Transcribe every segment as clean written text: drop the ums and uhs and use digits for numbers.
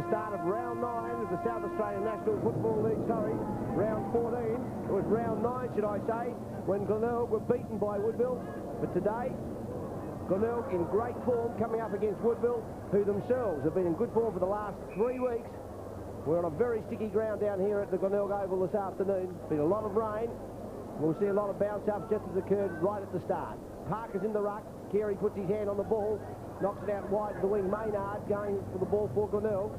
the start of round 9 of the South Australian National Football League, round 14. It was round 9, should I say, when Glenelg were beaten by Woodville. But today, Glenelg in great form coming up against Woodville, who themselves have been in good form for the last 3 weeks. We're on a very sticky ground down here at the Glenelg Oval this afternoon. Been a lot of rain. We'll see a lot of bounce-ups just as occurred right at the start. Parker's in the ruck. Carey puts his hand on the ball, knocks it out wide to the wing. Maynard going for the ball for Glenelg.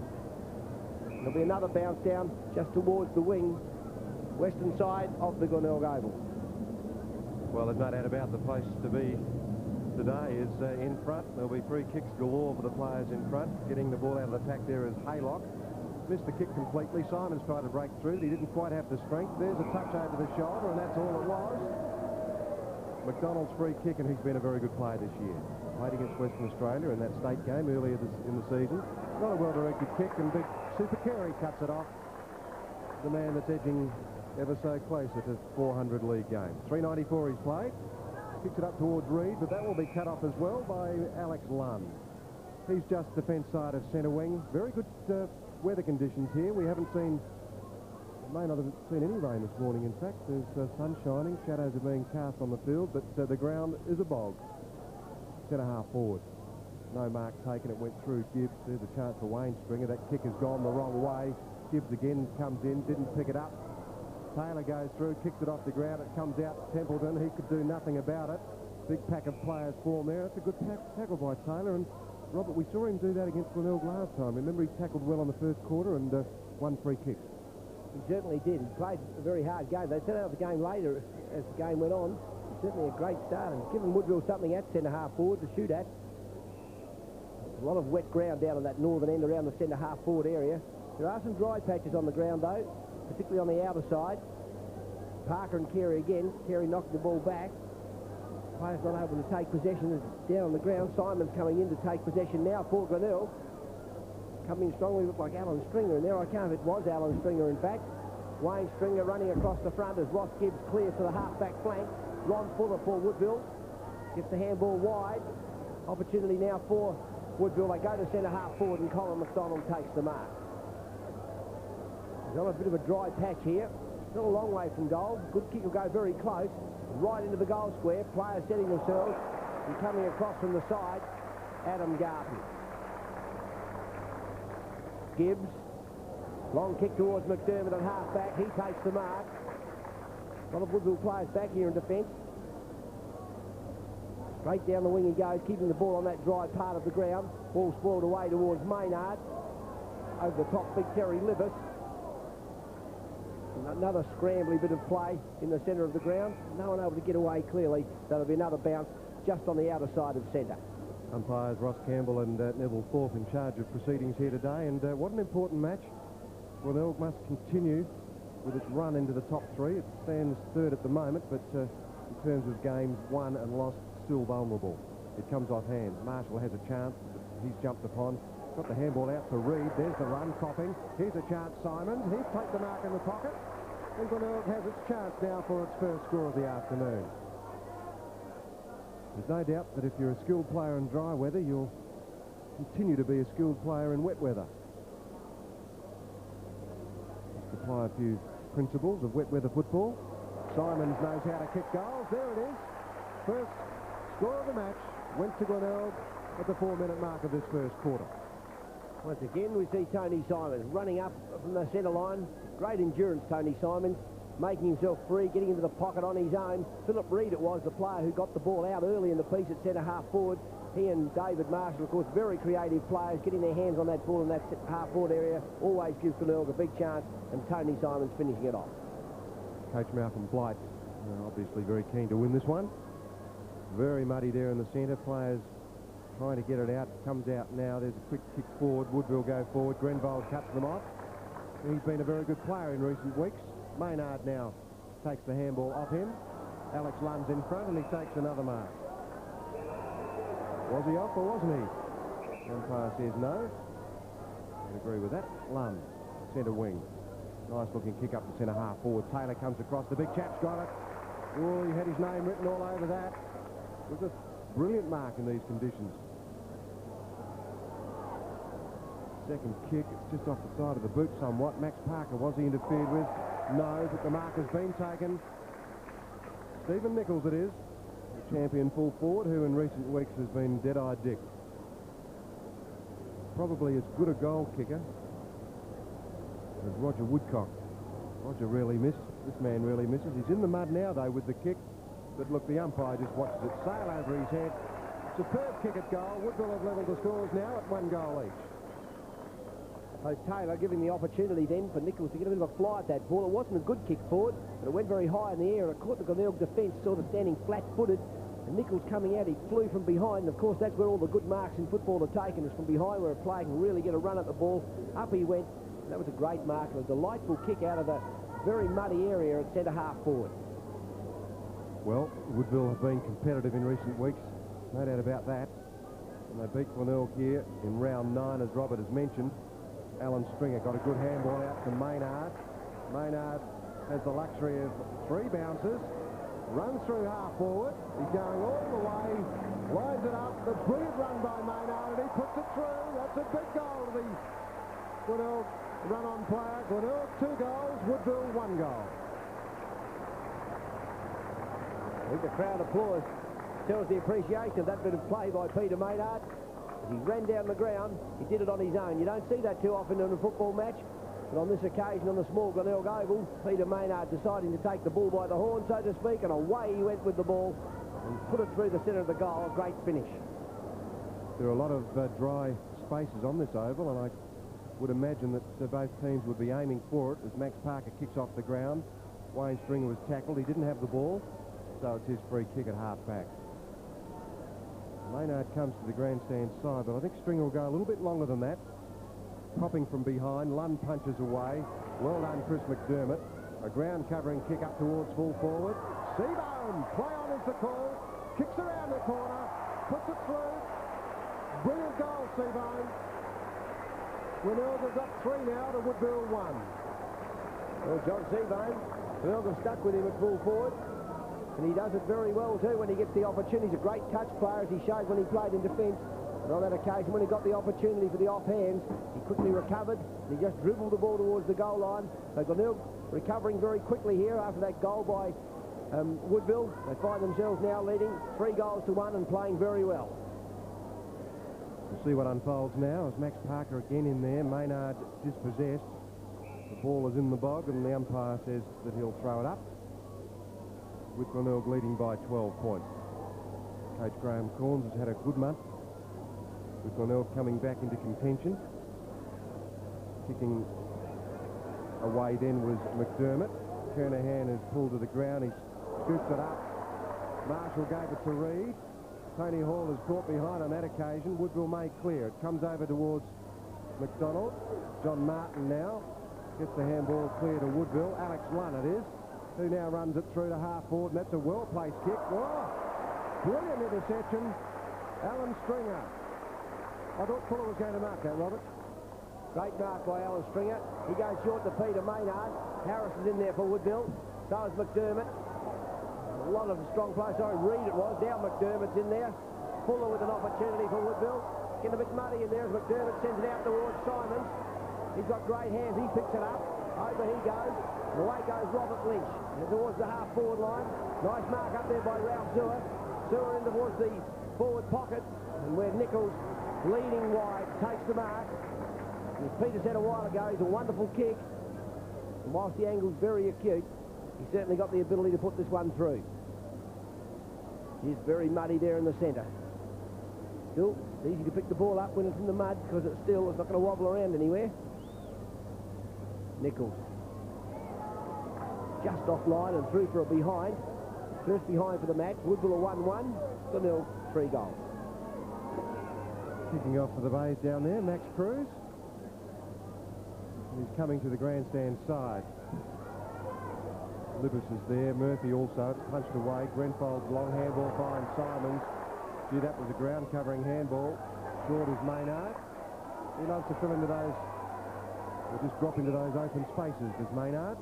There'll be another bounce down just towards the wing, western side of the Glenelg Oval. Well, there's no doubt about the place to be today is in front. There'll be free kicks galore for the players in front. Getting the ball out of the pack there is Haylock. Missed the kick completely. Simon's tried to break through, but he didn't quite have the strength. There's a touch over the shoulder, and that's all it was. McDonald's free kick, and he's been a very good player this year. Played against Western Australia in that state game earlier in the season. Not a well-directed kick, and big Super Carey cuts it off. The man that's edging ever so close at a 400 league game. 394 he's played. Kicks it up towards Reed, but that will be cut off as well by Alex Lund. He's just defence side of centre wing. Very good weather conditions here. We haven't seen, may not have seen any rain this morning, in fact. There's sun shining, shadows are being cast on the field, but the ground is a bog. Centre-half forward. No mark taken, it went through Gibbs. There's a chance for Wayne Stringer. That kick has gone the wrong way. Gibbs again comes in, didn't pick it up. Taylor goes through, kicks it off the ground, it comes out to Templeton. He could do nothing about it. Big pack of players form there. It's a good tackle by Taylor, and Robert, we saw him do that against Glenelg last time. Remember, he tackled well on the first quarter and won free kicks. He certainly did. He played a very hard game. They set out the game later as the game went on. Certainly a great start, and given Woodville something at centre-half forward to shoot at. A lot of wet ground down on that northern end around the centre-half forward area. There are some dry patches on the ground, though, particularly on the outer side. Parker and Carey again. Carey knocking the ball back. Players not able to take possession. Down on the ground. Simon's coming in to take possession now for Glenelg. Coming strongly, looked like Alan Stringer, and there I can't if it was Alan Stringer, in fact. Wayne Stringer running across the front as Ross Gibbs clears to the half-back flank. Ron Fuller for Woodville. Gets the handball wide. Opportunity now for Woodville. They go to centre-half forward, and Colin McDonald takes the mark. He's on a bit of a dry patch here. Still a long way from goal. Good kick will go very close. Right into the goal square. Players setting themselves. And coming across from the side, Adam Garton. Gibbs. Long kick towards McDermott on half-back. He takes the mark. A lot of Woodville players back here in defence. Straight down the wing he goes, keeping the ball on that dry part of the ground. Ball spoiled away towards Maynard. Over the top, big Terry Libbis. Another scrambly bit of play in the centre of the ground. No one able to get away clearly. That'll be another bounce just on the outer side of centre. Umpires Ross Campbell and Neville Forth in charge of proceedings here today. And what an important match. Glenelg must continue with its run into the top 3. It stands third at the moment, but in terms of games won and lost, still vulnerable. It comes off hand. Marshall has a chance. He's jumped upon. Got the handball out to Reed. There's the run, Copping. Here's a chance, Simons. He's taken the mark in the pocket. And Glenelg has its chance now for its first score of the afternoon. There's no doubt that if you're a skilled player in dry weather, you'll continue to be a skilled player in wet weather. Let's apply a few principles of wet weather football. Simons knows how to kick goals. There it is. First score of the match went to Glenelg at the 4-minute mark of this first quarter. Once again, we see Tony Simons running up from the centre line. Great endurance, Tony Simons, making himself free, getting into the pocket on his own. Philip Reed, it was the player who got the ball out early in the piece at centre-half forward. He and David Marshall, of course, very creative players, getting their hands on that ball in that half-forward area. Always gives Glenelg a big chance, and Tony Simons finishing it off. Coach Malcolm Blight, obviously very keen to win this one. Very muddy there in the centre. Players trying to get it out. Comes out now. There's a quick kick forward. Woodville go forward. Grenvold cuts them off. He's been a very good player in recent weeks. Maynard now takes the handball off him. Alex Lund's in front, and he takes another mark. Was he off or wasn't he? Umpire says no. I agree with that. Lund, centre wing. Nice looking kick up the centre half forward. Taylor comes across. The big chap's got it. Oh, he had his name written all over that. It was a brilliant mark in these conditions. Second kick, it's just off the side of the boot somewhat. Max Parker, was he interfered with? No, but the mark has been taken. Stephen Nichols it is, the champion full forward, who in recent weeks has been dead-eyed Dick. Probably as good a goal kicker as Roger Woodcock. Roger really missed. This man really misses. He's in the mud now, though, with the kick. But look, the umpire just watches it sail over his head. Superb kick at goal. Woodville have levelled the scores now at 1 goal each. So Taylor giving the opportunity then for Nichols to get a bit of a fly at that ball. It wasn't a good kick forward, but it went very high in the air. It caught the Glenelg defence, sort of standing flat-footed. And Nichols coming out, he flew from behind. And of course, that's where all the good marks in football are taken, is from behind, where a player can really get a run at the ball. Up he went. That was a great mark. A delightful kick out of the very muddy area at centre-half forward. Well, Woodville have been competitive in recent weeks, no doubt about that. And they beat Glenelg here in round 9, as Robert has mentioned. Alan Stringer got a good handball out to Maynard. Maynard has the luxury of 3 bounces, runs through half forward. He's going all the way, lines it up. The brilliant run by Maynard, and he puts it through. That's a big goal to the Glenelg run-on player. Glenelg 2 goals, Woodville 1 goal. I think the crowd applause tells the appreciation of that bit of play by Peter Maynard. As he ran down the ground, he did it on his own. You don't see that too often in a football match, but on this occasion, on the small Glenelg Oval, Peter Maynard deciding to take the bull by the horn, so to speak, and away he went with the ball and put it through the centre of the goal. A great finish. There are a lot of dry spaces on this oval, and I would imagine that both teams would be aiming for it as Max Parker kicks off the ground. Wayne Stringer was tackled. He didn't have the ball, so it's his free kick at half-back. Maynard comes to the grandstand side, but I think Stringer will go a little bit longer than that. Popping from behind, Lund punches away. Well done, Chris McDermott. A ground-covering kick up towards full forward. Seabone, play on is the call. Kicks around the corner, puts it through. Brilliant goal, Seabone. Glenelg have got 3 now to Woodville 1. Well, John Seabone, Glenelg have stuck with him at full forward. And he does it very well too when he gets the opportunity. He's a great touch player, as he showed when he played in defence. And on that occasion, when he got the opportunity for the offhands, he quickly recovered. And he just dribbled the ball towards the goal line. So Glenelg recovering very quickly here after that goal by Woodville. They find themselves now leading 3 goals to 1 and playing very well. We'll see what unfolds now as Max Parker again in there. Maynard dispossessed. The ball is in the bog, and the umpire says that he'll throw it up, with Glenelg leading by 12 points. Coach Graham Corns has had a good month, with Glenelg coming back into contention. Kicking away then was McDermott. Kernahan has pulled to the ground. He's scooped it up. Marshall gave it to Reed. Tony Hall is caught behind on that occasion. Woodville made clear. It comes over towards McDonald. John Martin now gets the handball clear to Woodville. Alex Lunn it is, who now runs it through to half forward, and that's a well-placed kick. Oh, brilliant interception. Alan Stringer. I thought Fuller was going to mark that, Robert. Great mark by Alan Stringer. He goes short to Peter Maynard. Harris is in there for Woodville. So is McDermott. A lot of strong players. Sorry, Reed it was. Now McDermott's in there. Fuller with an opportunity for Woodville. Getting a bit muddy in there as McDermott sends it out towards Simons. He's got great hands. He picks it up. Over he goes. And away goes Robert Lynch. And towards the half-forward line. Nice mark up there by Ralph Sewer. Sewer in towards the forward pocket. And where Nichols, leading wide, takes the mark. And as Peter said a while ago, he's a wonderful kick. And whilst the angle's very acute, he certainly got the ability to put this one through. He's very muddy there in the centre. Still, it's easy to pick the ball up when it's in the mud because it's not going to wobble around anywhere. Nichols. Just offline and through for a behind. First behind for the match. Woodville a 1-1. Glenelg 3 goals. Kicking off for the Bays down there, Max Cruz. He's coming to the grandstand side. Libis is there, Murphy also. It's punched away. Grenfold's long handball finds Simons. Gee, that was a ground covering handball. Short is Maynard. He loves to fill into those, or just drop into those open spaces, does Maynard.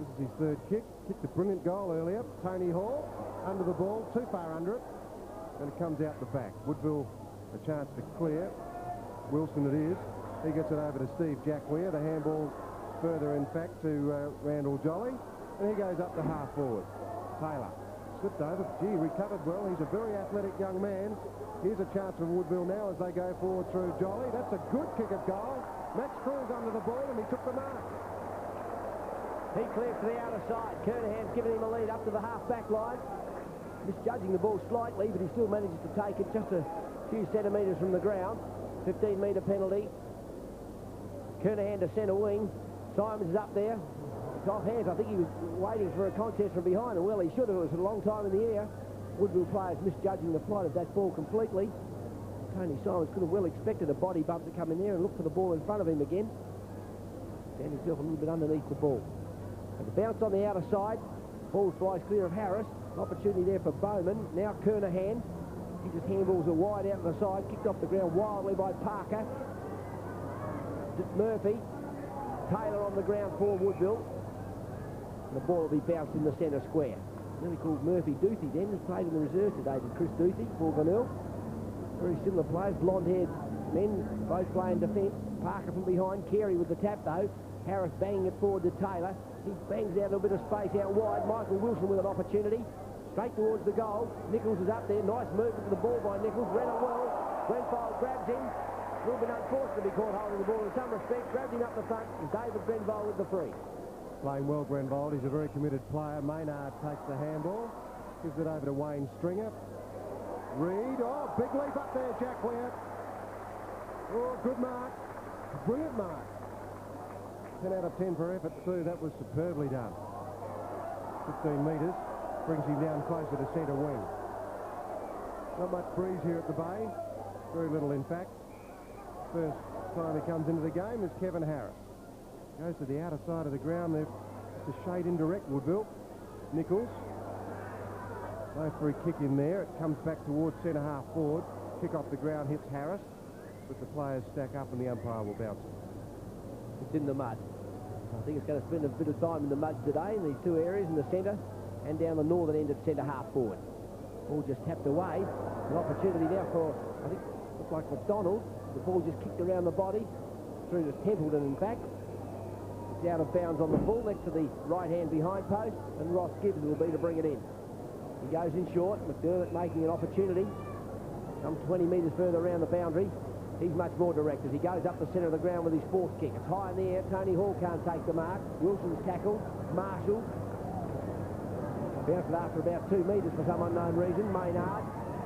This is his 3rd kick. Kicked a brilliant goal earlier. Tony Hall under the ball, too far under it, and it comes out the back. Woodville a chance to clear. Wilson it is. He gets it over to Steve Jackweir. The handball further, in fact, to Randall Jolly. And he goes up to half forward. Taylor slipped over. Gee, recovered well. He's a very athletic young man. Here's a chance for Woodville now as they go forward through Jolly. That's a good kick at goal. Max Cruz under the ball, and he took the mark. He clears to the outer side. Kernahan's giving him a lead up to the half-back line. Misjudging the ball slightly, but he still manages to take it just a few centimetres from the ground. 15-metre penalty. Kernahan to centre wing. Simons is up there. It's off hands. I think he was waiting for a contest from behind, and well, he should have. It was a long time in the air. Woodville players misjudging the flight of that ball completely. Tony Simons could have well expected a body bump to come in there and look for the ball in front of him again. Stand himself a little bit underneath the ball. And the bounce on the outer side. Ball flies clear of Harris. Opportunity there for Bowman. Now Kernahan. He just handballs it wide out to the side. Kicked off the ground wildly by Parker. Murphy. Taylor on the ground for Woodville. And the ball will be bounced in the centre square. Nearly called Murphy Duthie then. He played in the reserve today to Chris Duthie for Glenelg. Very similar players, blonde-haired men, both playing defence. Parker from behind. Carey with the tap though. Harris banging it forward to Taylor. He bangs out a little bit of space out wide. Michael Wilson with an opportunity. Straight towards the goal. Nichols is up there. Nice movement to the ball by Nichols. Ran it well. Grenville grabs him. A little bit unfortunate to be caught holding the ball in some respects. Grabs him up the front. And David Grenville with the free. Playing well, Grenville. He's a very committed player. Maynard takes the handball. Gives it over to Wayne Stringer. Reed. Oh, big leap up there, Jackweir. Oh, good mark. Brilliant mark. 10 out of 10 for effort too. That was superbly done. 15 metres. Brings him down closer to centre wing. Not much breeze here at the Bay. Very little, in fact. First time he comes into the game is Kevin Harris. Goes to the outer side of the ground. They're just a shade indirect, Woodville. Nichols. No free kick in there. It comes back towards centre half forward. Kick off the ground hits Harris. But the players stack up and the umpire will bounce it. It's in the mud. I think it's going to spend a bit of time in the mud today in these two areas, in the centre and down the northern end at centre half forward. Ball just tapped away. An opportunity now for, I think, looked like McDonald. The ball just kicked around the body through to Templeton, in fact. It's out of bounds on the full next to the right hand behind post, and Ross Gibbs will be to bring it in. He goes in short. McDermott making an opportunity. Some 20 metres further around the boundary. He's much more direct as he goes up the centre of the ground with his fourth kick. It's high in the air. Tony Hall can't take the mark. Wilson's tackled. Marshall bounced it after about 2 metres for some unknown reason. Maynard.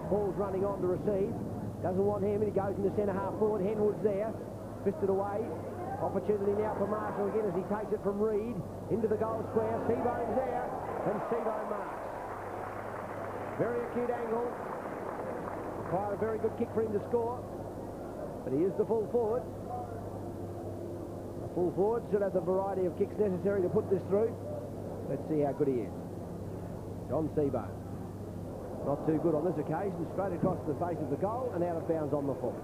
Ball's running on to receive. Doesn't want him, and he goes in the centre half forward. Henwood's there. Fisted away. Opportunity now for Marshall again as he takes it from Reed into the goal square. Seabone's there, and Seabone marks. Very acute angle. Quite a very good kick for him to score. But he is the full forward. The full forward should have the variety of kicks necessary to put this through. Let's see how good he is. John Seabone. Not too good on this occasion. Straight across the face of the goal and out of bounds on the full.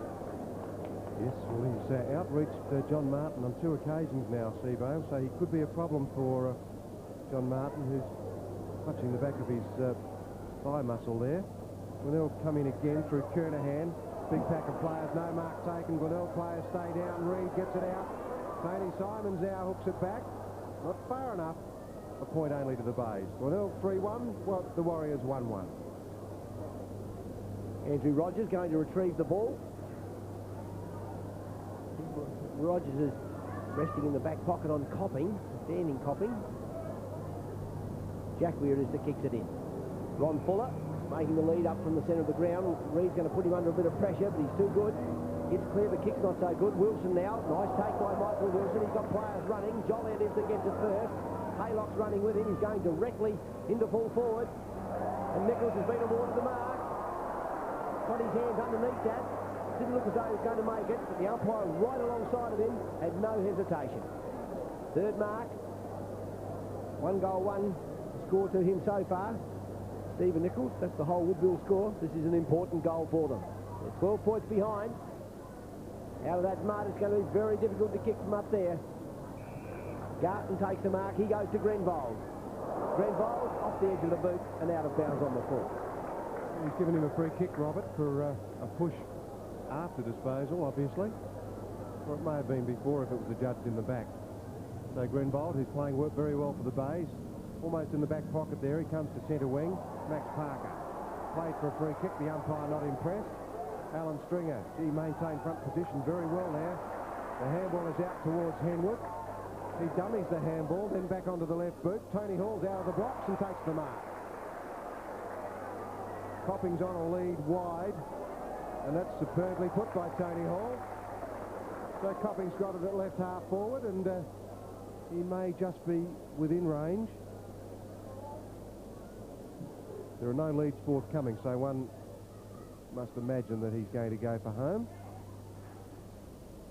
Yes, well, he's outreached John Martin on 2 occasions now, Seabone, so he could be a problem for John Martin, who's touching the back of his thigh muscle there. Glenelg come in again through Kernahan. Big pack of players, no mark taken. Glenelg players stay down. Reed gets it out. Tony Simons now hooks it back. Not far enough. A point only to the Bays. Glenelg 3-1. Well, the Warriors 1-1. Andrew Rogers going to retrieve the ball. Rogers is resting in the back pocket on Copping, standing Copping. Jackweir is that kicks it in. Ron Fuller making the lead up from the centre of the ground. Reed's going to put him under a bit of pressure, but he's too good. Gets clear, the kick's not so good. Wilson now. Nice take by Michael Wilson. He's got players running. Jolliet is that gets it first. Haylock's running with him. He's going directly into full forward. And Nichols has been awarded the mark. Got his hands underneath that. Didn't look as though he was going to make it, but the umpire right alongside of him had no hesitation. Third mark. 1 goal, 1 score to him so far. Stephen Nichols, that's the whole Woodville score. This is an important goal for them. They're 12 points behind. Out of that mud, it's going to be very difficult to kick from up there. Garton takes the mark. He goes to Grenville. Grenville off the edge of the boot and out of bounds on the full. He's given him a free kick, Robert, for a push after disposal, obviously. Or it may have been before if it was adjudged in the back. So Glenelg, who's playing very well for the Bays, almost in the back pocket there. He comes to centre wing. Max Parker played for a free kick. The umpire not impressed. Alan Stringer, he maintained front position very well there. The handball is out towards Henwood. He dummies the handball, then back onto the left boot. Tony Hall's out of the box and takes the mark. Copping's on a lead wide, and that's superbly put by Tony Hall. So Copping's got it at left half forward, and he may just be within range. There are no leads forthcoming, so one must imagine that he's going to go for home.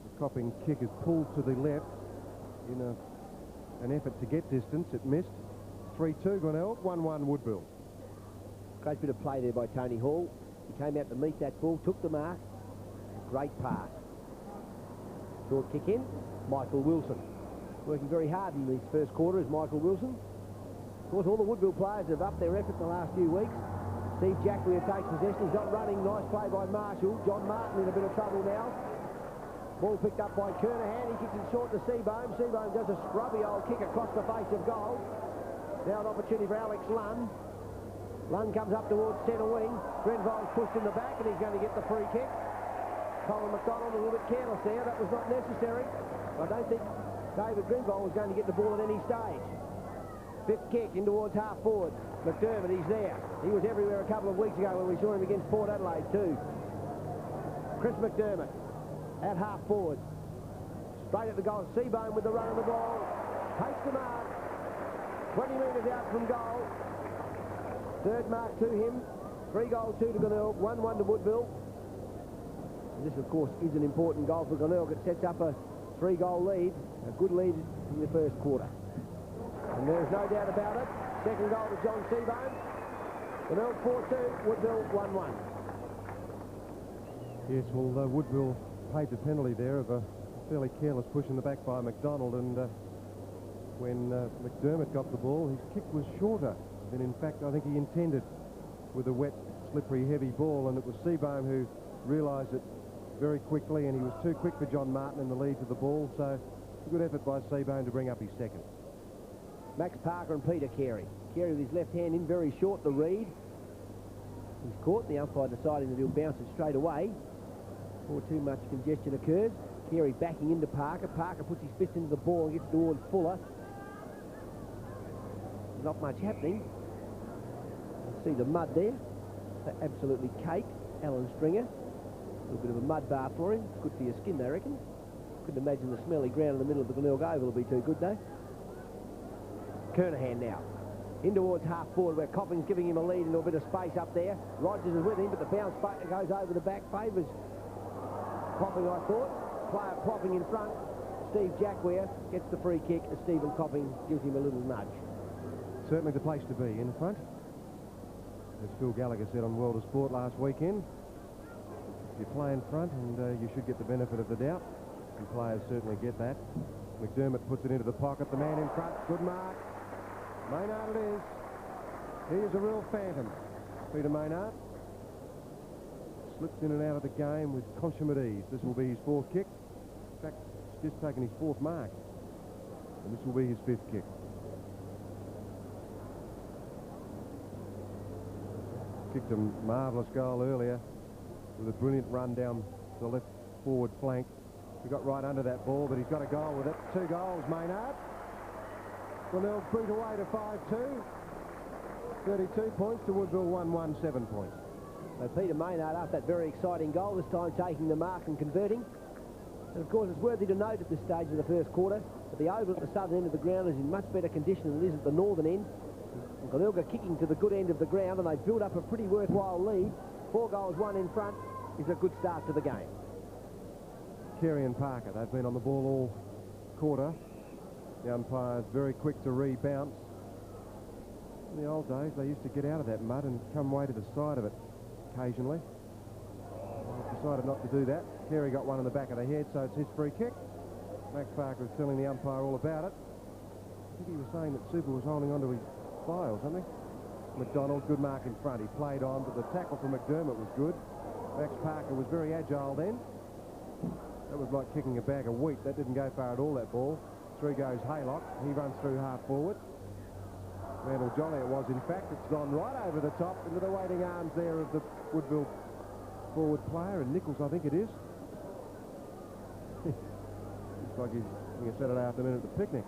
The Copping kick is pulled to the left in an effort to get distance. It missed. 3-2 Glenelg, 1-1 Woodville. Great bit of play there by Tony Hall. He came out to meet that ball, took the mark. Great pass. Short kick in. Michael Wilson. Working very hard in this first quarter is Michael Wilson. Of course, all the Woodville players have upped their effort in the last few weeks. Steve Jackware takes possession. He's not running. Nice play by Marshall. John Martin in a bit of trouble now. Ball picked up by Kernahan. He kicks it short to Seabohm. Seabohm does a scrubby old kick across the face of goal. Now an opportunity for Alex Lunn. Lunn comes up towards centre wing. Grenvold's pushed in the back and he's going to get the free kick. Colin McDonald a little bit careless there. That was not necessary. I don't think David Grenvold was going to get the ball at any stage. Fifth kick in towards half forward. McDermott, he's there. He was everywhere a couple of weeks ago when we saw him against Port Adelaide too. Chris McDermott at half forward. Straight at the goal. Seabohm with the run of the ball. Takes the mark. 20 metres out from goal. Third mark to him. 3 goals, 2 to Glenelg. 1-1 to Woodville. And this, of course, is an important goal for Glenelg. It sets up a 3-goal lead. A good lead in the first quarter. And there's no doubt about it. Second goal to John Seabohm. Glenelg 4-2, Woodville 1-1. Yes, well, Woodville paid the penalty there of a fairly careless push in the back by McDonald, and when McDermott got the ball, his kick was shorter than, in fact, I think he intended with a wet, slippery, heavy ball, and it was Seabohm who realised it very quickly, and he was too quick for John Martin in the lead to the ball, so a good effort by Seabohm to bring up his second. Max Parker and Peter Carey. Carey with his left hand in very short to Reed. He's caught, the umpire deciding that he'll bounce it straight away before too much congestion occurs. Carey backing into Parker. Parker puts his fist into the ball and gets towards Fuller. Not much happening. See the mud there. They're absolutely caked. Alan Stringer. A little bit of a mud bath for him. Good for your skin, they reckon. Couldn't imagine the smelly ground in the middle of the Glenelg Oval will be too good, though. Kernahan now. In towards half forward where Copping's giving him a lead into a bit of space up there. Rogers is with him, but the bounce goes over the back. Favours Copping, I thought. Player plopping in front. Steve Jackware gets the free kick as Stephen Copping gives him a little nudge. Certainly the place to be, in front. As Phil Gallagher said on World of Sport last weekend, you play in front and you should get the benefit of the doubt. And players certainly get that. McDermott puts it into the pocket. The man in front. Good mark. Maynard it is. He is a real phantom. Peter Maynard slips in and out of the game with consummate ease. This will be his 4th kick. In fact, he's just taken his 4th mark. And this will be his 5th kick. Kicked a marvellous goal earlier with a brilliant run down the left forward flank. He got right under that ball, but he's got a goal with it. 2 goals, Maynard. Glenelg beat away to 5-2. 32 points to Woodville 1-1, 7 points. So Peter Maynard, after that very exciting goal, this time taking the mark and converting. And of course, it's worthy to note at this stage of the first quarter that the oval at the southern end of the ground is in much better condition than it is at the northern end. And Glenelg are kicking to the good end of the ground, and they've built up a pretty worthwhile lead. 4 goals, 1 in front is a good start to the game. Carey and Parker, they've been on the ball all quarter. The umpire's very quick to rebounce. In the old days, they used to get out of that mud and come way to the side of it occasionally. They've decided not to do that. Carey got one in the back of the head, so it's his free kick. Max Parker was telling the umpire all about it. I think he was saying that Super was holding onto his thigh or something. McDonald, good mark in front. He played on, but the tackle from McDermott was good. Max Parker was very agile then. That was like kicking a bag of wheat. That didn't go far at all, that ball. Through goes Haylock. He runs through half forward. Randall Jolly it was, in fact. It's gone right over the top into the waiting arms there of the Woodville forward player, and Nichols, I think it is. Looks like he's having a Saturday afternoon at the picnic.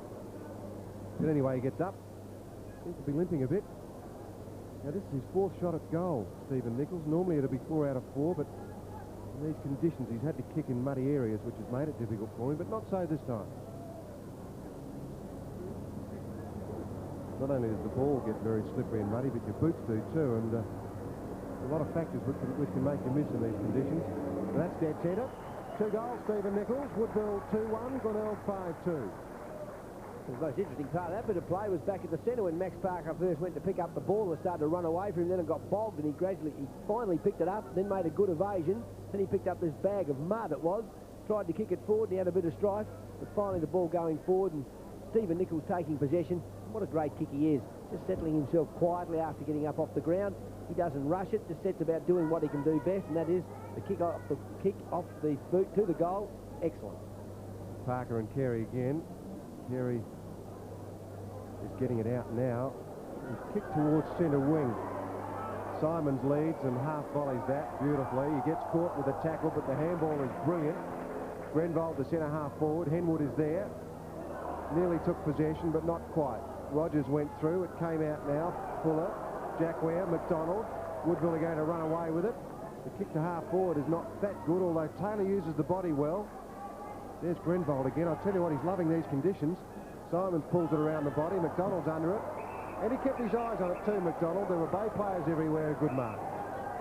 But anyway, he gets up. Seems to be limping a bit. Now, this is his 4th shot at goal, Stephen Nichols. Normally it'll be 4 out of 4, but in these conditions he's had to kick in muddy areas, which has made it difficult for him, but not so this time. Not only does the ball get very slippery and muddy, but your boots do too, and a lot of factors which can make you miss in these conditions. And that's dead centre. 2 goals, Stephen Nichols. Woodville 2-1, Glenelg 5-2. The most interesting part of that bit of play was back at the centre when Max Parker first went to pick up the ball and started to run away from him. Then it got bogged, and he finally picked it up, then made a good evasion. Then he picked up this bag of mud, it was, tried to kick it forward, and he had a bit of strife, but finally the ball going forward, and Stephen Nichols taking possession. What a great kick he is, just settling himself quietly after getting up off the ground. He doesn't rush it, just sets about doing what he can do best, and that is the kick off the boot to the goal. Excellent. Parker and Carey again. Carey is getting it out now. He's kicked towards centre wing. Simons leads and half volleys that beautifully. He gets caught with a tackle, but the handball is brilliant. Grenvold, the centre half forward. Henwood is there. Nearly took possession, but not quite. Rogers went through. It came out now. Fuller, Jack Ware, McDonald. Woodville are going to run away with it. The kick to half forward is not that good, although Taylor uses the body well. There's Grenvold again. I'll tell you what, he's loving these conditions. Simons pulls it around the body. McDonald's under it. And he kept his eyes on it too, McDonald. There were Bay players everywhere. Good mark.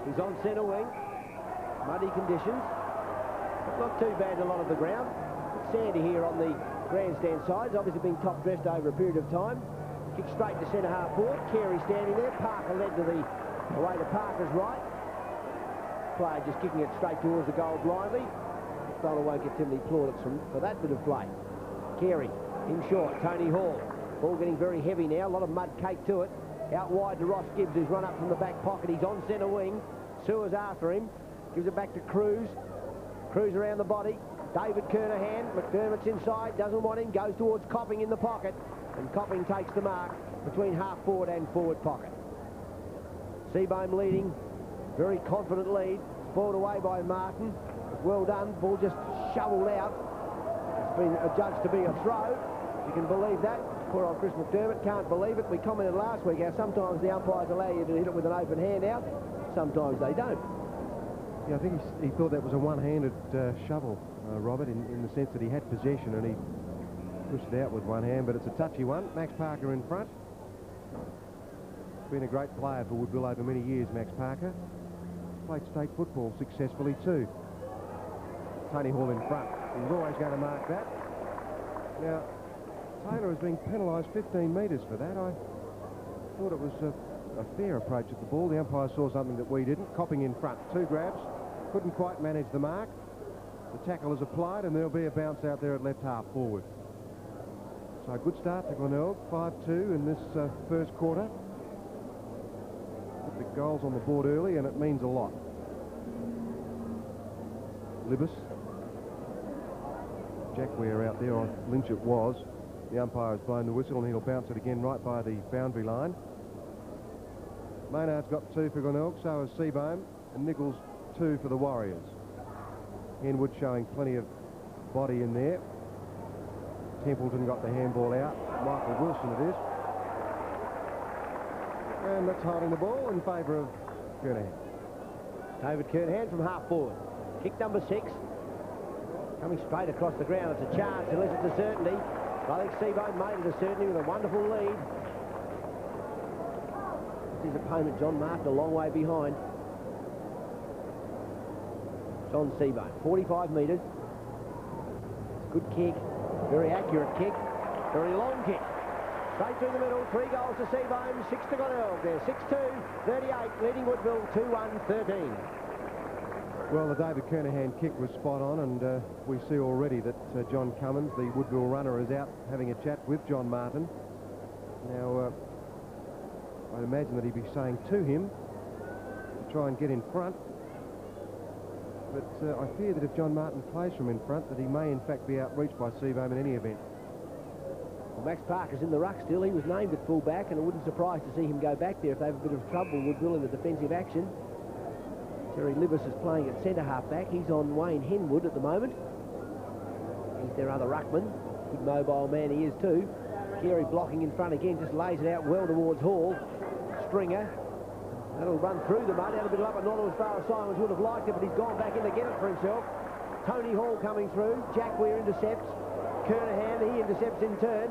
He's on centre wing. Muddy conditions. But not too bad a lot of the ground. It's sandy here on the grandstand side. It's obviously been top dressed over a period of time. Kick straight to centre half forward. Carey standing there. Parker led to the away to Parker's right. Player just kicking it straight towards the goal blindly. McDonald won't get too many plaudits for that bit of play. Carey in short. Tony Hall. Ball getting very heavy now. A lot of mud caked to it. Out wide to Ross Gibbs, who's run up from the back pocket. He's on centre wing. Sewer's after him. Gives it back to Cruz. Cruz around the body. David Kernahan. McDermott's inside. Doesn't want him. Goes towards Copping in the pocket. And Copping takes the mark between half forward and forward pocket. Seabohm leading. Very confident lead. Spoiled away by Martin. Well done. Ball just shoveled out. It's been adjudged to be a throw. You can believe that. Poor old Chris McDermott can't believe it. We commented last week how sometimes the umpires allow you to hit it with an open hand out. Sometimes they don't. Yeah, I think he thought that was a one-handed shovel, Robert, in the sense that he had possession and he pushed it out with one hand, but it's a touchy one. Max Parker in front. Been a great player for Woodville over many years, Max Parker. Played state football successfully too. Tony Hall in front. He's always going to mark that. Now, Taylor is being penalised 15 metres for that. I thought it was a fair approach at the ball. The umpire saw something that we didn't. Copping in front. 2 grabs. Couldn't quite manage the mark. The tackle is applied and there'll be a bounce out there at left half forward. So a good start to Glenelg. 5-2 in this first quarter. Put the goals on the board early and it means a lot. Libis. Jack Ware out there on Lynch it was. The umpire has blown the whistle and he'll bounce it again right by the boundary line. Maynard's got 2 for Glenelg, so has Seabohm, and Nichols 2 for the Warriors. Henwood showing plenty of body in there. Templeton got the handball out. Michael Wilson it is. And that's holding the ball in favour of Kernahan. David Kernahan from half forward. Kick number 6. Coming straight across the ground. It's a chance unless it's a certainty. I think Seabohm made it a certainty with a wonderful lead. His opponent, John Martin, a long way behind. John Seabohm, 45 metres. Good kick, very accurate kick, very long kick. Straight through the middle, 3 goals to Seabohm, 6 to Glenelg. There, 6-2, 38, leading Woodville, 2-1, 13. Well, the David Kernahan kick was spot on, and we see already that John Cummins, the Woodville runner, is out having a chat with John Martin. Now, I'd imagine that he'd be saying to him to try and get in front. but I fear that if John Martin plays from in front, that he may in fact be outreached by Seabohm in any event. Well, Max Parker's in the ruck still. He was named at full-back, and it wouldn't surprise to see him go back there if they have a bit of trouble, Woodville, in the defensive action. Terry Libas is playing at centre-half-back. He's on Wayne Henwood at the moment. He's their other ruckman. Good mobile man he is too. Carey blocking in front again, just lays it out well towards Hall. Stringer. That'll run through the mud, out a bit up, but not as far as Simons would have liked it, but he's gone back in to get it for himself. Tony Hall coming through. Jack Weir intercepts. Kernahan, he intercepts in turn.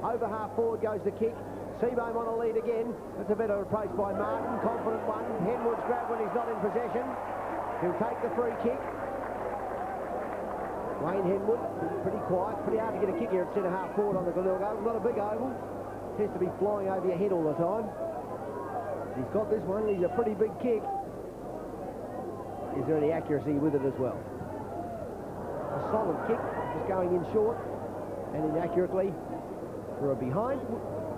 Over half forward goes the kick. Seabohm on a lead again. That's a better approach by Martin. Confident one. Henwood's grab when he's not in possession. He'll take the free kick. Wayne Henwood, pretty quiet. Pretty hard to get a kick here at centre half forward on the Glenelg oval. Not a big oval. Tends to be flying over your head all the time. He's got this one. He's a pretty big kick. Is there any accuracy with it as well? A solid kick, just going in short and inaccurately for a behind.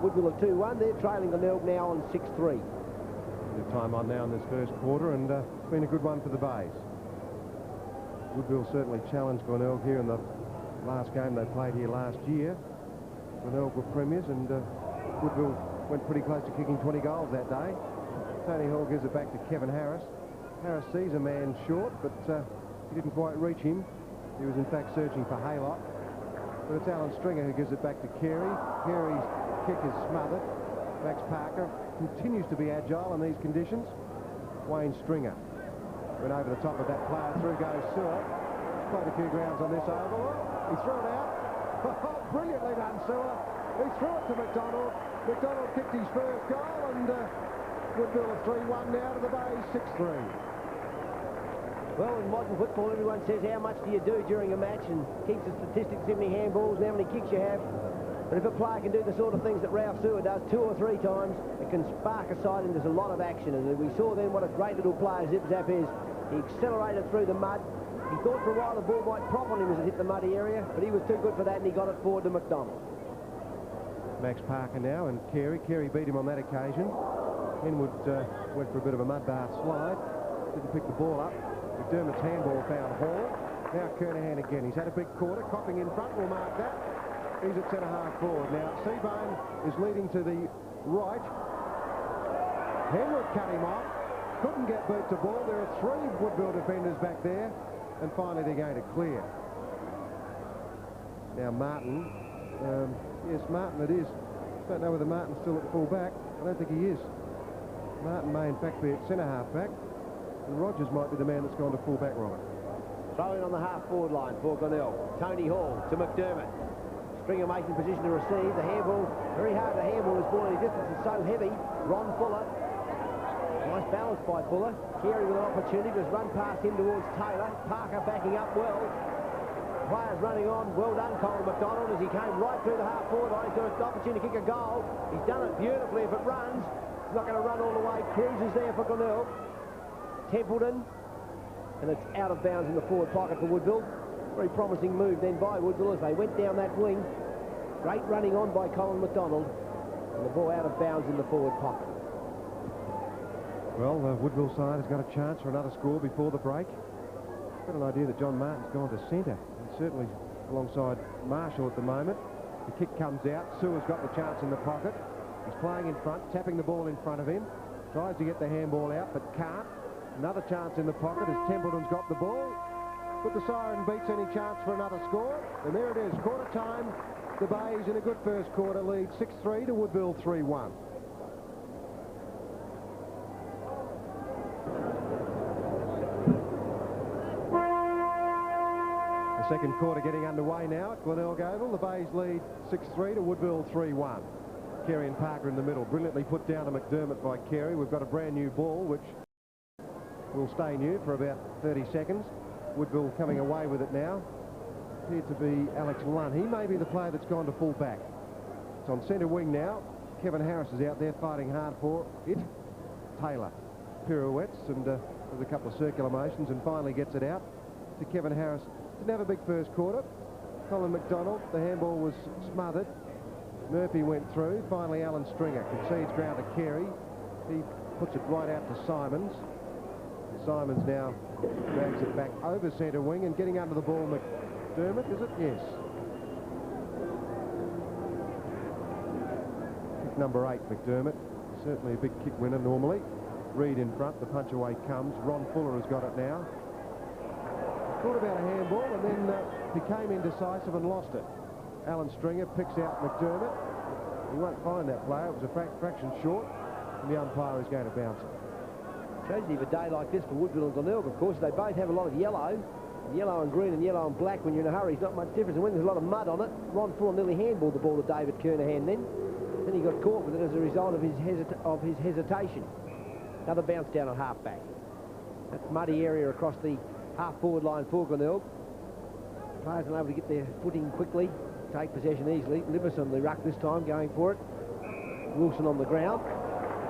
Woodville at 2-1. They're trailing Glenelg now on 6-3. Good time on now in this first quarter, and it's been a good one for the Bays. Woodville certainly challenged Glenelg here in the last game they played here last year. Glenelg were premiers, and Woodville went pretty close to kicking 20 goals that day. Tony Hall gives it back to Kevin Harris. Harris sees a man short, but he didn't quite reach him. He was in fact searching for Haylock. But it's Alan Stringer who gives it back to Carey. Carey's kick is smothered. Max Parker continues to be agile in these conditions. Wayne Stringer went over the top of that player. Through goes Sewer. Played a few grounds on this oval. He threw it out. Brilliantly done, Sewer. He threw it to McDonald. McDonald kicked his first goal, and Woodville are 3-1 now to the Bays 6-3. Well, in modern football, everyone says how much do you do during a match and keeps the statistics, how many handballs and how many kicks you have. But if a player can do the sort of things that Ralph Sewer does 2 or 3 times, it can spark a side and there's a lot of action. And we saw then what a great little player Zip Zap is. He accelerated through the mud. He thought for a while the ball might prop on him as it hit the muddy area, but he was too good for that and he got it forward to McDonald. Max Parker now and Carey. Carey beat him on that occasion. Henwood went for a bit of a mud bath slide. Didn't pick the ball up. McDermott's handball found Hall. Now Kernahan again. He's had a big quarter. Copping in front will mark that. He's at centre half forward. Now Seabohm is leading to the right. Henwood cut him off. Couldn't get boot to ball. There are 3 Woodville defenders back there. And finally they're going to clear. Now Martin. Yes, Martin it is. Don't know whether Martin's still at full back. I don't think he is. Martin may in fact be at centre half back. And Rogers might be the man that's gone to full back, Robert. Throw in on the half-forward line for Glenelg. Tony Hall to McDermott. Stringer making position to receive. The handball, very hard to handball this ball. The distance is so heavy. Ron Fuller. Nice balance by Fuller. Carey with an opportunity. Just run past him towards Taylor. Parker backing up well. Players running on. Well done, Colin McDonald, as he came right through the half-forward line. He's got an opportunity to kick a goal. He's done it beautifully. If it runs, it's not going to run all the way. Cruises there for Glenelg. Templeton, and it's out of bounds in the forward pocket for Woodville. Very promising move then by Woodville as they went down that wing. Great running on by Colin McDonald, and the ball out of bounds in the forward pocket. Well, the Woodville side has got a chance for another score before the break. I've got an idea that John Martin's gone to centre, and certainly alongside Marshall at the moment. The kick comes out. Sewer's got the chance in the pocket. He's playing in front, tapping the ball in front of him. Tries to get the handball out, but can't. Another chance in the pocket as Templeton's got the ball. But the siren beats any chance for another score. And there it is, quarter time. The Bays in a good first quarter lead 6-3 to Woodville 3-1. The second quarter getting underway now at Glenelg Oval. The Bays lead 6-3 to Woodville 3-1. Carey and Parker in the middle. Brilliantly put down to McDermott by Carey. We've got a brand new ball which will stay new for about 30 seconds. Woodville coming away with it now. Appeared to be Alex Lunn. He may be the player that's gone to full back. It's on centre wing now. Kevin Harris is out there fighting hard for it. Taylor pirouettes and does a couple of circular motions and finally gets it out to Kevin Harris. Didn't have a big first quarter. Colin McDonald, the handball was smothered. Murphy went through. Finally Alan Stringer concedes ground to Carey. He puts it right out to Simons. Simons now Drags it back over centre wing and getting under the ball, McDermott, is it? Yes. Kick number 8, McDermott. Certainly a big kick winner normally. Reed in front, the punch away comes. Ron Fuller has got it now. Thought about a handball and then became indecisive and lost it. Alan Stringer picks out McDermott. He won't find that player. It was a fraction short, and the umpire is going to bounce it. Tragedy of a day like this for Woodville and Glenelg, of course. They both have a lot of yellow. Yellow and green and yellow and black. When you're in a hurry, it's not much difference. And when there's a lot of mud on it, Ron Fuller nearly handballed the ball to David Kernahan then. Then he got caught with it as a result of his hesitation. Another bounce down on half-back. That's muddy area across the half-forward line for Glenelg. Players are able to get their footing quickly, take possession easily. Livis on the ruck this time, going for it. Wilson on the ground.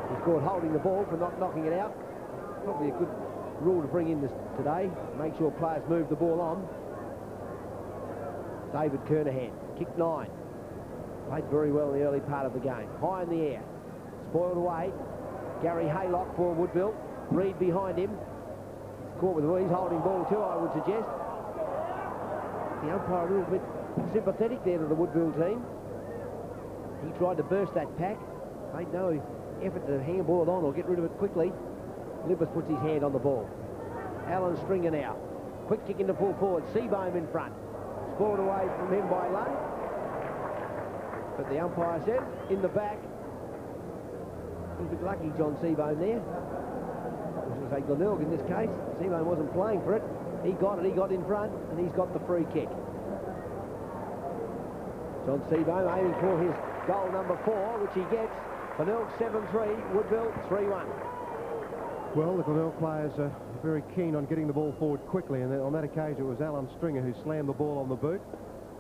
He's caught holding the ball for not knocking it out. Probably a good rule to bring in today. Make sure players move the ball on. David Kernahan, kick 9. Played very well in the early part of the game. High in the air. Spoiled away. Gary Haylock for Woodville. Reed behind him. He's caught with the ball. He's holding ball too, I would suggest. The umpire a little bit sympathetic there to the Woodville team. He tried to burst that pack. Made no effort to handball it on or get rid of it quickly. Lippers puts his hand on the ball. Alan Stringer now. Quick kick into full forward. Seabohm in front. Scored away from him by Lund. But the umpire says, in the back. He was a bit lucky, John Seabohm there. I should say Glenelg in this case. Seabohm wasn't playing for it. He got it, he got in front, and he's got the free kick. John Seabohm aiming for his goal number 4, which he gets. Glenelg 7-3, Woodville 3-1. Well, the Glenelg players are very keen on getting the ball forward quickly, and on that occasion it was Alan Stringer who slammed the ball on the boot.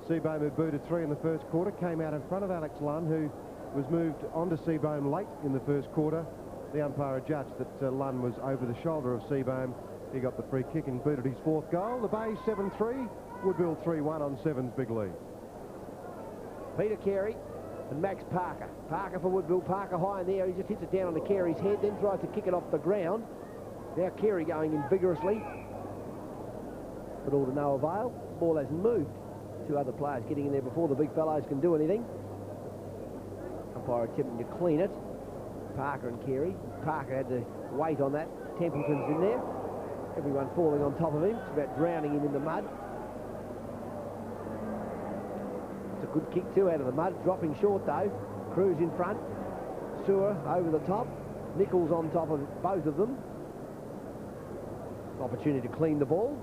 Seabohm, who booted 3 in the first quarter, came out in front of Alex Lunn, who was moved onto Seabohm late in the first quarter. The umpire judged that Lunn was over the shoulder of Seabohm. He got the free kick and booted his 4th goal. The Bay 7-3, Woodville 3-1 on 7's big lead. Peter Carey and Max Parker. Parker for Woodville. Parker high in the air. He just hits it down on the Carey's head, then tries to kick it off the ground. Now Carey going in vigorously, but all to no avail. Ball hasn't moved. 2 other players getting in there before the big fellows can do anything. Umpire attempting to clean it. Parker and Carey. Parker had to wait on that. Templeton's in there. Everyone falling on top of him. It's about drowning him in the mud. It's a good kick too out of the mud. Dropping short though. Cruz in front. Sewer over the top. Nichols on top of both of them. Opportunity to clean the ball.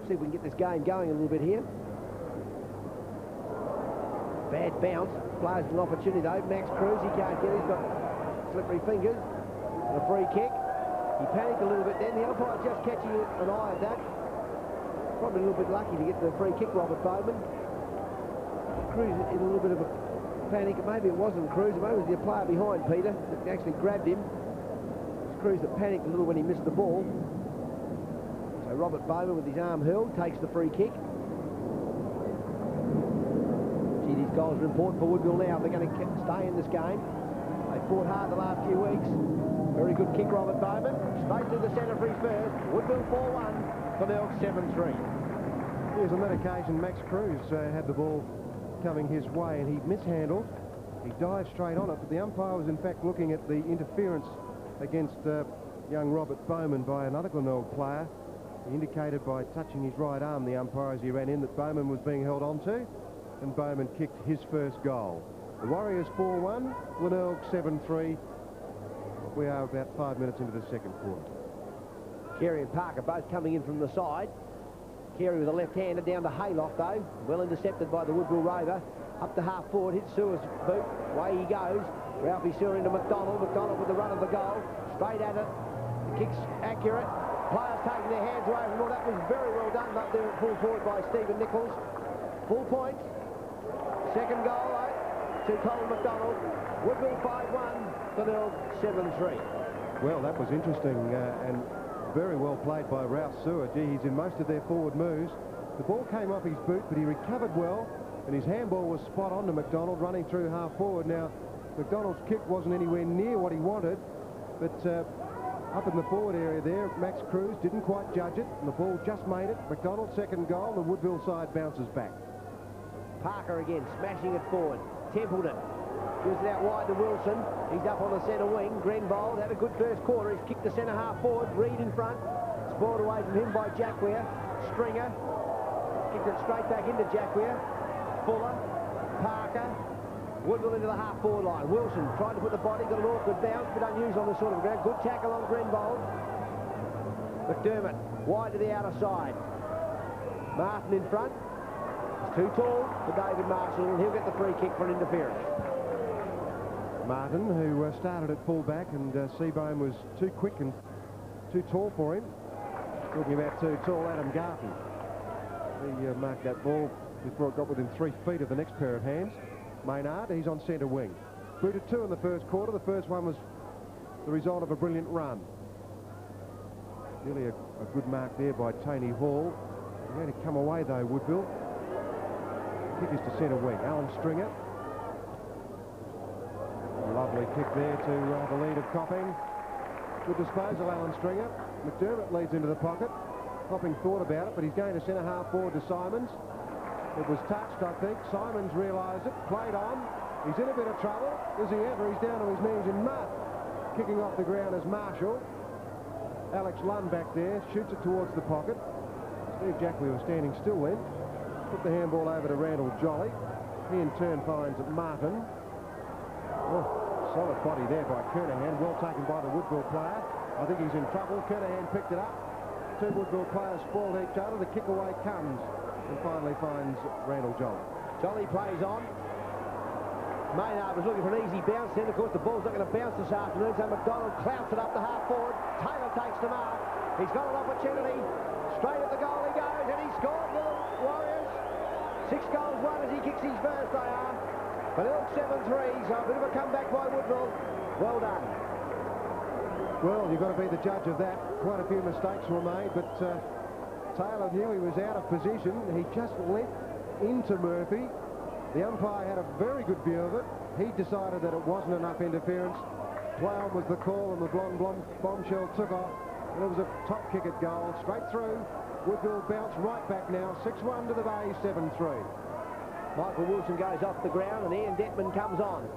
See if we can get this game going a little bit here. Bad bounce. Players with an opportunity though. Max Cruz, he can't get it. He's got slippery fingers. And a free kick. He panicked a little bit then. The umpire just catching an eye at that. Probably a little bit lucky to get the free kick, Robert Bowman. Cruz in a little bit of a panic. Maybe it wasn't Cruz. Maybe it was the player behind Peter that actually grabbed him. It was Cruz that panicked a little when he missed the ball. So Robert Bowman with his arm hurled takes the free kick. Gee, these goals are important for Woodville now if they're going to stay in this game. They fought hard the last few weeks. Very good kick, Robert Bowman. Straight to the centre for his first. Woodville 4-1, Glenelg 7-3. Yes, on that occasion, Max Cruz had the ball coming his way and he mishandled. He dived straight on it, but the umpire was in fact looking at the interference against young Robert Bowman by another Glenelg player. He indicated by touching his right arm, the umpire, as he ran in, that Bowman was being held onto, and Bowman kicked his first goal. The Warriors 4-1, Glenelg 7-3. We are about 5 minutes into the second quarter. Carey and Parker both coming in from the side. Carey with a left-hander down to Haylock though. Well intercepted by the Woodville Rover. Up to half forward, hits Sewer's boot. Away he goes. Ralphie Sewer into McDonald. McDonald with the run of the goal. Straight at it. The kick's accurate. Players taking their hands away from all. That was very well done up there at full forward by Stephen Nichols. Full points. Second goal to Colin McDonald. Woodville 5-1. Glenelg 7-3. Well, that was interesting and very well played by Ralph Sewer. Gee, he's in most of their forward moves. The ball came off his boot, but he recovered well, and his handball was spot on to McDonald running through half forward. Now, McDonald's kick wasn't anywhere near what he wanted, but Up in the forward area there, Max Cruz didn't quite judge it, and the ball just made it. McDonald's second goal, the Woodville side bounces back. Parker again, smashing it forward. Templeton gives it out wide to Wilson. He's up on the centre wing. Glenelg had a good first quarter. He's kicked the centre half forward. Reed in front. Spoiled away from him by Jacquia. Stringer kicked it straight back into Jacquia. Fuller, Parker, Woodville into the half-forward line. Wilson tried to put the body, got an awkward bounce, but unusual on this sort of ground. Good tackle on Glenelg. McDermott wide to the outer side. Martin in front. He's too tall for David Marshall, and he'll get the free kick for an interference. Martin, who started at full-back, and Seabohm was too quick and too tall for him. Talking about too tall, Adam Garton. He marked that ball before it got within 3 feet of the next pair of hands. Maynard, he's on centre wing. Booted 2 in the first quarter. The first one was the result of a brilliant run. Really a good mark there by Tony Hall. He's going to come away though, Woodville. Kick is to centre wing. Alan Stringer. A lovely kick there to the lead of Copping. Good disposal, Alan Stringer. McDermott leads into the pocket. Copping thought about it, but he's going to centre half forward to Simons. It was touched, I think. Simons realised it, played on. He's in a bit of trouble. Is he ever? He's down to his knees in mud. Kicking off the ground is Marshall. Alex Lund back there, shoots it towards the pocket. Steve Jacquia was standing still then. Put the handball over to Randall Jolly. He in turn finds Martin. Oh, solid body there by Kernahan. Well taken by the Woodville player. I think he's in trouble. Kernahan picked it up. 2 Woodville players spoiled each other. The kick away comes and finally finds Randall Jolly. Jolly plays on. Maynard was looking for an easy bounce then. Of course, the ball's not going to bounce this afternoon, so McDonald clouts it up the half forward. Taylor takes the mark. He's got an opportunity. Straight at the goal he goes, and he scored for the Warriors. 6 goals won as he kicks his first, they are. But Ilk 7-3, so a bit of a comeback by Woodville. Well done. Well, you've got to be the judge of that. Quite a few mistakes were made, but Taylor knew he was out of position. He just leapt into Murphy. The umpire had a very good view of it. He decided that it wasn't enough interference. Play on was the call, and the bombshell took off. And it was a top kick at goal, straight through. Woodville bounced right back now. 6-1 to the Bay, 7-3. Michael Wilson goes off the ground, and Ian Detman comes on.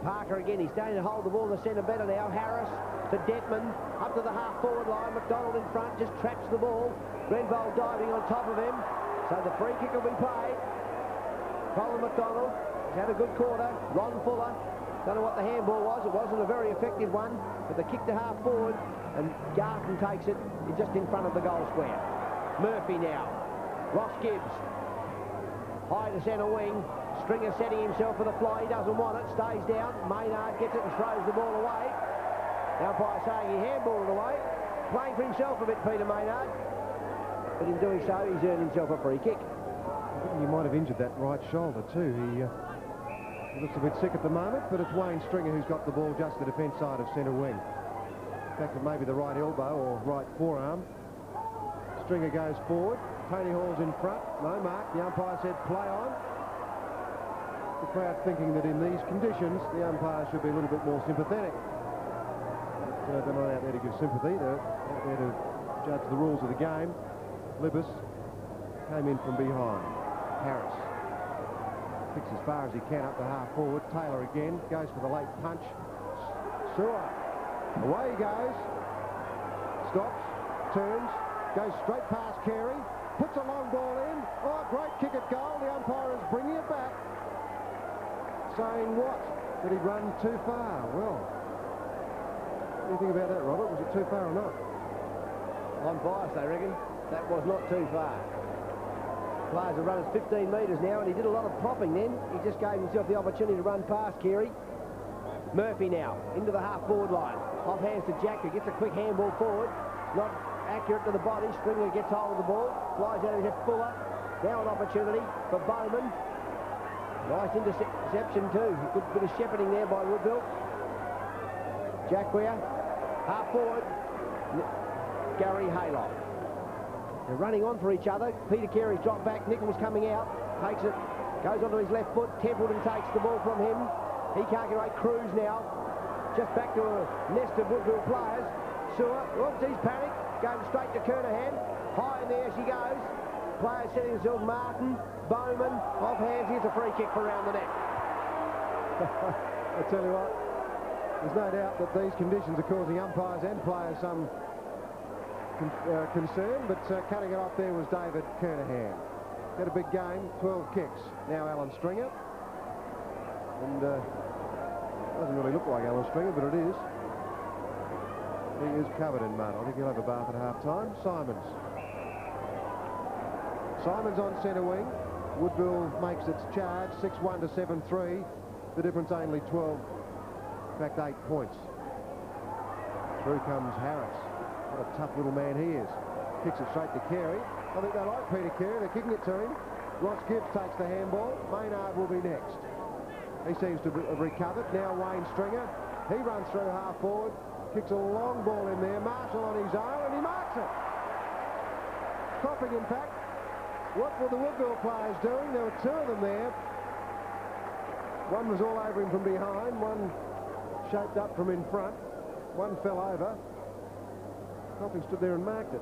Parker again, he's starting to hold the ball in the centre better now. Harris to Detman, up to the half-forward line. McDonald in front, just traps the ball. Glenelg diving on top of him. So the free kick will be played. Colin McDonald, he's had a good quarter. Ron Fuller, don't know what the handball was. It wasn't a very effective one, but the kick to half-forward, and Garton takes it just in front of the goal square. Murphy now. Ross Gibbs. High to centre wing. Stringer setting himself for the fly. He doesn't want it. Stays down. Maynard gets it and throws the ball away. The umpire saying he handballed it away. Playing for himself a bit, Peter Maynard. But in doing so, he's earned himself a free kick. I think he might have injured that right shoulder too. He looks a bit sick at the moment, but it's Wayne Stringer who's got the ball just the defence side of centre wing. In fact, it may be the right elbow or right forearm. Stringer goes forward. Tony Hall's in front. No mark. The umpire said play on. The crowd thinking that in these conditions the umpire should be a little bit more sympathetic. But they're not out there to give sympathy. They're out there to judge the rules of the game. Libbis came in from behind. Harris kicks as far as he can up the half forward. Taylor again goes for the late punch. Sewer. Away he goes. Stops. Turns. Goes straight past Carey. Puts a long ball in. Oh, great kick at goal. The umpire is bringing it back. Saying what? That he'd run too far. Well, what do you think about that, Robert? Was it too far or not? I'm biased, I reckon. That was not too far. Players have run at 15 metres now, and he did a lot of propping then. He just gave himself the opportunity to run past Carey. Murphy now, into the half-forward line. Off hands to Jack, who gets a quick handball forward. Not accurate to the body. Stringer gets hold of the ball. Flies out of his head. Fuller. Now an opportunity for Bowman. Nice interception too. Good bit of shepherding there by Woodville. Jacquia. Half forward. Gary Haylock. They're running on for each other. Peter Carey's dropped back. Nichols coming out. Takes it. Goes onto his left foot. Templeton takes the ball from him. He can't get away. Cruz now. Just back to a nest of Woodville players. Sewer. Oops, he's panicked. Going straight to Kernahan. High in there she goes. Players setting themselves. Martin, Bowman, off hands. Here's a free kick for round the net. I tell you what, there's no doubt that these conditions are causing umpires and players some concern, but cutting it off there was David Kernahan. Had a big game, 12 kicks. Now Alan Stringer. And doesn't really look like Alan Stringer, but it is. He is covered in mud. I think he'll have a bath at half-time. Simons. Simons on centre wing. Woodville makes its charge, 6-1 to 7-3. The difference only 12, in fact 8 points. Through comes Harris. What a tough little man he is. Kicks it straight to Carey. I think they like Peter Carey. They're kicking it to him. Ross Gibbs takes the handball. Maynard will be next. He seems to have recovered. Now Wayne Stringer. He runs through half forward. Kicks a long ball in there. Marshall on his own, and he marks it. Coughing impact. What were the Woodville players doing? There were two of them there. One was all over him from behind. One shaped up from in front. One fell over. Copping stood there and marked it.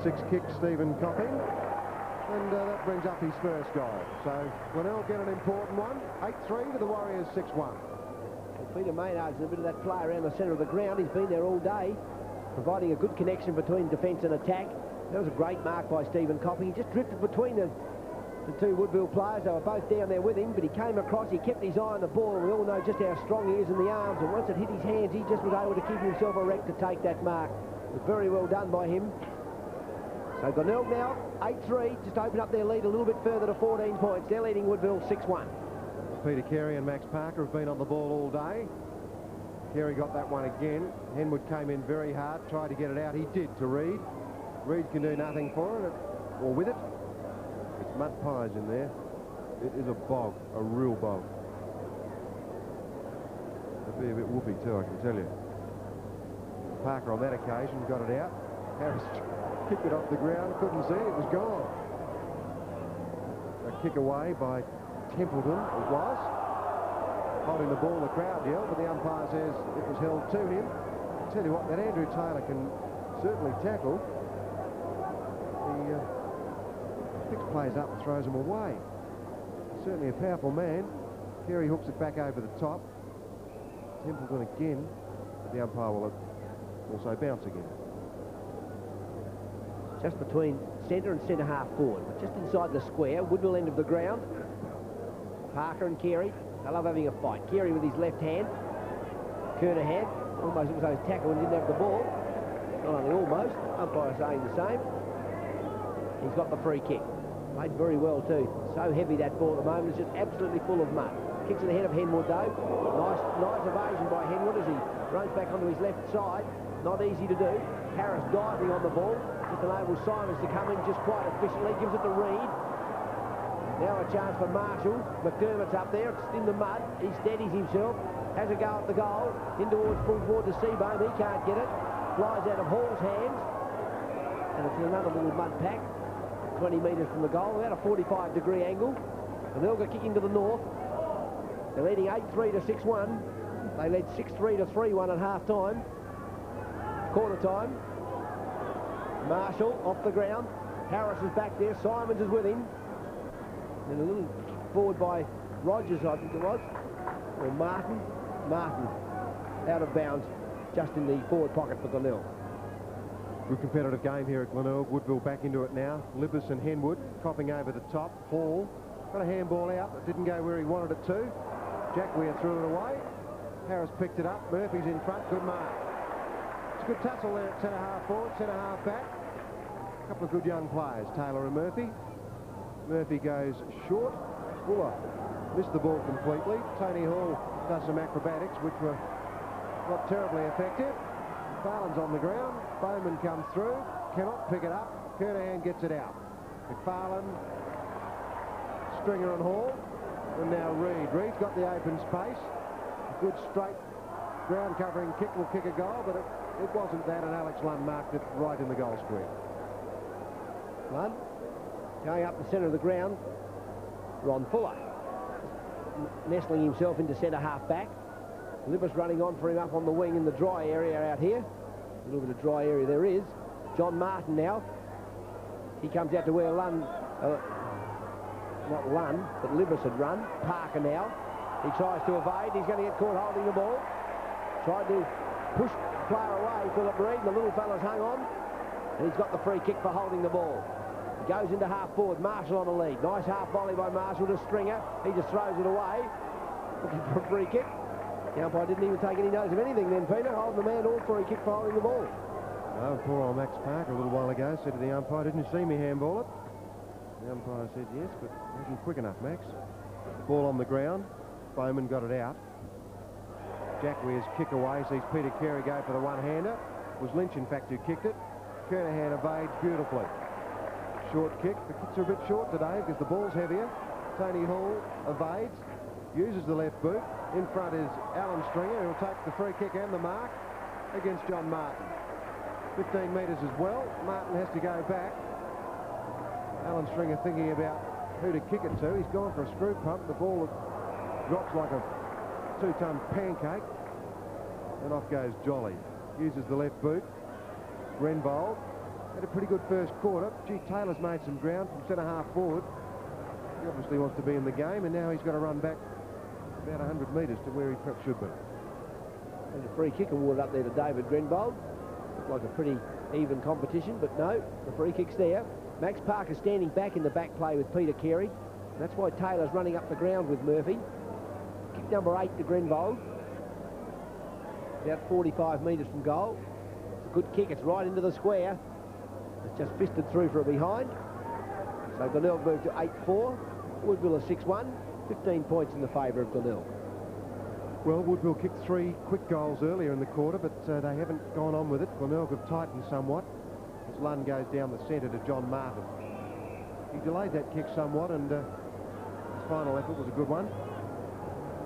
6 kicks, Stephen Copping. And that brings up his first goal. So Glenelg get an important one. 8-3 to the Warriors, 6-1. Peter Maynard's a bit of that play around the centre of the ground. He's been there all day, providing a good connection between defence and attack. That was a great mark by Stephen Copping. He just drifted between the two Woodville players. They were both down there with him, but he came across, he kept his eye on the ball. We all know just how strong he is in the arms, and once it hit his hands, he just was able to keep himself erect to take that mark. It was very well done by him. So Glenelg now, 8-3, just open up their lead a little bit further to 14 points. They're leading Woodville 6-1. Peter Carey and Max Parker have been on the ball all day. Carey got that one again. Henwood came in very hard, tried to get it out. He did to Reid. Reid can do nothing for it, or with it. It's mud pies in there. It is a bog, a real bog. It'll be a bit whoopy too, I can tell you. Parker on that occasion got it out. Harris kicked it off the ground, couldn't see it, was gone. A kick away by Templeton, it was. Holding the ball, the crowd yelled, but the umpire says it was held to him. I tell you what, that Andrew Taylor can certainly tackle. He picks plays up and throws them away. Certainly a powerful man. Carey hooks it back over the top. Templeton again, but the umpire will also bounce again. Just between centre and centre half forward, but just inside the square, Woodville end of the ground. Parker and Carey, they love having a fight. Carey with his left hand. Kernahan, almost looks like he's tackled and didn't have the ball. Not only almost, umpire saying the same. He's got the free kick. Played very well too. So heavy that ball at the moment, it's just absolutely full of mud. Kicks in the head of Henwood though. Nice evasion by Henwood as he runs back onto his left side. Not easy to do. Harris diving on the ball. Just enables Simons to come in just quite efficiently. Gives it to Reid. Now a chance for Marshall. McDermott's up there. It's in the mud. He steadies himself. Has a go at the goal. In towards full forward to Seabohm. He can't get it. Flies out of Hall's hands. And it's another little mud pack. 20 metres from the goal. About a 45-degree angle. And they'll go kicking to the north. They're leading 8-3 to 6-1. They led 6-3 to 3-1 at half-time. Quarter time. Marshall off the ground. Harris is back there. Simons is with him. And a little forward by Rogers, I think it was. Or Martin. Martin out of bounds just in the forward pocket for Glenelg. Good competitive game here at Glenelg. Woodville back into it now. Lippis and Henwood coughing over the top. Hall got a handball out that didn't go where he wanted it to. Jack Weir threw it away. Harris picked it up. Murphy's in front. Good mark. It's a good tussle there at centre half forward, centre half back. A couple of good young players, Taylor and Murphy. Murphy goes short. Fuller missed the ball completely. Tony Hall does some acrobatics which were not terribly effective. McFarlane's on the ground. Bowman comes through. Cannot pick it up. Kernahan gets it out. McFarlane, Stringer and Hall. And now Reid. Reid's got the open space. A good straight ground covering kick will kick a goal, but it wasn't that, and Alex Lund marked it right in the goal square. Lund going up the centre of the ground. Ron Fuller. nestling himself into centre half back. Libas running on for him up on the wing in the dry area out here. A little bit of dry area there is. John Martin now. He comes out to where not Lunn, but Libas had run. Parker now. He tries to evade. He's going to get caught holding the ball. Tried to push the player away, Philip Reid. The little fella's hung on. And he's got the free kick for holding the ball. He goes into half forward. Marshall on the lead. Nice half volley by Marshall to Stringer. He just throws it away. Looking for a free kick. The umpire didn't even take any notice of anything then, Peter. Holding the man all free kick for holding the ball. Oh, poor old Max Parker a little while ago said to the umpire, "Didn't you see me handball it?" The umpire said yes, but wasn't quick enough, Max. Ball on the ground. Bowman got it out. Jack Weir's kick away, sees Peter Carey go for the one-hander. It was Lynch, in fact, who kicked it. Kernahan evades beautifully. Short kick. The kicks are a bit short today because the ball's heavier. Tony Hall evades, uses the left boot. In front is Alan Stringer, who'll take the free kick and the mark against John Martin. 15 metres as well. Martin has to go back. Alan Stringer thinking about who to kick it to. He's gone for a screw pump. The ball drops like a 2-ton pancake. And off goes Jolly. Uses the left boot. Grenbold had a pretty good first quarter. Gee, Taylor's made some ground from centre half forward. He obviously wants to be in the game, and now he's got to run back about 100 metres to where he perhaps should be. There's a free kick awarded up there to David Grenbold. Looked like a pretty even competition, but no, the free kick's there. Max Parker standing back in the back play with Peter Carey. That's why Taylor's running up the ground with Murphy. Kick number 8 to Grenbold. About 45 metres from goal. It's a good kick. It's right into the square. It's just fisted through for a behind. So Glenelg moved to 8-4. Woodville a 6-1. 15 points in the favour of Glenelg. Well, Woodville kicked 3 quick goals earlier in the quarter, but they haven't gone on with it. Glenelg have tightened somewhat as Lunn goes down the centre to John Martin. He delayed that kick somewhat, and his final effort was a good one.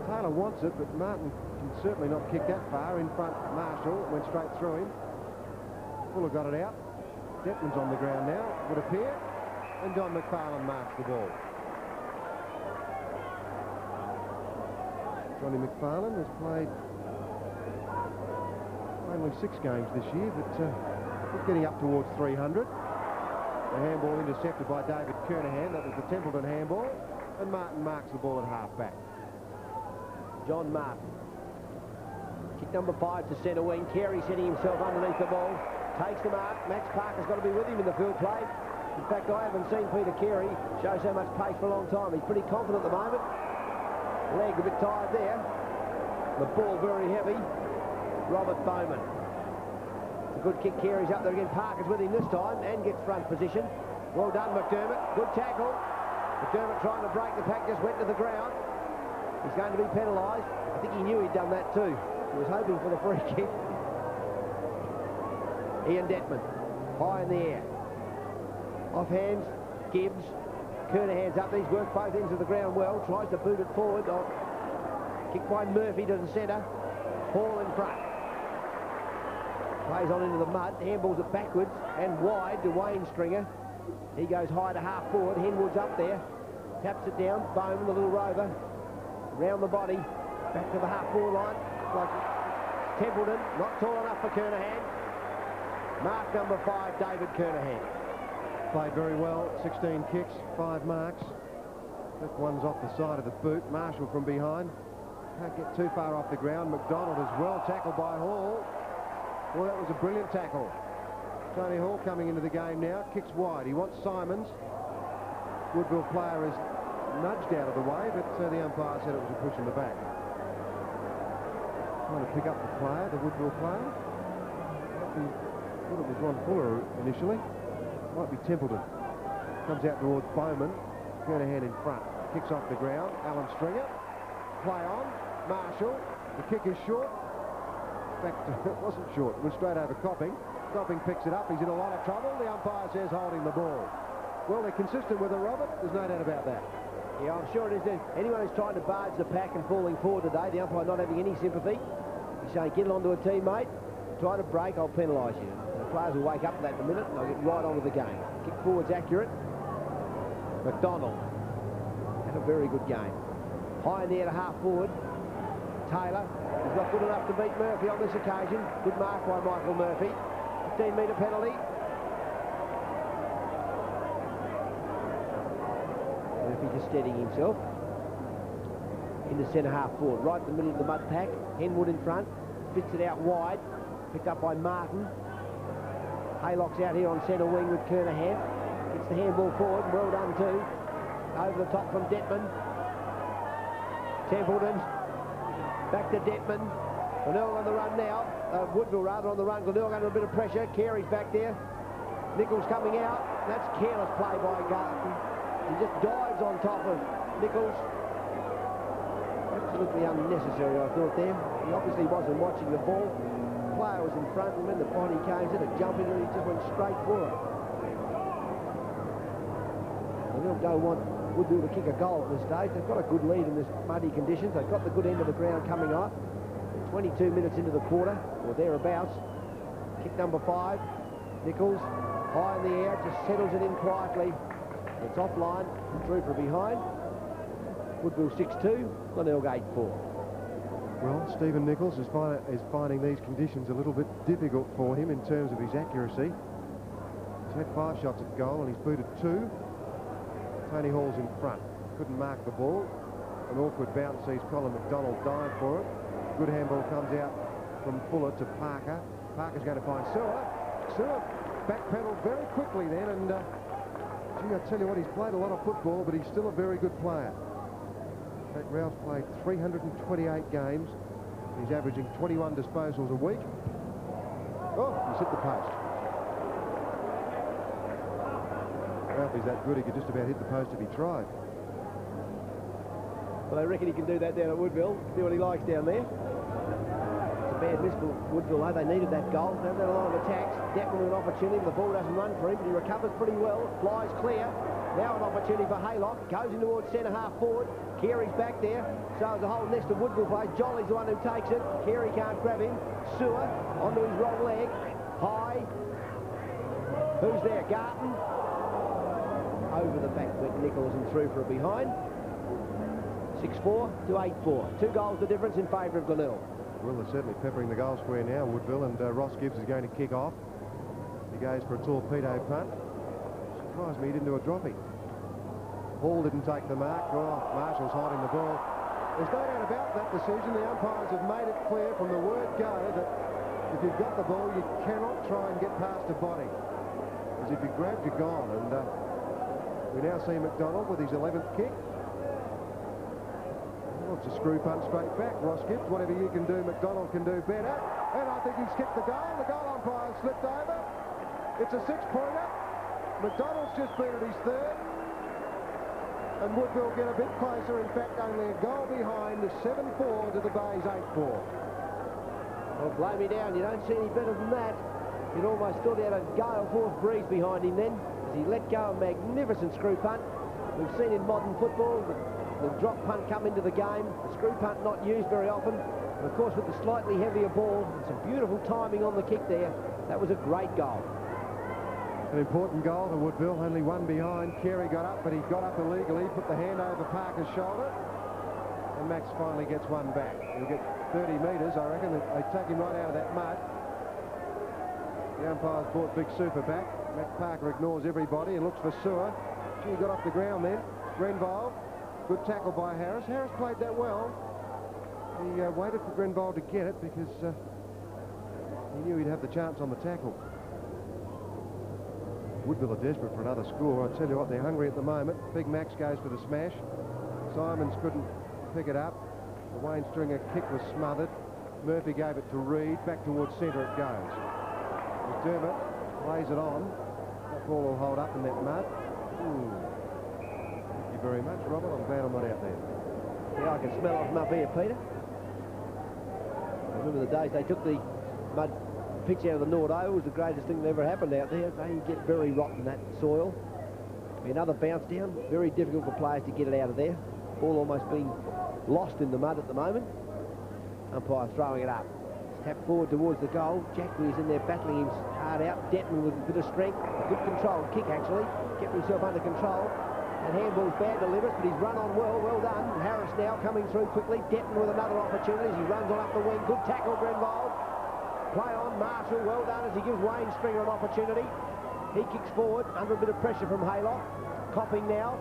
Taylor wants it, but Martin can certainly not kick that far. In front, Marshall went straight through him. Fuller got it out. Detman's on the ground now, would appear, and Don McFarlane marks the ball. Johnny McFarlane has played only 6 games this year, but he's getting up towards 300. The handball intercepted by David Kernahan. That was the Templeton handball, and Martin marks the ball at half-back. John Martin. Kick number 5 to centre wing. Carey setting himself underneath the ball. Takes the mark. Max Parker's got to be with him in the field play. In fact, I haven't seen Peter Carey show so much pace for a long time. He's pretty confident at the moment. Leg a bit tired there. The ball very heavy. Robert Bowman. It's a good kick. Carey's up there again. Parker's with him this time and gets front position. Well done, McDermott. Good tackle. McDermott trying to break the pack, just went to the ground. He's going to be penalised. I think he knew he'd done that too. He was hoping for the free kick. Ian Detman, high in the air. Off hands, Gibbs. Kernahan's up. He's worked both ends of the ground well. Tries to boot it forward. Kick by Murphy to the centre. Hall in front. Plays on into the mud. Handballs it backwards and wide to Wayne Stringer. He goes high to half forward. Henwood's up there. Taps it down. Bowman, the little rover. Round the body. Back to the half forward line. Like Templeton. Not tall enough for Kernahan. Mark number 5, David Kernahan. Played very well. 16 kicks, 5 marks. That one's off the side of the boot. Marshall from behind. Can't get too far off the ground. McDonald as well. Tackled by Hall. Well, that was a brilliant tackle. Tony Hall coming into the game now. Kicks wide. He wants Simons. Woodville player is nudged out of the way, but the umpire said it was a push in the back. Trying to pick up the player, the Woodville player. I thought it was Ron Fuller initially. Might be Templeton. Comes out towards Bowman. Kernahan in front. Kicks off the ground. Alan Stringer. Play on. Marshall. The kick is short. In fact, it wasn't short. It went straight over Copping. Copping picks it up. He's in a lot of trouble. The umpire says holding the ball. Well, they're consistent with the Robert. There's no doubt about that. Yeah, I'm sure it is. Anyone who's trying to barge the pack and falling forward today, the umpire not having any sympathy. He's saying, get it onto a teammate. Try to break, I'll penalise you. The players will wake up to that in a minute and they'll get right onto the game. Kick forward's accurate. McDonald had a very good game. High in the air to half forward. Taylor is not good enough to beat Murphy on this occasion. Good mark by Michael Murphy. 15-metre penalty. Murphy just steadying himself. In the centre half forward, right in the middle of the mud pack. Henwood in front, spits it out wide. Picked up by Martin. Haylock's out here on centre wing with Kernahan. Gets the handball forward, well done too. Over the top from Detman. Templeton. Back to Detman. Glenelg on the run now. Woodville rather on the run. Glenelg under a bit of pressure. Carey's back there. Nichols coming out. That's careless play by Garton. He just dives on top of Nichols. Absolutely unnecessary, I thought there. He obviously wasn't watching the ball. The player was in front, and when the body came in, a jumping, and he just went straight for it. Glenelg don't want Woodville to kick a goal at this stage. They've got a good lead in this muddy conditions. They've got the good end of the ground coming off. 22 minutes into the quarter, or thereabouts. Kick number 5. Nichols, high in the air, just settles it in quietly. It's offline, through from behind. Woodville 6-2, Glenelg 8-4. Well, Stephen Nichols is finding these conditions a little bit difficult for him in terms of his accuracy. He's had 5 shots at goal and he's booted 2. Tony Hall's in front. Couldn't mark the ball. An awkward bounce sees Colin McDonald dive for it. Good handball comes out from Fuller to Parker. Parker's going to find Sewer. Sewer backpedaled very quickly then, and gee, I tell you what, he's played a lot of football, but he's still a very good player. In fact, Ralph's played 328 games. He's averaging 21 disposals a week. Oh, he's hit the post. Ralphie's that good, he could just about hit the post if he tried. Well, I reckon he can do that down at Woodville. See what he likes down there. It's a bad miss for Woodville, though. They needed that goal. They've had a lot of attacks. Detman with an opportunity, but the ball doesn't run for him, but he recovers pretty well. Flies clear. Now an opportunity for Haylock. Goes in towards centre half forward. Carey's back there. So is a whole nest of Woodville players. Jolly's the one who takes it. Carey can't grab him. Sewer onto his wrong leg. High. Who's there? Garton. Over the back went Nichols and through for a behind. 6-4 to 8-4. 2 goals the difference in favour of Glenelg. Well, they're certainly peppering the goal square now, Woodville, and Ross Gibbs is going to kick off. He goes for a torpedo punt. Surprised me he didn't do a dropping. Hall didn't take the mark. Oh, Marshall's hiding the ball. There's no doubt about that decision. The umpires have made it clear from the word go that if you've got the ball, you cannot try and get past a body. Because if you grab, you're gone. And we now see McDonald with his 11th kick. Wants a screw punt straight back. Ross Gibbs, whatever you can do, McDonald can do better. And I think he's kicked the goal. The goal umpire slipped over. It's a 6-pointer. McDonald's just been at his 3rd. And Woodville get a bit closer. In fact, only a goal behind. The 7-4 to the Bays 8-4. Well, blow me down. You don't see any better than that. It almost thought he had a gale force breeze behind him then, as he let go a magnificent screw punt. We've seen in modern football the drop punt come into the game, the screw punt not used very often, and of course with the slightly heavier ball, some beautiful timing on the kick there. That was a great goal. An important goal to Woodville, only 1 behind. Carey got up, but he got up illegally, put the hand over Parker's shoulder, and Max finally gets one back. He'll get 30 metres, I reckon. They take him right out of that mud. The umpire's brought Big Super back. Max Parker ignores everybody and looks for Sewer. He got off the ground then. Grenville. Good tackle by Harris. Harris played that well. He waited for Grenville to get it because he knew he'd have the chance on the tackle. Woodville are desperate for another score. I tell you what, they're hungry at the moment. Big Max goes for the smash. Simons couldn't pick it up. The Wayne Stringer kick was smothered. Murphy gave it to Reed. Back towards centre it goes. McDermott plays it on. That ball will hold up in that mud. Thank you very much, Robert. I'm glad I'm not out there. Yeah, I can smell it from up here, Peter. I remember the days they took the mud pitch out of the Nord Oval. It was the greatest thing that ever happened out there. They get very rotten, that soil. Another bounce down. Very difficult for players to get it out of there. Ball almost being lost in the mud at the moment. Umpire throwing it up. It's tapped forward towards the goal. Jackley is in there battling him hard out. Detman with a bit of strength. A good controlled kick, actually. Kept himself under control. And handball's bad to Levis, but he's run on well. Well done. Harris now coming through quickly. Detton with another opportunity as he runs on up the wing. Good tackle, Glenelg. Play on. Marshall, well done as he gives Wayne Stringer an opportunity. He kicks forward under a bit of pressure from Haylock. Copping now.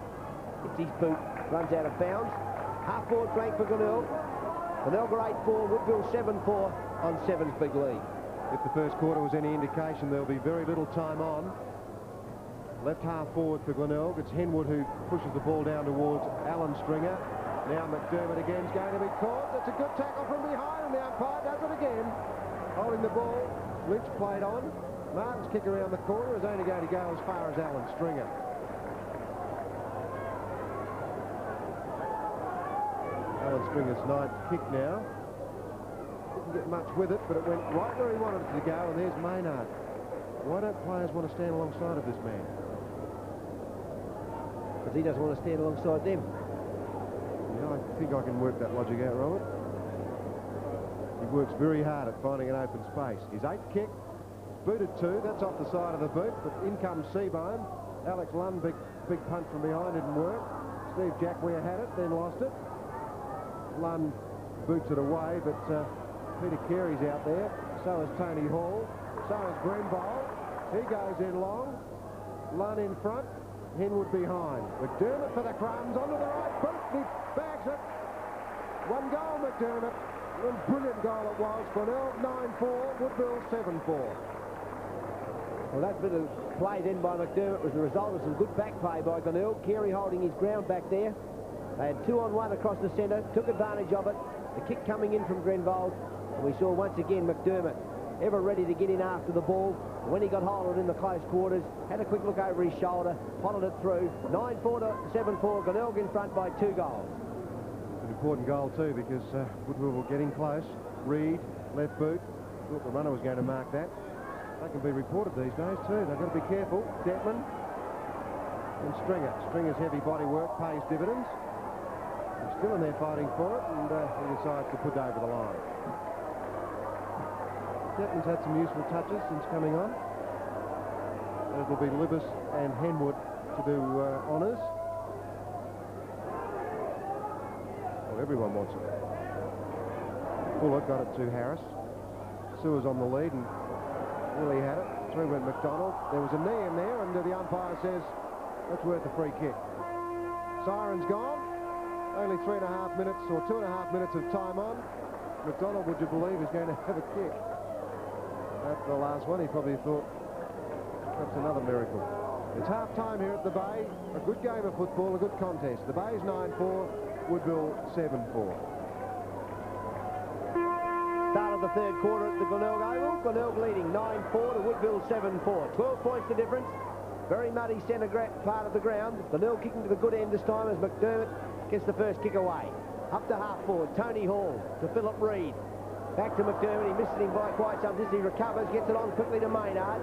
It's his boot. Runs out of bounds. Half-forward flank for Glenelg. Glenelg are 8-4. Woodville 7-4 on Sevens big lead. If the first quarter was any indication, there'll be very little time on. Left half forward for Glenelg. It's Henwood who pushes the ball down towards Alan Stringer. Now McDermott again's going to be caught. That's a good tackle from behind, and the umpire does it again. Holding the ball. Lynch played on. Martin's kick around the corner is only going to go as far as Alan Stringer. Alan Stringer's ninth kick now. Didn't get much with it, but it went right where he wanted it to go, and there's Maynard. Why don't players want to stand alongside of this man? Because he doesn't want to stand alongside them. Yeah, I think I can work that logic out, Robert. He works very hard at finding an open space. His eighth kick, booted two, that's off the side of the boot, but in comes Seabohm. Alex Lund, big punt from behind, didn't work. Steve Jackware had it, then lost it. Lund boots it away, but Peter Carey's out there. So is Tony Hall. So is Grenville. He goes in long. Lund in front. Henwood behind. McDermott for the crumbs. Onto the right boot. He bags it. One goal, McDermott. A brilliant goal it was. Glenelg 9-4. Woodville 7-4. Well, that bit of play then by McDermott was the result of some good back play by Glenelg. Carey holding his ground back there. They had 2-on-1 across the centre. Took advantage of it. The kick coming in from Grenville. And we saw once again McDermott ever ready to get in after the ball. When he got hold of it in the close quarters, had a quick look over his shoulder, potted it through. 9-4 to 7-4. Glenelg in front by 2 goals. An important goal too, because Woodville were getting close. Reed, left boot. Thought the runner was going to mark that. That can be reported these days too. They've got to be careful. Detman and Stringer. Stringer's heavy body work pays dividends. He's still in there fighting for it, and he decides to put over the line. Detman's had some useful touches since coming on. And it'll be Libas and Henwood to do honours. Well, everyone wants it. Bullock got it to Harris. Sewers on the lead, and Willie had it. Through went McDonald. There was a knee in there, and the umpire says that's worth a free kick. Siren's gone. Only 3.5 minutes or 2.5 minutes of time on. McDonald, would you believe, is going to have a kick. After the last one, he probably thought that's another miracle. It's half-time here at the Bay. A good game of football, a good contest. The Bay's 9-4, Woodville 7-4. Start of the third quarter at the Glenelg Oval. Glenelg leading 9-4 to Woodville 7-4. 12 points the difference. Very muddy centre part of the ground. Glenelg kicking to the good end this time as McDermott gets the first kick away. Up to half forward, Tony Hall to Philip Reed. Back to McDermott. He misses him by quite some distance. He recovers, gets it on quickly to Maynard.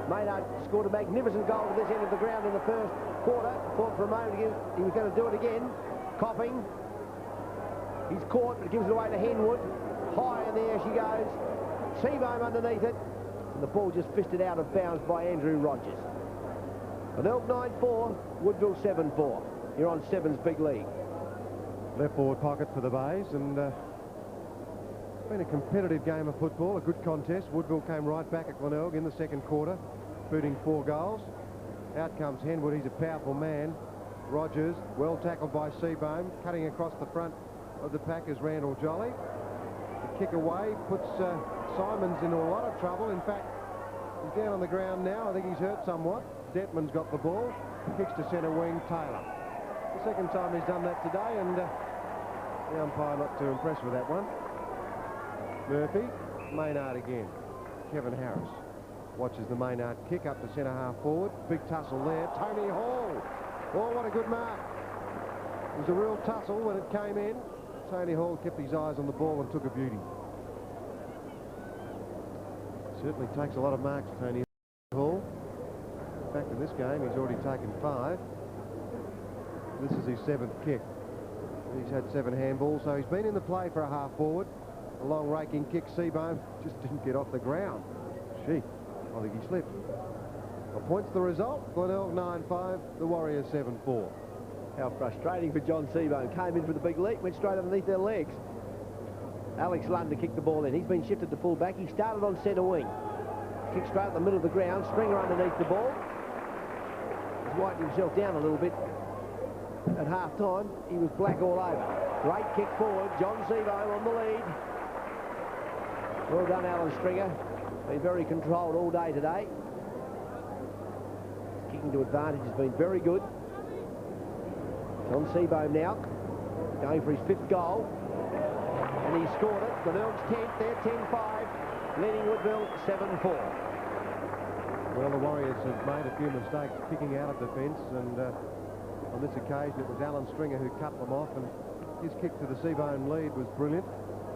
Maynard scored a magnificent goal to this end of the ground in the first quarter. Thought for a moment he was going to do it again. Coughing. He's caught, but gives it away to Henwood. High in there she goes. Seabohm underneath it. And the ball just fisted out of bounds by Andrew Rogers. Glenelg 9-4, Woodville 7-4. You're on Sevens big league. Left forward pocket for the Bays, and it's been a competitive game of football, a good contest. Woodville came right back at Glenelg in the second quarter, booting 4 goals. Out comes Henwood. He's a powerful man. Rogers, well tackled by Seabohm. Cutting across the front of the pack is Randall Jolly. The kick away puts Simons in a lot of trouble. In fact, he's down on the ground now. I think he's hurt somewhat. Detman's got the ball. Kicks to centre wing, Taylor. The second time he's done that today, and the umpire not too impressed with that one. Murphy, Maynard again. Kevin Harris watches the Maynard kick up to centre half forward. Big tussle there. Tony Hall. Oh, what a good mark. It was a real tussle when it came in. Tony Hall kept his eyes on the ball and took a beauty. Certainly takes a lot of marks, Tony Hall. In fact, in this game, he's already taken 5. This is his 7th kick. He's had 7 handballs, so he's been in the play for a half forward. A long raking kick. Seabohm just didn't get off the ground. Gee, I think he slipped. Well, points the result. Glenelg 9-5, the Warriors 7-4. How frustrating for John Seabohm. Came in for the big leap, went straight underneath their legs. Alex Lunn to kick the ball in. He's been shifted to full back. He started on centre wing. Kicked straight up the middle of the ground. Stringer underneath the ball. He's wiped himself down a little bit at half-time. He was black all over. Great kick forward. John Seabohm on the lead. Well done, Alan Stringer. Been very controlled all day today. His kicking to advantage has been very good. John Seabohm now going for his 5th goal. And he scored it. Glenelg's 10th, they're 10-5, leading Woodville 7-4. Well, the Warriors have made a few mistakes kicking out of defence, and on this occasion it was Alan Stringer who cut them off, and his kick to the Seabohm lead was brilliant.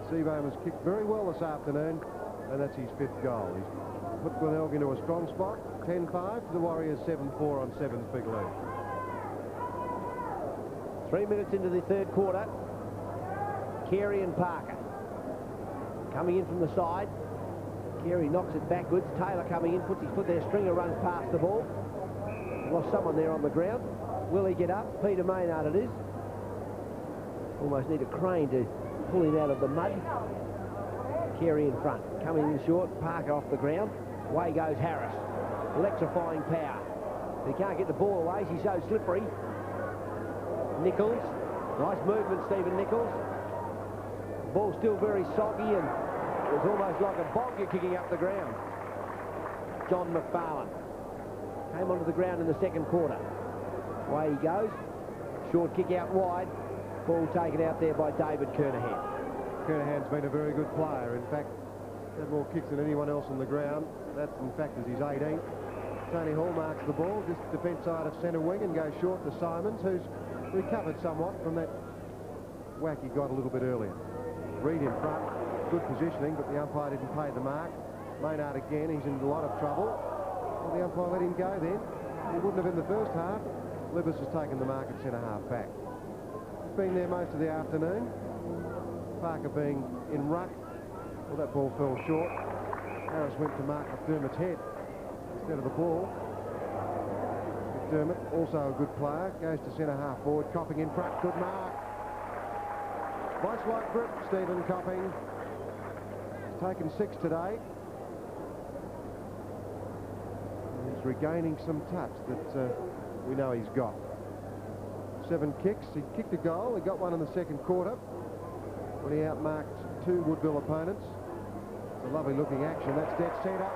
Seabohm has kicked very well this afternoon, and that's his 5th goal. He's put Glenelg into a strong spot. 10-5 to the Warriors, 7-4 on 7's big lead. 3 minutes into the 3rd quarter. Carey and Parker coming in from the side. Carey knocks it backwards. Taylor coming in, puts his foot there. Stringer runs past the ball. Lost someone there on the ground. Will he get up? Peter Maynard it is. Almost need a crane to pull him out of the mud. Carey in front. Coming in short. Parker off the ground. Away goes Harris. Electrifying power. He can't get the ball away. She's so slippery. Nichols. Nice movement, Stephen Nichols. Ball still very soggy, and it's almost like a bonker kicking up the ground. John McFarlane came onto the ground in the 2nd quarter. Away he goes. Short kick out wide. Ball taken out there by David Kernahan. Kernahan's been a very good player. In fact, had more kicks than anyone else on the ground. That, in fact, is his 18th. Tony Hall marks the ball, just defence side of centre wing, and goes short to Simons, who's recovered somewhat from that whack he got a little bit earlier. Reid in front, good positioning, but the umpire didn't pay the mark. Maynard again, he's in a lot of trouble. Well, the umpire let him go then. He wouldn't have in the first half. Libas has taken the mark at centre-half back. He's been there most of the afternoon. Parker being in ruck. Well, that ball fell short. Harris went to mark McDermott's head instead of the ball. McDermott, also a good player, goes to centre-half forward. Copping in front, good mark. Nice light grip, Stephen Copping. He's taken 6 today. He's regaining some touch that we know he's got. 7 kicks. He kicked a goal. He got one in the 2nd quarter when he outmarked 2 Woodville opponents. It's a lovely looking action. That's dead centre.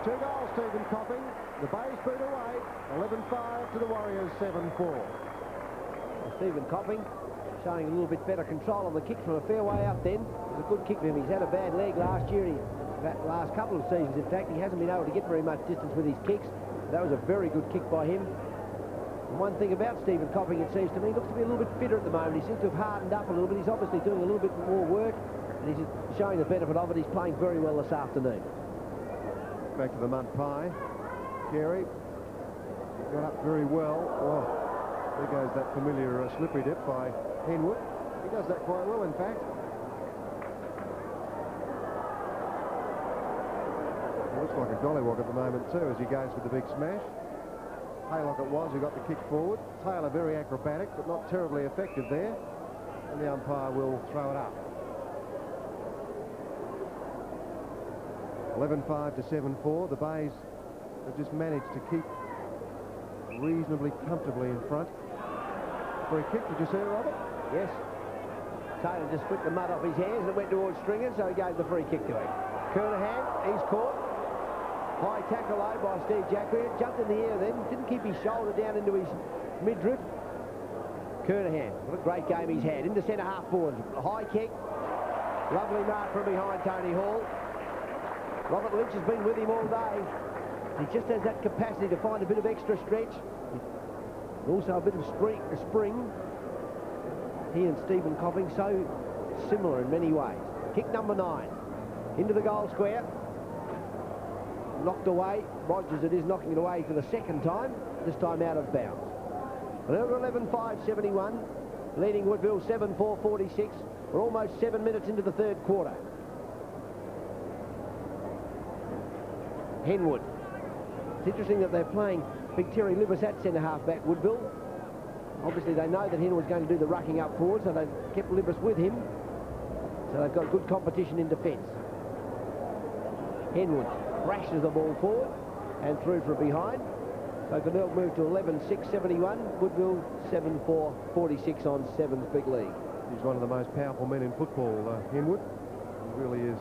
2 goals, Stephen Copping. The Bays beat away. 11-5 to the Warriors, 7-4. Stephen Copping showing a little bit better control of the kick from a fair way out then. It was a good kick for him. He's had a bad leg last year. That last couple of seasons, in fact, he hasn't been able to get very much distance with his kicks. That was a very good kick by him. And one thing about Stephen Copping, it seems to me, he looks to be a little bit fitter at the moment. He seems to have hardened up a little bit. He's obviously doing a little bit more work, and he's showing the benefit of it. He's playing very well this afternoon. Back to the mud pie. Carey got up very well. Oh, there goes that familiar slippery dip by Henwood. He does that quite well, in fact. It looks like a gollywog at the moment too, as he goes for the big smash. Haylock it was who got the kick forward. Taylor very acrobatic, but not terribly effective there. And the umpire will throw it up. 11-5 to 7-4. The Bays have just managed to keep reasonably comfortably in front. Free kick, did you see it, Robert? Yes. Taylor just flicked the mud off his hands and it went towards Stringer, so he gave the free kick to him. Kernahan, he's caught. High tackle low by Steve Jacquet. Jumped in the air then, didn't keep his shoulder down into his midriff. Kernahan, what a great game he's had. Into centre-half forward. A high kick. Lovely mark from behind Tony Hall. Robert Lynch has been with him all day. He just has that capacity to find a bit of extra stretch. Also a bit of spring. He and Stephen Copping so similar in many ways. Kick number 9. Into the goal square. Knocked away. Rogers it is knocking it away for the 2nd time. This time out of bounds. 11-5-71. Leading Woodville 7-4-46. We're almost 7 minutes into the 3rd quarter. Henwood. It's interesting that they're playing Big Terry Libas at centre-half back, Woodville. Obviously, they know that Henwood's going to do the rucking up forward, so they kept Libas with him. So they've got good competition in defence. Henwood crashes the ball forward and through for behind. So Glenelg moved to 11-6-71. Woodville 7-4-46 on 7's big league. He's one of the most powerful men in football, Henwood. He really is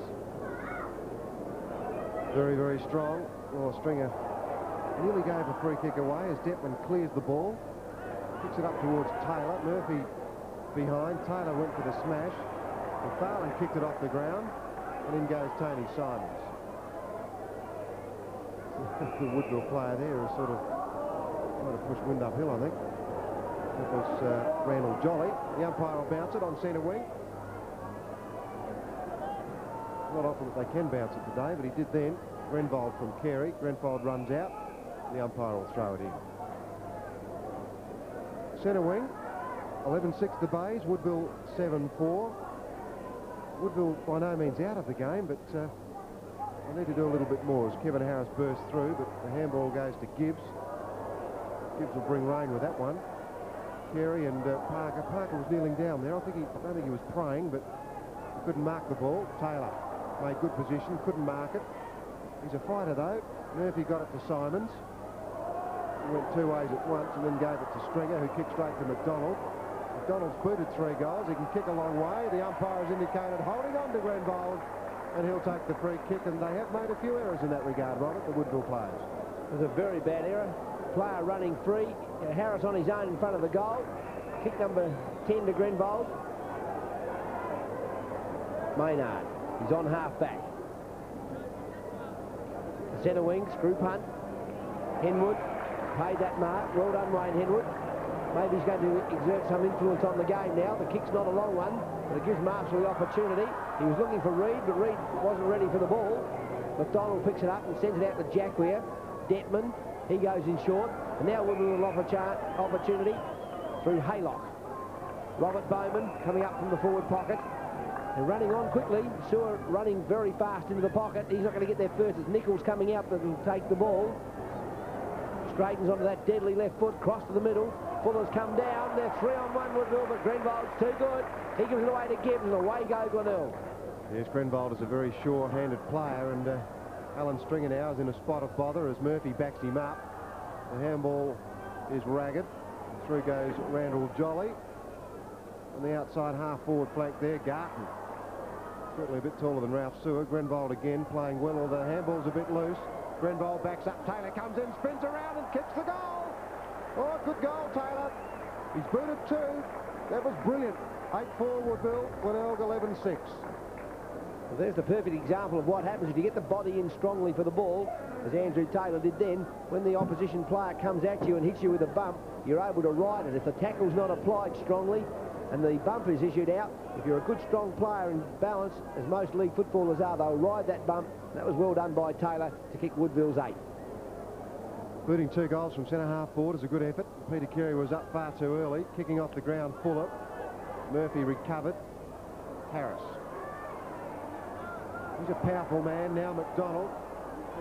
very, very strong. Oh, Stringer nearly gave a free kick away as Dettman clears the ball. Kicks it up towards Taylor. Murphy behind. Taylor went for the smash. McFarlane kicked it off the ground. And in goes Tony Simons. The Woodville player there is sort of trying to push wind uphill, I think. That was Randall Jolly. The umpire will bounce it on centre wing. Not often that they can bounce it today, but he did then. Grenvold from Carey. Grenvold runs out. The umpire will throw it in. Centre wing, 11-6 the Bays. Woodville 7-4. Woodville by no means out of the game, but I need to do a little bit more as Kevin Harris bursts through, but the handball goes to Gibbs. Gibbs will bring rain with that one. Carey and Parker. Parker was kneeling down there. I don't think he was praying, but he couldn't mark the ball. Taylor made good position, couldn't mark it. He's a fighter though. Murphy got it to Simons. He went two ways at once and then gave it to Stringer, who kicked straight to McDonald. McDonald's booted 3 goals. He can kick a long way. The umpire has indicated holding on to Grenvold, and he'll take the free kick, and they have made a few errors in that regard, Robert, the Woodville players. It was a very bad error. Player running free. Harris on his own in front of the goal. Kick number 10 to Grenvold. Maynard. He's on half-back. The centre wing, screw punt. Henwood paid that mark. Well done, Wayne Henwood. Maybe he's going to exert some influence on the game now. The kick's not a long one, but it gives Marshall the opportunity. He was looking for Reid, but Reid wasn't ready for the ball. McDonald picks it up and sends it out to Jacquia. Dettman, he goes in short. And now Woodville will offer opportunity through Haylock. Robert Bowman coming up from the forward pocket. They're running on quickly. Sewer running very fast into the pocket. He's not going to get there first. It's Nichols coming out that will take the ball. Straightens onto that deadly left foot, cross to the middle. Fuller's come down. They're 3-on-1 Woodville, but Grenvold's too good. He gives it away to Gibbs, and away go Glenelg. Yes, Grenvold is a very sure-handed player, and Alan Stringer now is in a spot of bother as Murphy backs him up. The handball is ragged. Through goes Randall Jolly. On the outside half-forward flank there, Garton. Certainly a bit taller than Ralph Sewer. Grenvold again playing well, although the handball's a bit loose. Grenvold backs up. Taylor comes in, spins around and kicks the goal. Oh, good goal, Taylor. He's booted 2. That was brilliant. 8-4 Woodville, Glenelg 11-6. Well, there's the perfect example of what happens if you get the body in strongly for the ball, as Andrew Taylor did then. When the opposition player comes at you and hits you with a bump, you're able to ride it. If the tackle's not applied strongly and the bump is issued out, if you're a good, strong player in balance, as most league footballers are, they'll ride that bump. That was well done by Taylor to kick Woodville's 8. Booting 2 goals from centre-half forward is a good effort. Peter Carey was up far too early. Kicking off the ground, Fuller. Murphy recovered. Harris. He's a powerful man now, McDonald.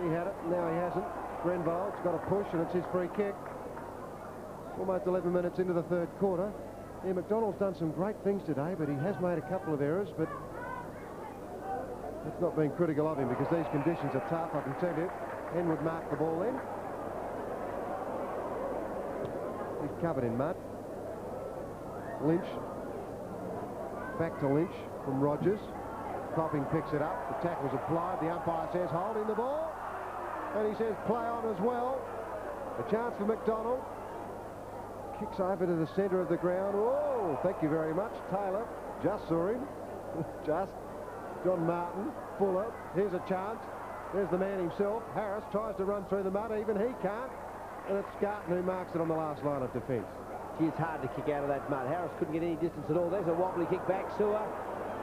He had it, now he hasn't. Grenvold's got a push, and it's his free kick. Almost 11 minutes into the third quarter. Yeah, McDonald's done some great things today, but he has made a couple of errors, but that's not being critical of him because these conditions are tough, I can tell you. Henwood marked the ball then. He's covered in mud. Lynch. Back to Lynch from Rogers. Copping picks it up. The tackle's applied. The umpire says holding the ball. And he says play on as well. A chance for McDonald. Kicks over to the centre of the ground. Oh, thank you very much. Taylor just saw him. Just. John Martin. Fuller. Here's a chance. There's the man himself. Harris tries to run through the mud. Even he can't. And it's Garton who marks it on the last line of defence. Gee, it's hard to kick out of that mud. Harris couldn't get any distance at all. There's a wobbly kick back. Sewer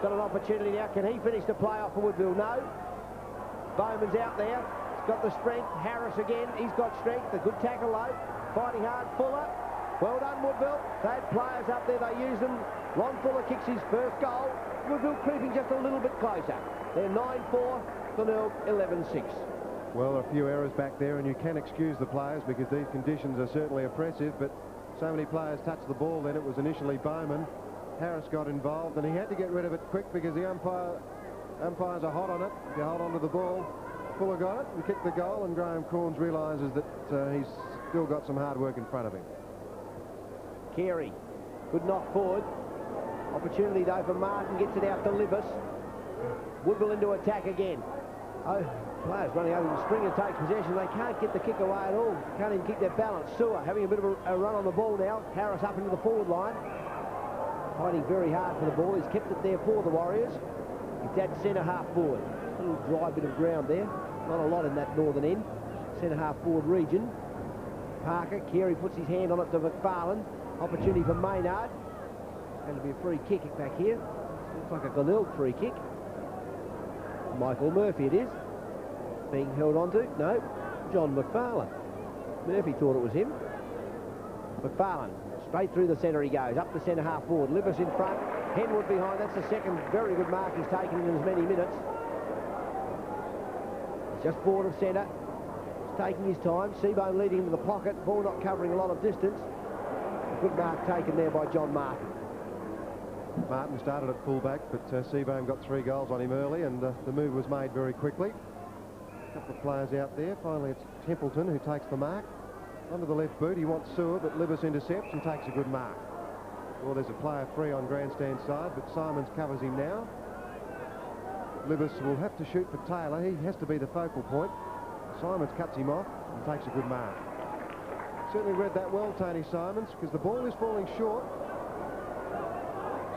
got an opportunity now. Can he finish the play off for Woodville? No. Bowman's out there. He's got the strength. Harris again. He's got strength. A good tackle low. Fighting hard. Fuller. Well done, Woodville. They had players up there. They use them. Ron Fuller kicks his first goal. Woodville creeping just a little bit closer. They're 9-4. Glenelg 11-6. Well, a few errors back there, and you can excuse the players because these conditions are certainly oppressive, but So many players touched the ball then. It was initially Bowman. Harris got involved, and he had to get rid of it quick because the umpires are hot on it. If you hold on to the ball, Fuller got it and kicked the goal, and Graham Corns realises that he's still got some hard work in front of him. Carey, good knock forward. Opportunity though for Martin, gets it out to Libas. Woodville into attack again. Oh, players running over the Stringer takes possession. They can't get the kick away at all. Can't even keep their balance. Sewer having a bit of a run on the ball now. Harris up into the forward line. Fighting very hard for the ball. He's kept it there for the Warriors. It's at centre half forward. A little dry bit of ground there. Not a lot in that northern end. Centre half forward region. Parker, Carey puts his hand on it to McFarlane. Opportunity for Maynard. Going to be a free kick back here. Looks like a Glenelg free kick. Michael Murphy it is. Being held onto. No, John McFarlane. Murphy thought it was him. McFarlane. Straight through the centre he goes. Up the centre half forward. Libas in front. Henwood behind. That's the second very good mark he's taken in as many minutes. He's just forward of centre. He's taking his time. Seabohm leading into the pocket. Ball not covering a lot of distance. A good mark taken there by John Martin. Martin started at fullback, but Seabohm got 3 goals on him early, and the move was made very quickly. A couple of players out there. Finally, it's Templeton who takes the mark. Under the left boot, he wants Sewer, but Libas intercepts and takes a good mark. Well, there's a player free on grandstand side, but Simons covers him now. Libas will have to shoot for Taylor. He has to be the focal point. Simons cuts him off and takes a good mark. Certainly read that well, Tony Simons, because the ball is falling short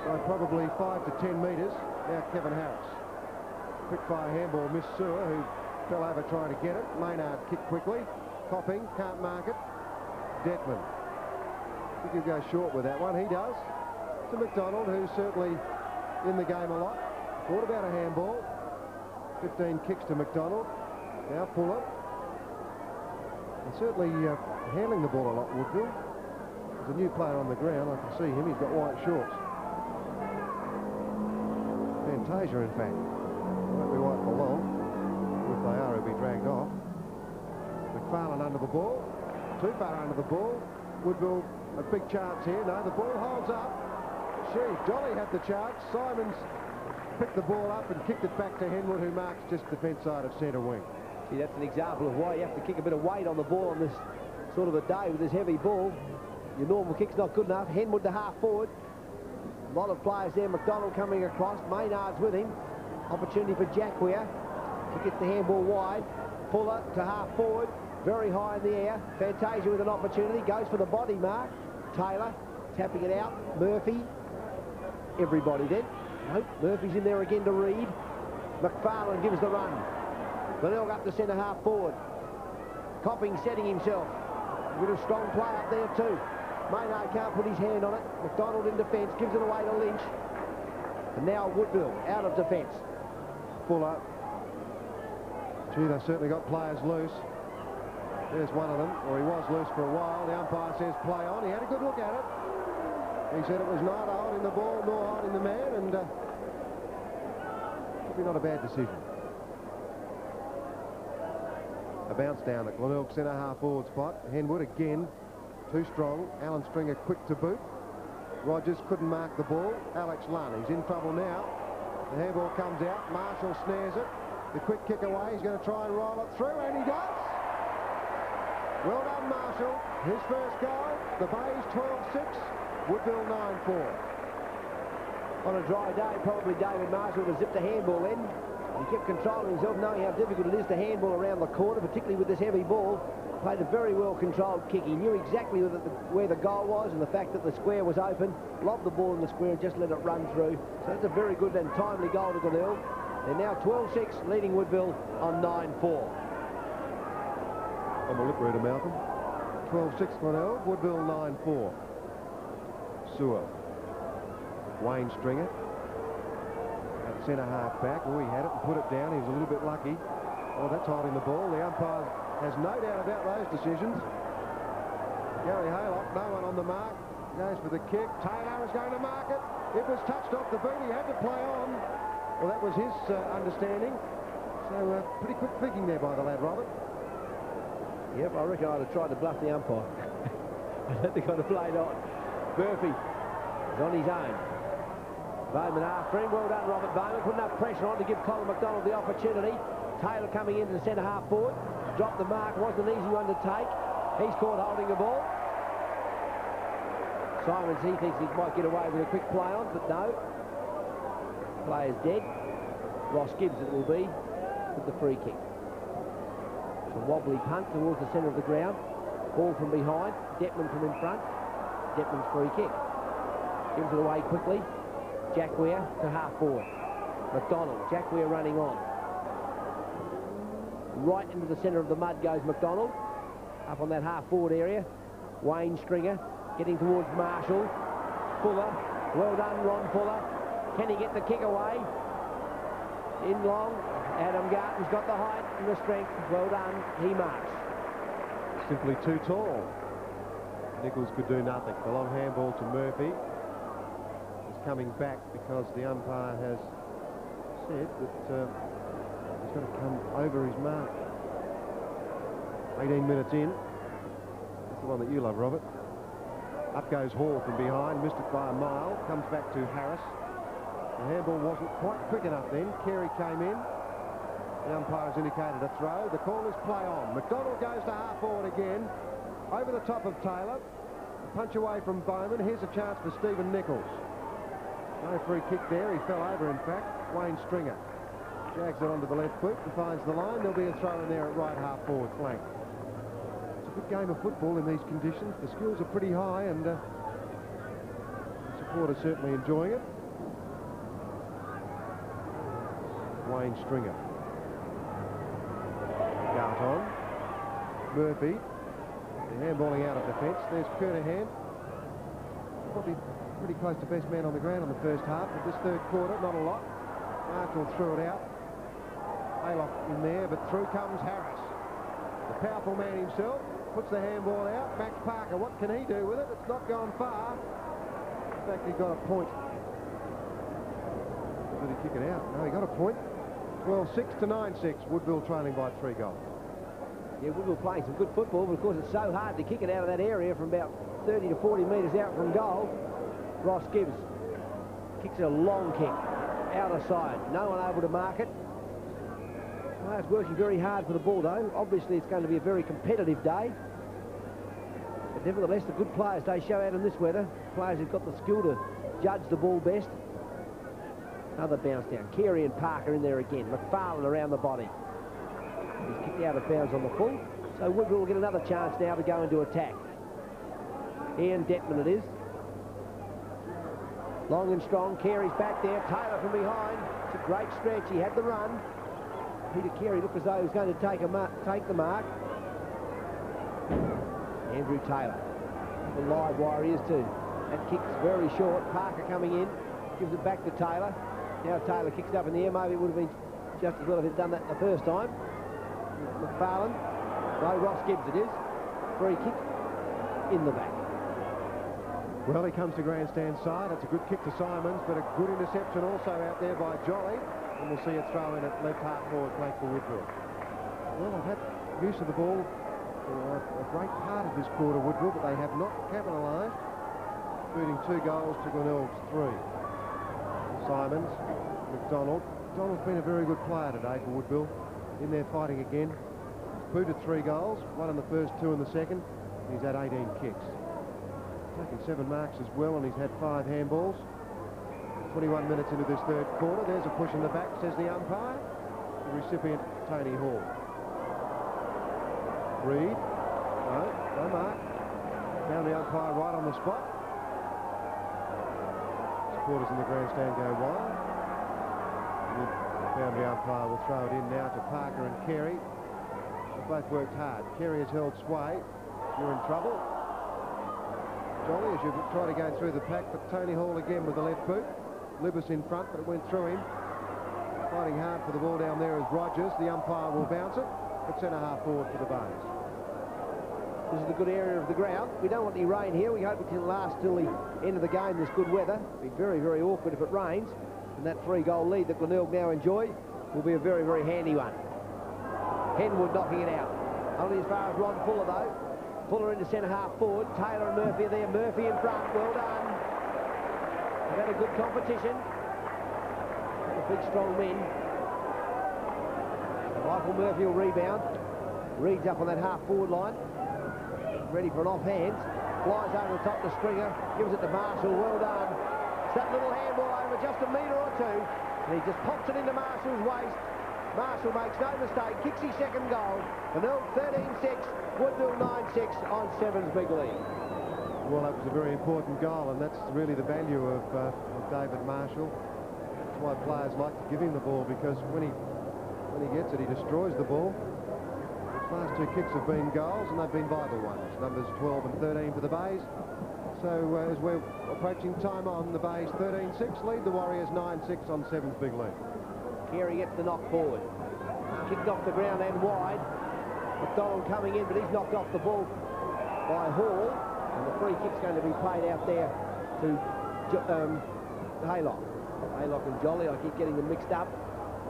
by probably 5 to 10 metres. Now Kevin Harris. Quick fire handball, missed Sewer, who fell over trying to get it. Maynard kicked quickly. Copping, can't mark it. Detman. I think he'll go short with that one. He does. To McDonald, who's certainly in the game a lot. Thought about a handball. 15 kicks to McDonald. Now Fuller. And certainly handling the ball a lot, Woodville. There's a new player on the ground. I can see him. He's got white shorts. Fantasia, in fact. Won't be white for long. If they are, he'll be dragged off. McFarlane under the ball. Too far under the ball. Woodville a big chance here. No, the ball holds up. Gee, Dolly had the chance. Simons picked the ball up and kicked it back to Henwood, who marks just defence side of centre wing. See, that's an example of why you have to kick a bit of weight on the ball on this sort of a day with this heavy ball. Your normal kick's not good enough. Henwood to half forward. A lot of players there. McDonald coming across. Maynard's with him. Opportunity for Jacquia to get the handball wide. Fuller to half forward. Very high in the air. Fantasia with an opportunity. Goes for the body mark. Taylor tapping it out. Murphy. Everybody then. Nope. Murphy's in there again to Reed. McFarlane gives the run. Glenelg up to centre half forward. Copping setting himself. A bit of strong play up there too. Maynard can't put his hand on it. McDonald in defence. Gives it away to Lynch. And now Woodville out of defence. Fuller. Gee, they've certainly got players loose. There's one of them, or he was loose for a while. The umpire says play on. He had a good look at it. He said it was neither holding the ball nor holding the man, and probably not a bad decision. A bounce down at Glenelg centre half forward spot. Henwood again, too strong. Alan Stringer quick to boot. Rogers couldn't mark the ball. Alex Lunn, he's in trouble now. The handball comes out. Marshall snares it. The quick kick away. He's going to try and roll it through, and he does. Well done, Marshall. His first goal. The Bays 12-6. Woodville 9-4. On a dry day, probably David Marshall would have zipped a handball in. He kept controlling himself, knowing how difficult it is to handball around the corner, particularly with this heavy ball. Played a very well-controlled kick. He knew exactly where the goal was, and the fact that the square was open, lobbed the ball in the square and just let it run through. So that's a very good and timely goal to Glenelg. They're now 12-6, leading Woodville on 9-4. On the lip reader, Malcolm. 12-6 Glenelg, Woodville 9-4. Sewer. Wayne Stringer. At centre half back. Oh, he had it and put it down. He was a little bit lucky. Oh, that's holding the ball. The umpire has no doubt about those decisions. Gary Haylock, no one on the mark. Goes for the kick. Taylor is going to mark it. It was touched off the boot. He had to play on. Well, that was his understanding. So, pretty quick thinking there by the lad, Robert. Yep, I reckon I'd have tried to bluff the umpire. They've got to play it on. Murphy is on his own. Bowman after him. Well done, Robert Bowman. Put enough pressure on to give Colin McDonald the opportunity. Taylor coming into the centre half forward. Dropped the mark. Wasn't an easy one to take. He's caught holding the ball. Simons, he thinks he might get away with a quick play on, but no. Player's dead. Ross Gibbs it will be with the free kick. It's a wobbly punt towards the centre of the ground. Ball from behind. Detman from in front. Detman's free kick. Gives it away quickly. Jack Weir to half forward. McDonald. Jack Weir running on. Right into the centre of the mud goes McDonald. Up on that half forward area. Wayne Stringer getting towards Marshall. Fuller. Well done, Ron Fuller. Can he get the kick away? In long. Adam Garton's got the height and the strength. Well done. He marks. Simply too tall. Nichols could do nothing. The long handball to Murphy is coming back because the umpire has said that he's got to come over his mark. 18 minutes in. That's the one that you love, Robert. Up goes Hall from behind, missed it by a mile, comes back to Harris. The handball wasn't quite quick enough then. Carey came in. The umpire has indicated a throw. The call is play on. McDonald goes to half forward again. Over the top of Taylor. A punch away from Bowman. Here's a chance for Stephen Nichols. No free kick there. He fell over, in fact. Wayne Stringer jags it onto the left foot and finds the line. There'll be a throw in there at right half forward flank. It's a good game of football in these conditions. The skills are pretty high and the supporters certainly enjoying it. Wayne Stringer. Garton. Murphy. Handballing out of defence. There's Kernahan. Probably pretty close to best man on the ground in the first half, but this third quarter, not a lot. Marshall threw it out. Haylock in there, but through comes Harris. The powerful man himself puts the handball out. Max Parker, what can he do with it? It's not gone far. In fact, he got a point. Did he kick it out? No, he got a point. 12-6 to 9-6. Woodville trailing by 3 goals. Yeah, Woodville playing some good football, but of course it's so hard to kick it out of that area from about 30 to 40 metres out from goal. Ross Gibbs kicks a long kick, out of side. No one able to mark it. Players working very hard for the ball, though. Obviously, it's going to be a very competitive day. But nevertheless, the good players they show out in this weather. Players who've got the skill to judge the ball best. Another bounce down. Carey and Parker in there again. McFarlane around the body. He's kicked out of bounds on the full. So Woodville will get another chance now to go into attack. Ian Detman it is. Long and strong. Carey's back there. Taylor from behind. It's a great stretch. He had the run. Peter Carey looked as though he was going to take the mark. Andrew Taylor. The live wire is too. That kick's very short. Parker coming in. Gives it back to Taylor. Now Taylor kicks it up in the air. Maybe it would have been just as well if he'd done that the first time. McFarlane. No, Ross Gibbs it is. Free kick in the back. Well, he comes to grandstand side. It's a good kick to Simons, but a good interception also out there by Jolly. And we'll see a throw in at left half forward flank for Woodville. Well, they've had use of the ball for a great part of this quarter, Woodville, but they have not capitalised, including 2 goals to Glenelg's 3. Simons, McDonald. McDonald's been a very good player today for Woodville. In there fighting again. He's booted 3 goals, 1 in the first, 2 in the second. He's had 18 kicks. Taken 7 marks as well, and he's had 5 handballs. 21 minutes into this third quarter. There's a push in the back, says the umpire. The recipient, Tony Hall. Reed. No mark. Found the umpire right on the spot. Supporters in the grandstand go wild. Found the umpire will throw it in now to Parker and Carey. They've both worked hard. Carey has held sway. You're in trouble. Jolly, as you try to go through the pack, but Tony Hall again with the left boot. Libas in front, but it went through him. Fighting hard for the ball down there is Rogers. The umpire will bounce it, but centre half forward for the Bones. This is the good area of the ground. We don't want any rain here. We hope it can last till the end of the game, this good weather. It'll be very, very awkward if it rains. And that 3-goal lead that Glenelg now enjoy will be a very, very handy one. Henwood knocking it out. Only as far as Ron Fuller, though. Fuller into centre half forward. Taylor and Murphy are there. Murphy in front. Well done. They've had a good competition. Big strong men. Michael Murphy will rebound. Reed's up on that half forward line. Ready for an offhand. Flies over the top to Stringer. Gives it to Marshall. Well done. It's that little handball over just a metre or two. And he just pops it into Marshall's waist. Marshall makes no mistake. Kicks his second goal. Glenelg 13-6. Woodville 9-6 on Sevens Big League. Well, that was a very important goal, and that's really the value of David Marshall. That's why players like to give him the ball, because when he gets it, he destroys the ball. His last two kicks have been goals, and they've been vital ones. Numbers 12 and 13 for the Bays. So as we're approaching time on, the Bays 13-6 lead the Warriors 9-6 on Sevens Big League. Carey gets the knock forward. Kicked off the ground and wide. McDonald coming in, but he's knocked off the ball by Hall. And the free kick's going to be played out there to Haylock. Haylock and Jolly, I keep getting them mixed up.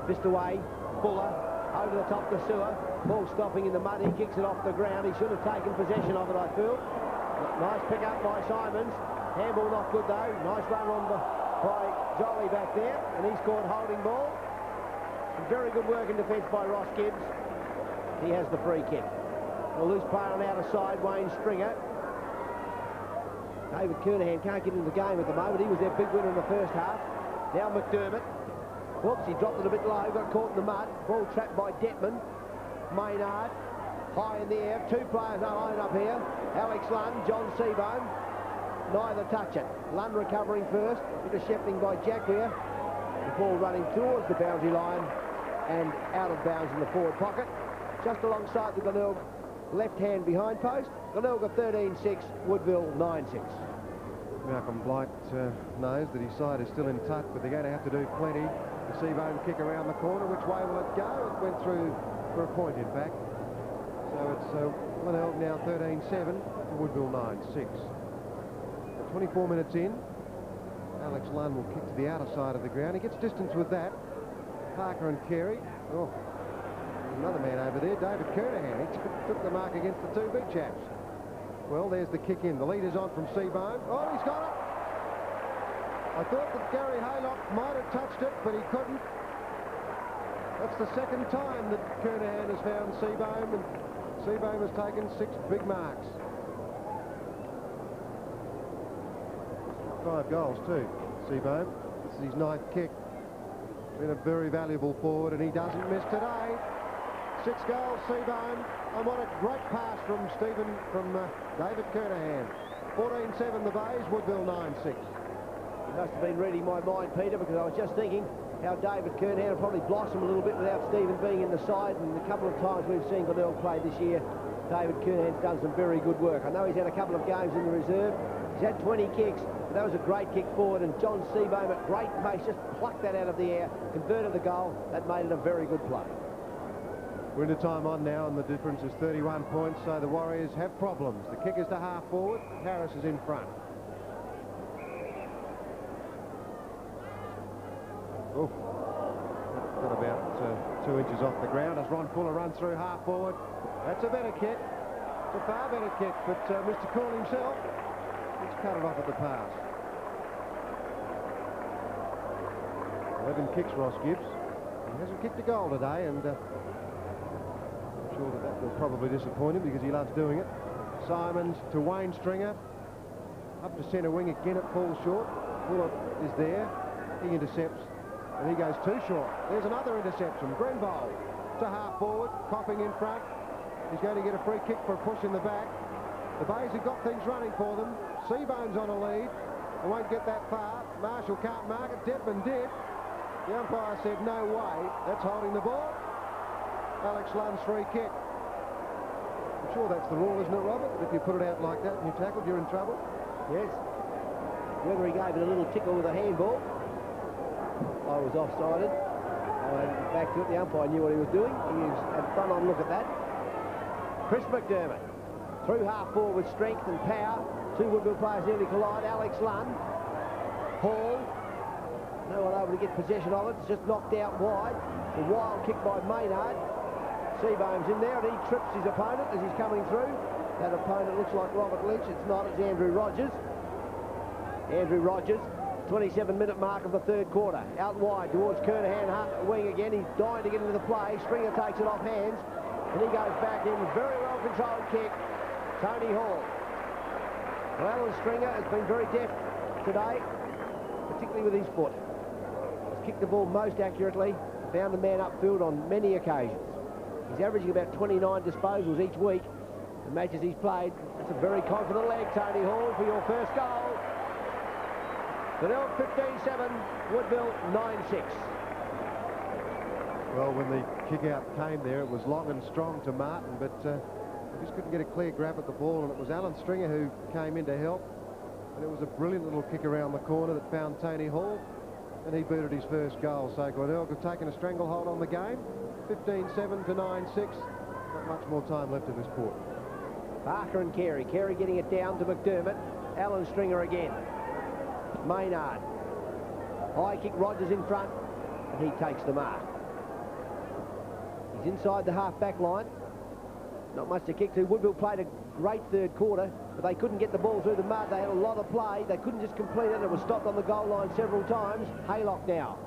Fist away, Fuller, over the top to Sewer. Ball stopping in the mud, he kicks it off the ground. He should have taken possession of it, I feel. Nice pick up by Simons. Handball not good though. Nice run on by Jolly back there, and he's caught holding ball. Some very good work in defence by Ross Gibbs. He has the free kick. A loose player on the outer side, Wayne Stringer. David Kernahan can't get into the game at the moment. He was their big winner in the first half. Now McDermott. Whoops, he dropped it a bit low, got caught in the mud. Ball trapped by Detman. Maynard, high in the air. Two players are lined up here. Alex Lund, John Seabohm. Neither touch it. Lund recovering first. Bit of shifting by Jacquia. The ball running towards the boundary line and out of bounds in the forward pocket. Just alongside the Glenelg left hand behind post. Glenelg 13-6, Woodville 9-6. Malcolm Blight knows that his side is still in touch, but they're going to have to do plenty. The Seabohm kick around the corner. Which way will it go? It went through for a point, in fact. So it's Glenelg now 13-7, Woodville 9-6. 24 minutes in. Alex Lund will kick to the outer side of the ground. He gets distance with that. Parker and Carey. Oh, another man over there, David Kernahan. He took the mark against the two big chaps. Well, there's the kick in. The lead is on from Seabohm. Oh, he's got it. I thought that Gary Haylock might have touched it, but he couldn't. That's the second time that Kernahan has found Seabohm, and Seabohm has taken 6 big marks. 5 goals too, Seabohm. This is his 9th kick. Been a very valuable forward, and he doesn't miss today. 6 goals, Seabohm, and what a great pass from David Kernahan. 14-7 the Bays, Woodville 9-6. You must have been reading my mind, Peter, because I was just thinking how David Kernahan probably blossomed a little bit without Stephen being in the side, and a couple of times we've seen Glenelg play this year, David Kernahan's done some very good work. I know he's had a couple of games in the reserve. He's had 20 kicks. That was a great kick forward, and John Seabohm at great pace just plucked that out of the air, converted the goal. That made it a very good play. We're into time on now, and the difference is 31 points, so the Warriors have problems. The kick is to half forward. Harris is in front. Oh, got about 2 inches off the ground as Ron Fuller runs through half forward. That's a better kick. It's a far better kick, but Mr. Cool himself, he's cut it off at the pass. 11 kicks, Ross Gibbs. He hasn't kicked a goal today, and I'm sure that will probably disappoint him because he loves doing it. Simons to Wayne Stringer. Up to centre wing again, it falls short. Fuller is there. He intercepts, and he goes too short. There's another interception. Grenbold to half forward, Copping in front. He's going to get a free kick for a push in the back. The Bays have got things running for them. Seabohm's on a lead. They won't get that far. Marshall can't mark it. Detman did. The umpire said no way. That's holding the ball. Alex Lund's free kick. I'm sure that's the rule, isn't it, Robert? If you put it out like that and you're tackled, you're in trouble. Yes. Whether he gave it a little tickle with a handball, I was offsided. I went back to it. The umpire knew what he was doing. He had a front-on look at that. Chris McDermott through half forward with strength and power. 2 Woodville players nearly collide. Alex Lund. Hall. No one able to get possession of it. It's just knocked out wide. A wild kick by Maynard. Seabohm's in there, and he trips his opponent as he's coming through. That opponent looks like Robert Lynch. It's not. It's Andrew Rogers. Andrew Rogers, 27-minute mark of the third quarter. Out wide towards Kernahan, wing again. He's dying to get into the play. Stringer takes it off hands, and he goes back in. Very well controlled kick. Tony Hall. Well, Alan Stringer has been very deft today, particularly with his foot. He's kicked the ball most accurately, found the man upfield on many occasions. He's averaging about 29 disposals each week. The matches he's played. That's a very confident leg, Tony Hall, for your first goal. Glenelg 15-7, Woodville 9-6. Well, when the kick-out came there, it was long and strong to Martin, but he just couldn't get a clear grab at the ball, and it was Alan Stringer who came in to help. And it was a brilliant little kick around the corner that found Tony Hall, and he booted his first goal. So Glenelg have taken a stranglehold on the game, 15-7 to 9-6. Not much more time left in this quarter. Parker and Carey. Carey getting it down to McDermott. Alan Stringer again. Maynard. High kick, Rogers in front, and he takes the mark. He's inside the half-back line. Not much to kick to. Woodville played a great third quarter, but they couldn't get the ball through the mud. They had a lot of play. They couldn't just complete it. It was stopped on the goal line several times. Haylock now.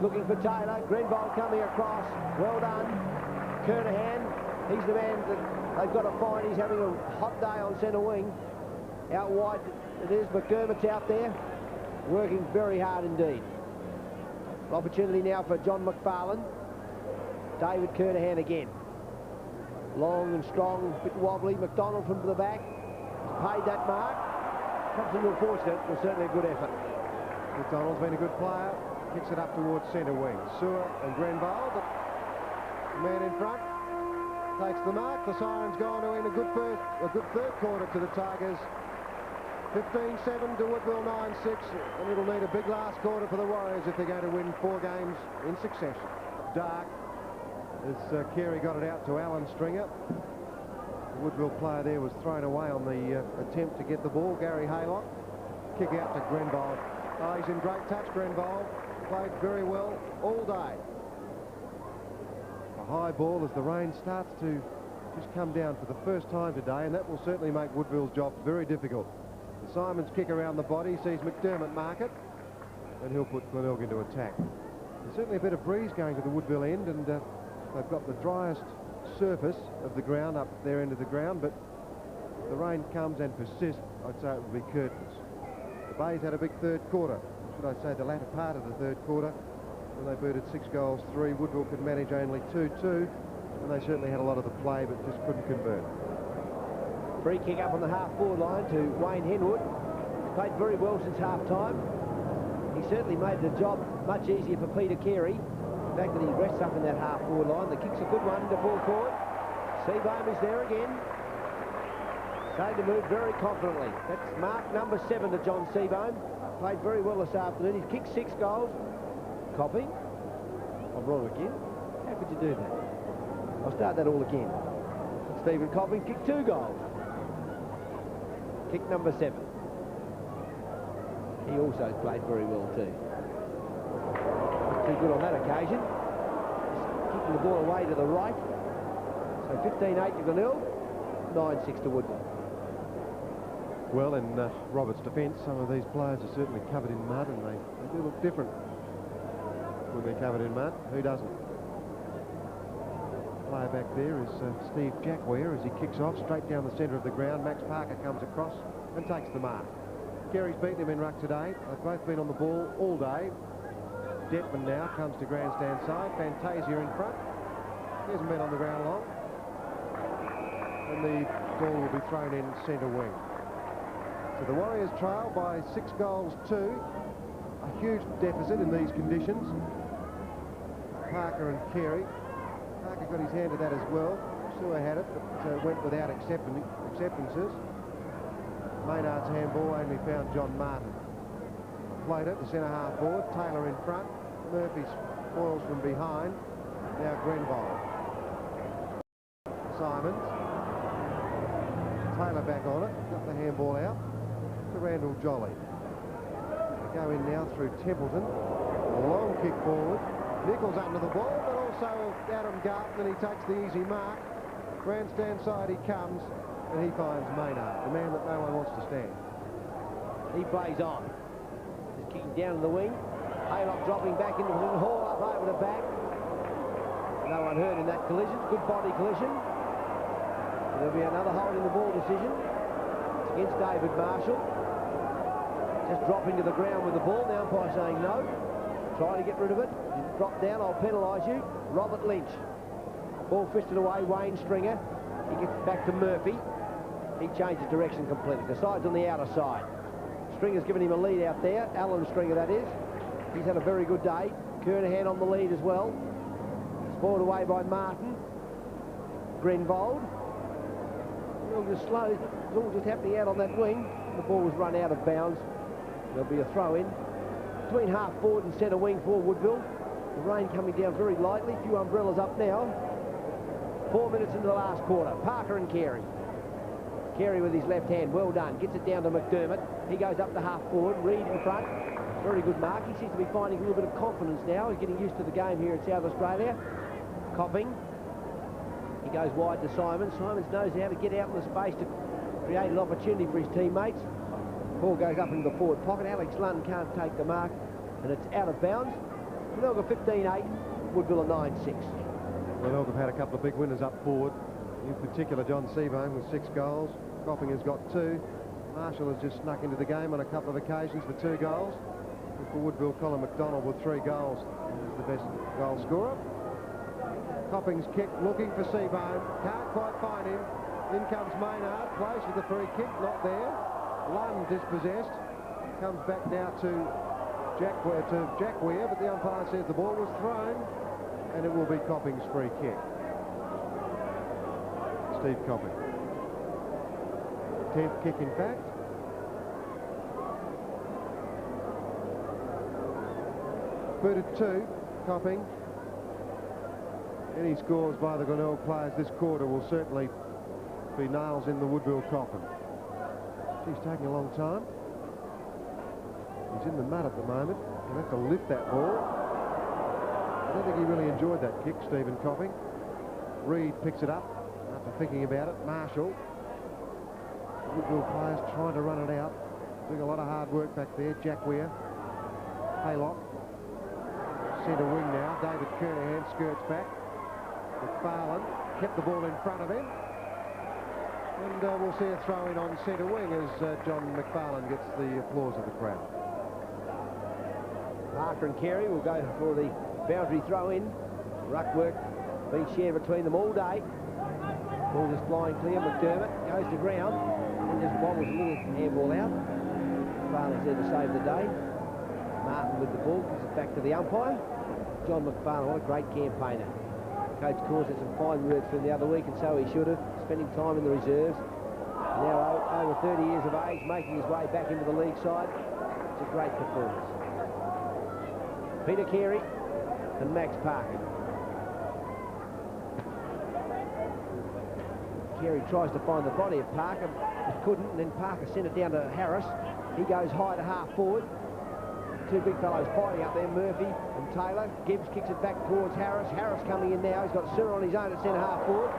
Looking for Taylor. Grenville coming across. Well done. Kernahan. He's the man that they've got to find. He's having a hot day on centre wing. Out wide it is. McDermott's out there, working very hard indeed. Opportunity now for John McFarlane. David Kernahan again. Long and strong, a bit wobbly. McDonald from the back. He's paid that mark. Perhaps a little fortunate, but certainly a good effort. McDonald's been a good player. Kicks it up towards centre wing. Sewer and Grenville, but the man in front takes the mark. The siren's gone to end a good third quarter to the Tigers. 15-7 to Woodville 9-6, and it'll need a big last quarter for the Warriors if they're going to win 4 games in succession. Dark as Carey got it out to Alan Stringer. The Woodville player there was thrown away on the attempt to get the ball. Gary Haylock. Kick out to Grenville. Oh, he's in great touch, Grenville. Played very well all day. A high ball as the rain starts to just come down for the first time today, and that will certainly make Woodville's job very difficult. Simon's kick around the body, sees McDermott mark it, and he'll put Glenelg into attack. There's certainly a bit of breeze going to the Woodville end, and they've got the driest surface of the ground up their end of the ground, but if the rain comes and persists, I'd say it will be curtains. The Bays had a big third quarter, should I say the latter part of the third quarter, when they booted 6 goals, 3. Woodville could manage only 2-2, and they certainly had a lot of the play, but just couldn't convert. Free kick up on the half-forward line to Wayne Henwood. He's played very well since half-time. He certainly made the job much easier for Peter Carey. The fact that he rests up in that half-forward line. The kick's a good one to full court. Seabohm is there again. Starting to move very confidently. That's mark number 7 to John Seabohm. Played very well this afternoon. He's kicked 6 goals. Copy. I'm wrong again. How could you do that? I'll start that all again. Stephen Copping kicked 2 goals. Kick number 7. He also played very well too. Too good on that occasion. Just kicking the ball away to the right. So 15-8 to Glenelg, 9-6 to Woodville. Well, in Robert's defence, some of these players are certainly covered in mud, and they do look different when they're covered in mud. Who doesn't? Player back there is Steve Jackware as he kicks off straight down the centre of the ground. Max Parker comes across and takes the mark. Carey's beaten him in ruck today. They've both been on the ball all day. Detman now comes to grandstand side. Fantasia in front. He hasn't been on the ground long. And the ball will be thrown in centre wing. So the Warriors trail by 6 goals to a huge deficit in these conditions. Parker and Carey. Parker got his hand to that as well. Sewer had it, but went without acceptances. Maynard's handball only found John Martin. Played it, the centre half forward. Taylor in front. Murphy spoils from behind. Now Grenville. Simons. Taylor back on it. Got the handball out to Randall Jolly. They go in now through Templeton. A long kick forward. Nichols under the ball, but also Adam Garton, and he takes the easy mark. Grandstand side he comes, and he finds Maynard, the man that no one wants to stand. He plays on. Just kicking down to the wing. Haylock dropping back into the Hall up over the back. No one hurt in that collision. Good body collision. There'll be another holding the ball decision. It's against David Marshall. Just dropping to the ground with the ball. The umpire saying no. Try to get rid of it. You drop down, I'll penalise you. Robert Lynch. Ball fisted away, Wayne Stringer. He gets back to Murphy. He changes direction completely. The side's on the outer side. Stringer's given him a lead out there. Alan Stringer, that is. He's had a very good day. Kernahan on the lead as well. Spoiled away by Martin. Grenvold. A little just slow. It's all just happening out on that wing. The ball was run out of bounds. There'll be a throw-in. Between half forward and centre wing for Woodville. The rain coming down very lightly. A few umbrellas up now. 4 minutes into the last quarter. Parker and Carey. Carey with his left hand, well done. Gets it down to McDermott. He goes up to half forward. Reid in front. Very good mark. He seems to be finding a little bit of confidence now. He's getting used to the game here in South Australia. Copping. He goes wide to Simons. Simons knows how to get out in the space to create an opportunity for his teammates. Ball goes up into the forward pocket. Alex Lund can't take the mark, and it's out of bounds. Glenelg 15-8, Woodville 9-6. Glenelg have had a couple of big winners up forward. In particular, John Seabohm with 6 goals. Copping has got 2. Marshall has just snuck into the game on a couple of occasions for 2 goals. And for Woodville, Colin McDonald with 3 goals is the best goal scorer. Copping's kick, looking for Seabohm. Can't quite find him. In comes Maynard, plays with the free kick, not there. Lund dispossessed. Comes back now to Jack Weir, but the umpire says the ball was thrown, and it will be Copping's free kick. Steve Copping. 10th kick, in fact. Booted 2, Copping. Any scores by the Glenelg players this quarter will certainly be nails in the Woodville coffin. He's taking a long time. He's in the mud at the moment. He'll have to lift that ball. I don't think he really enjoyed that kick, Stephen Copping. Reid picks it up after thinking about it. Marshall. Woodville players trying to run it out. Doing a lot of hard work back there. Jack Weir. Haylock. Centre wing now. David Kernahan skirts back. McFarlane kept the ball in front of him. And we'll see a throw-in on centre wing as John McFarlane gets the applause of the crowd. Parker and Carey will go for the boundary throw-in. Ruck work being shared between them all day. Ball just flying clear. McDermott goes to ground and just wobbles a little handball out. McFarlane's there to save the day. Martin with the ball gives it back to the umpire. John McFarlane, what a great campaigner. Coach Coors had some fine words for him the other week, and so he should have. Spending time in the reserves. Now over 30 years of age, making his way back into the league side. It's a great performance. Peter Carey and Max Parker. Carey tries to find the body of Parker, but couldn't, and then Parker sent it down to Harris. He goes high to half forward. 2 big fellows fighting up there, Murphy and Taylor. Gibbs kicks it back towards Harris. Harris coming in now. He's got Sir on his own at centre half forward.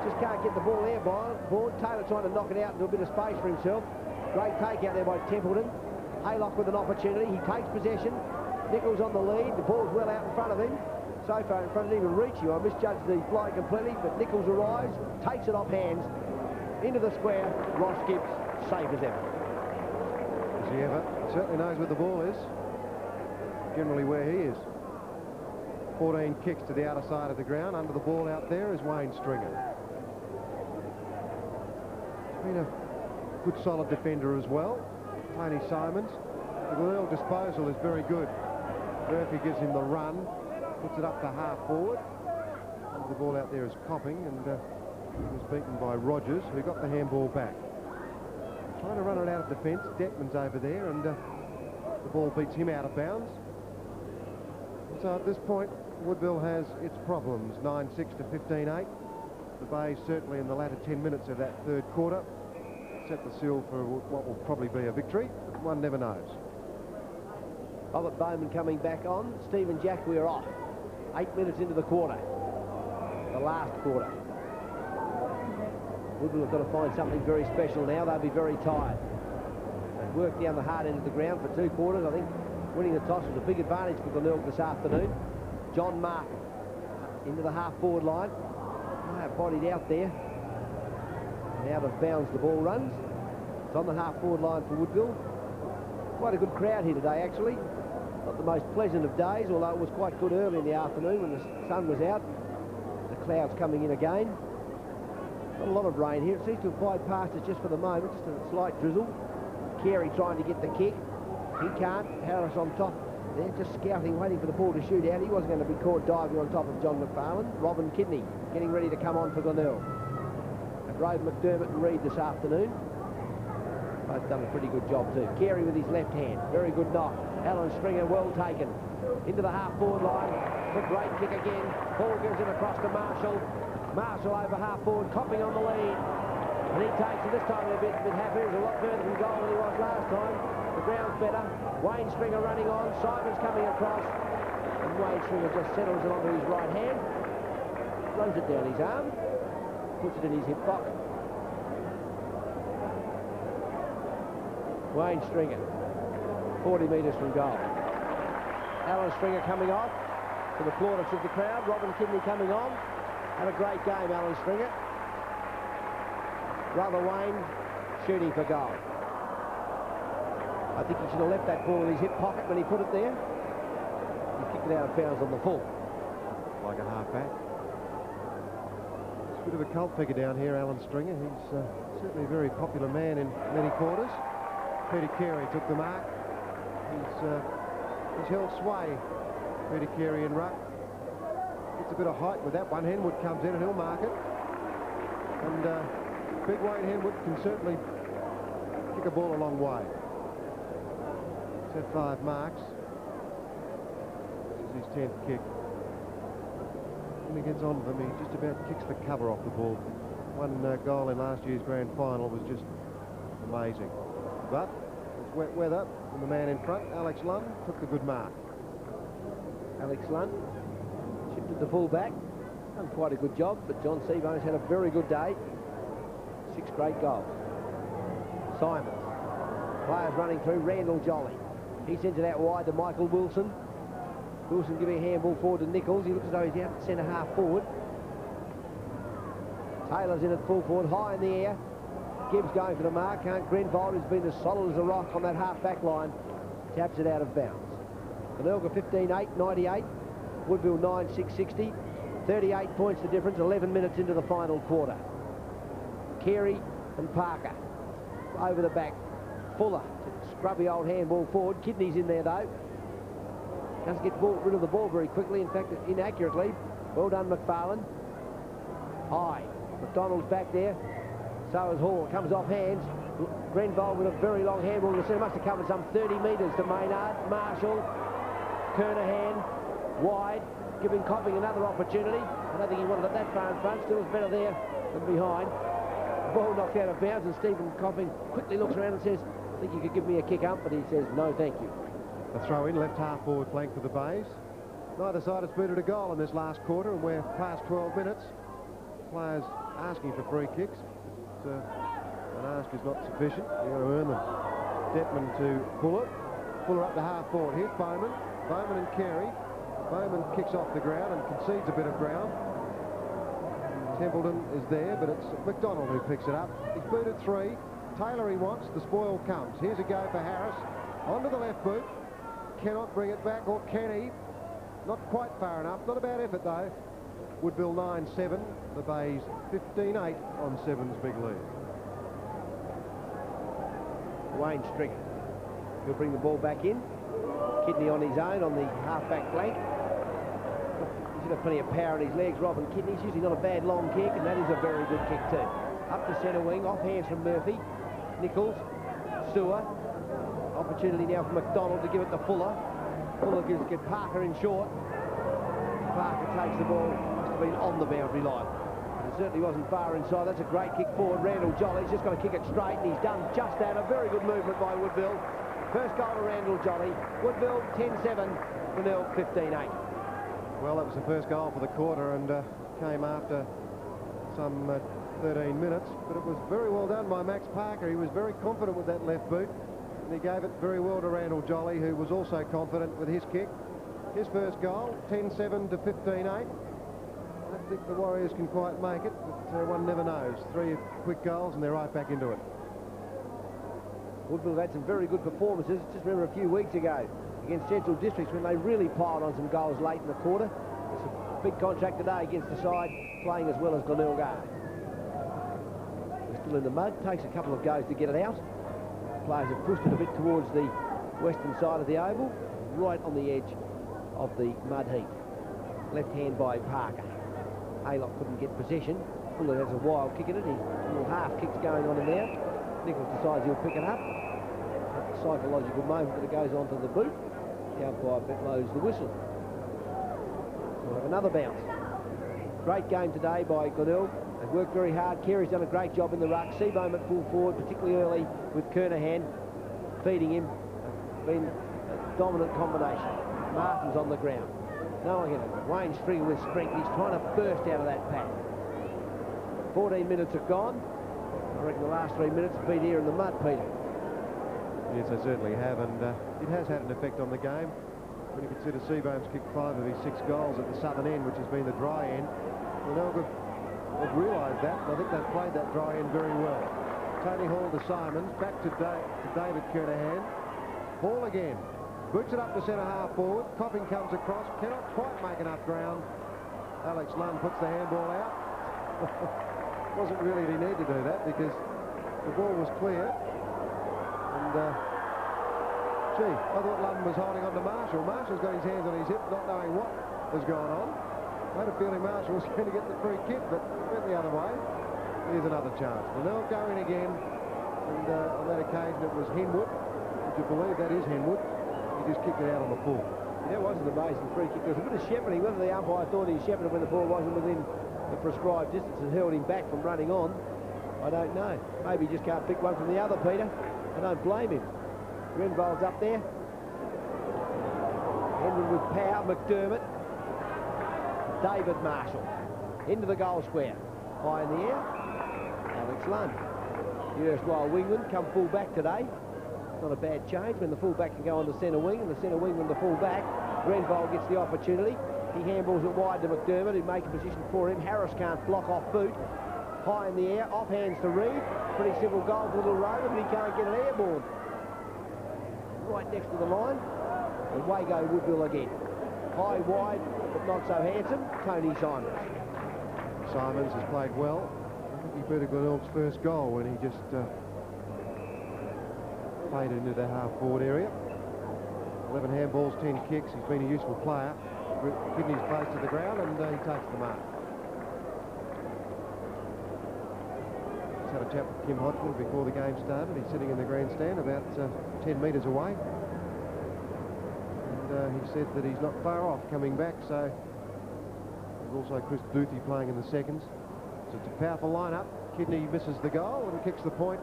Just can't get the ball there, Bourne. Taylor trying to knock it out into a bit of space for himself. Great take out there by Templeton. Haylock with an opportunity. He takes possession. Nichols on the lead. The ball's well out in front of him. So far in front, didn't even reach you. I misjudged the fly completely, but Nichols arrives, takes it off hands, into the square. Ross Gibbs, safe as ever. As he ever. Certainly knows where the ball is. Generally where he is. 14 kicks to the outer side of the ground. Under the ball out there is Wayne Stringer. He's been a good solid defender as well. Tony Simons. The Glenelg disposal is very good. Murphy gives him the run, puts it up to half forward. Under the ball out there is Copping, and he was beaten by Rogers, who got the handball back. Trying to run it out of defence. Detman's over there, and the ball beats him out of bounds. So at this point, Woodville has its problems. 9-6 to 15-8. The Bays certainly in the latter 10 minutes of that third quarter set the seal for what will probably be a victory. One never knows. Robert Bowman coming back on. Stephen Jack, we're off. 8 minutes into the quarter. The last quarter. Woodville have got to find something very special now. They'll be very tired. They've worked down the hard end of the ground for 2 quarters. I think winning the toss was a big advantage for Glenelg this afternoon. John Martin into the half-forward line. Bodied out there. And out of bounds the ball runs. It's on the half-forward line for Woodville. Quite a good crowd here today, actually. Not the most pleasant of days, although it was quite good early in the afternoon when the sun was out. The clouds coming in again. Not a lot of rain here. It seems to have fired past us just for the moment. Just a slight drizzle. Carey trying to get the kick. He can't. Harris on top. They're just scouting, waiting for the ball to shoot out. He wasn't going to be caught diving on top of John McFarlane. Robin Kidney getting ready to come on for Glenelg. And drove McDermott and Reid this afternoon. Both done a pretty good job too. Carey with his left hand. Very good knock. Alan Stringer well taken. Into the half-forward line. The great kick again. Ball goes in across to Marshall. Marshall over half-forward, copping on the lead. And he takes it this time a bit happier. He's a lot further from goal than he was last time. The ground's better. Wayne Stringer running on. Simon's coming across. And Wayne Stringer just settles it onto his right hand. Throws it down his arm. Puts it in his hip pocket. Wayne Stringer. 40 metres from goal. Alan Stringer coming off. To the plaudits of the crowd. Robin Kidney coming on. Had a great game, Alan Stringer. Brother Wayne shooting for goal. I think he should have left that ball in his hip pocket when he put it there. He kicked it out of bounds on the full. Like a half-back. It's a bit of a cult figure down here, Alan Stringer. He's certainly a very popular man in many quarters. Peter Carey took the mark. He's held sway. Peter Carey in ruck. Gets a bit of height with that one. Henwood comes in and he'll mark it. And big Wayne Henwood can certainly kick a ball a long way. He's had 5 marks. This is his 10th kick. When he gets on them, he just about kicks the cover off the ball. One goal in last year's grand final was just amazing. But it's wet weather, and the man in front, Alex Lund, took the good mark. Alex Lund shifted the full back. Done quite a good job, but John Seabone's had a very good day. 6 great goals. Simons. Players running through. Randall Jolly. He sends it out wide to Michael Wilson. Wilson giving a handball forward to Nichols. He looks as though he's out at centre half forward. Taylor's in at full forward, high in the air. Gibbs going for the mark. Grenville, who's been as solid as a rock on that half-back line, taps it out of bounds. Glenelg 15-8, 98. Woodville 9-6, 60. 38 points the difference, 11 minutes into the final quarter. Carey and Parker over the back. Fuller, scrubby old handball forward. Kidney's in there though. Doesn't get rid of the ball very quickly, in fact inaccurately. Well done McFarlane. High. McDonald's back there. So is Hall. Comes off hands. Grenville with a very long handball to the centre. Must have covered some 30 metres to Maynard. Marshall. Kernahan. Wide. Giving Copping another opportunity. I don't think he wanted it that far in front. Still was better there than behind. Ball knocked out of bounds, and Stephen Copping quickly looks around and says, I think you could give me a kick up, but he says, no, thank you. A throw in, left half forward flank for the Bays. Neither side has booted a goal in this last quarter, and we're past 12 minutes. Players asking for free kicks. But, an ask is not sufficient. You've got to earn them. Detman to Fuller. Fuller up to half forward. Here's Bowman. Bowman and Carey. Bowman kicks off the ground and concedes a bit of ground. Templeton is there, but it's McDonald who picks it up. He's booted 3. Taylor he wants. The spoil comes. Here's a go for Harris. Onto the left boot. Cannot bring it back, or can he? Not quite far enough. Not a bad effort, though. Woodville 9-7. The Bays 15-8 on 7's big lead. Wayne Stringer. He'll bring the ball back in. Kidney on his own on the half-back flank. He's got plenty of power in his legs. Robin Kidney's usually not a bad long kick, and that is a very good kick too. Up to centre wing, off hands from Murphy. Nichols, Sewer. Opportunity now for McDonald to give it to Fuller. Fuller gives Parker in short. Parker takes the ball. Must have been on the boundary line. It certainly wasn't far inside. That's a great kick forward. Randall Jolly's just got to kick it straight, and he's done just that. A very good movement by Woodville. First goal to Randall Jolly. Woodville 10-7. Glenelg 15-8. Well, that was the first goal for the quarter, and came after some 13 minutes, but it was very well done by Max Parker. He was very confident with that left boot, and he gave it very well to Randall Jolly, who was also confident with his kick. His first goal, 10-7 to 15-8. I don't think the Warriors can quite make it, but one never knows. 3 quick goals and they're right back into it. Woodville had some very good performances. Just remember a few weeks ago against Central Districts when they really piled on some goals late in the quarter. It's a big contract today against the side playing as well as Glenelg are. They're still in the mud. Takes a couple of goes to get it out. Players have pushed it a bit towards the western side of the oval, right on the edge of the mud heap. Left hand by Parker. Haylock couldn't get possession. Fuller has a wild kick at it. His little half kicks going on in there. Nichols decides he'll pick it up. That's a psychological moment that it goes onto the boot. The umpire blows the whistle. We'll have another bounce. Great game today by Glenelg. They've worked very hard. Carey's done a great job in the ruck. Seabohm at full forward, particularly early with Kernahan feeding him. Been a dominant combination. Martin's on the ground. No one getting it. Wayne's Stringer with strength. He's trying to burst out of that pack. 14 minutes have gone. I reckon the last 3 minutes have been here in the mud, Peter. Yes, they certainly have, and it has had an effect on the game. When you consider Seabohm's kicked 5 of his 6 goals at the southern end, which has been the dry end, Glenelg have realised that, and I think they've played that dry end very well. Tony Hall to Simons, back to David Kernahan. Hall again. Boots it up to centre-half forward. Copping comes across. Cannot quite make enough ground. Alex Lund puts the handball out. Wasn't really he need to do that because the ball was clear. And, gee, I thought Lund was holding on to Marshall. Marshall's got his hands on his hip, not knowing what was going on. I had a feeling Marshall was going to get the free kick, but it went the other way. Here's another chance. Well, they'll go in again. And on that occasion, it was Henwood. Would you believe that is Henwood? He just kicked it out on the full. Yeah, it was an amazing free kick. There was a bit of shepherding. Whether the umpire thought he shepherded when the ball wasn't within the prescribed distance and held him back from running on, I don't know. Maybe he just can't pick one from the other, Peter. I don't blame him. Grenville's up there. Henry with power. McDermott. David Marshall. Into the goal square. High in the air. Alex Lund. The erstwhile wingman come full back today. Not a bad change when the full-back can go on the centre wing and the centre wingman the full-back. Grenville gets the opportunity. He handballs it wide to McDermott, who makes a position for him. Harris can't block off boot. High in the air, off hands to Reed. Pretty simple goal for Little Rover, but he can't get it airborne. Right next to the line. And away go Woodville again. High, wide, but not so handsome. Tony Simons. Simons has played well. I think he beat Glenelg's first goal when he just played into the half-forward area. 11 handballs, 10 kicks. He's been a useful player. Kidney's close to the ground, and he takes the mark. Just had a chat with Kim Hodgman before the game started. He's sitting in the grandstand about 10 metres away. And he said that he's not far off coming back, so there's also Chris Duthie playing in the seconds. So it's a powerful lineup. Kidney misses the goal and kicks the point.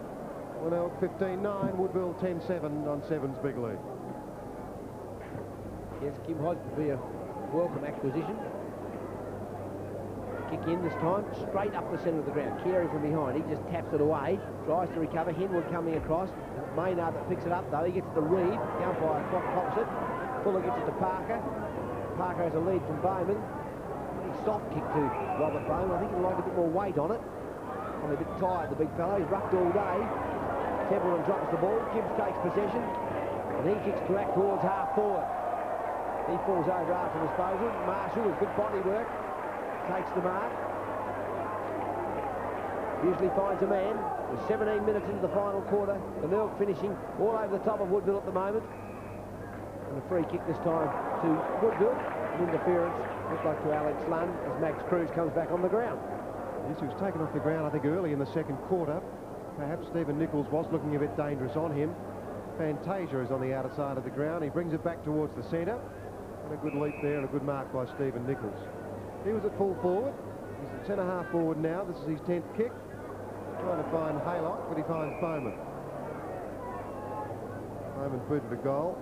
Glenelg 15-9, Woodville 10-7 on 7's big lead. Yes, Kim Hodge would be a welcome acquisition. Kick in this time, straight up the centre of the ground. Carey from behind, he just taps it away, tries to recover. Henwood coming across. Maynard that picks it up though, he gets it to Reed. The umpire pops it. Fuller gets it to Parker. Parker has a lead from Bowman. Pretty soft kick to Robert Bowman. I think he'd like a bit more weight on it. Probably a bit tired, the big fellow. He's rucked all day. Templeton drops the ball. Gibbs takes possession. And he kicks back towards half forward. He falls over after disposal. Marshall with good body work. Takes the mark. Usually finds a man. With 17 minutes into the final quarter. Glenelg finishing all over the top of Woodville at the moment. And a free kick this time to Woodville. An interference. Looks like to Alex Lund as Max Cruz comes back on the ground. Yes, he was taken off the ground, I think, early in the second quarter. Perhaps Stephen Nichols was looking a bit dangerous on him. Fantasia is on the outer side of the ground. He brings it back towards the centre. And a good leap there and a good mark by Stephen Nichols. He was at full forward. He's at centre-half forward now. This is his 10th kick. Trying to find Haylock, but he finds Bowman. Bowman booted a goal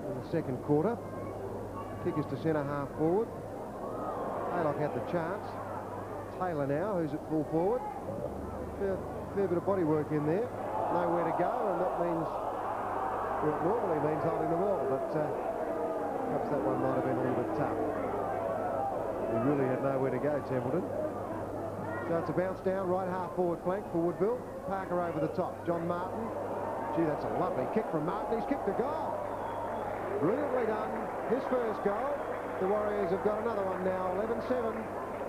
in the second quarter. Kick is to centre-half forward. Haylock had the chance. Taylor now, who's at full forward. Fair bit of body work in there. Nowhere to go, and that means, well, it normally means holding the ball, but perhaps that one might have been a little bit tough. He really had nowhere to go, Templeton. So it's a bounce down, right half forward flank for Woodville. Parker over the top. John Martin. Gee, that's a lovely kick from Martin. He's kicked a goal. Brilliantly done. His first goal. The Warriors have got another one now. 11-7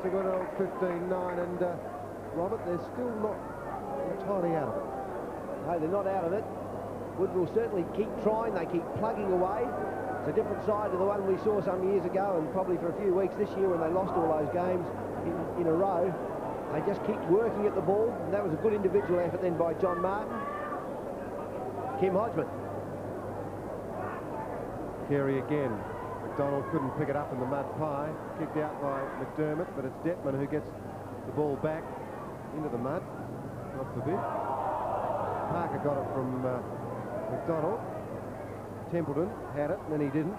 to Glenelg 15-9. And Robert, they're still not entirely out of it. No, they're not out of it. Woodville certainly keep trying. They keep plugging away. It's a different side to the one we saw some years ago, and probably for a few weeks this year when they lost all those games in a row. They just keep working at the ball, and that was a good individual effort then by John Martin. Kim Hodgman. Carey again. McDonald couldn't pick it up in the mud pie. Kicked out by McDermott, but it's Detman who gets the ball back into the mud. God forbid. Parker got it from McDonald. Templeton had it, and then he didn't.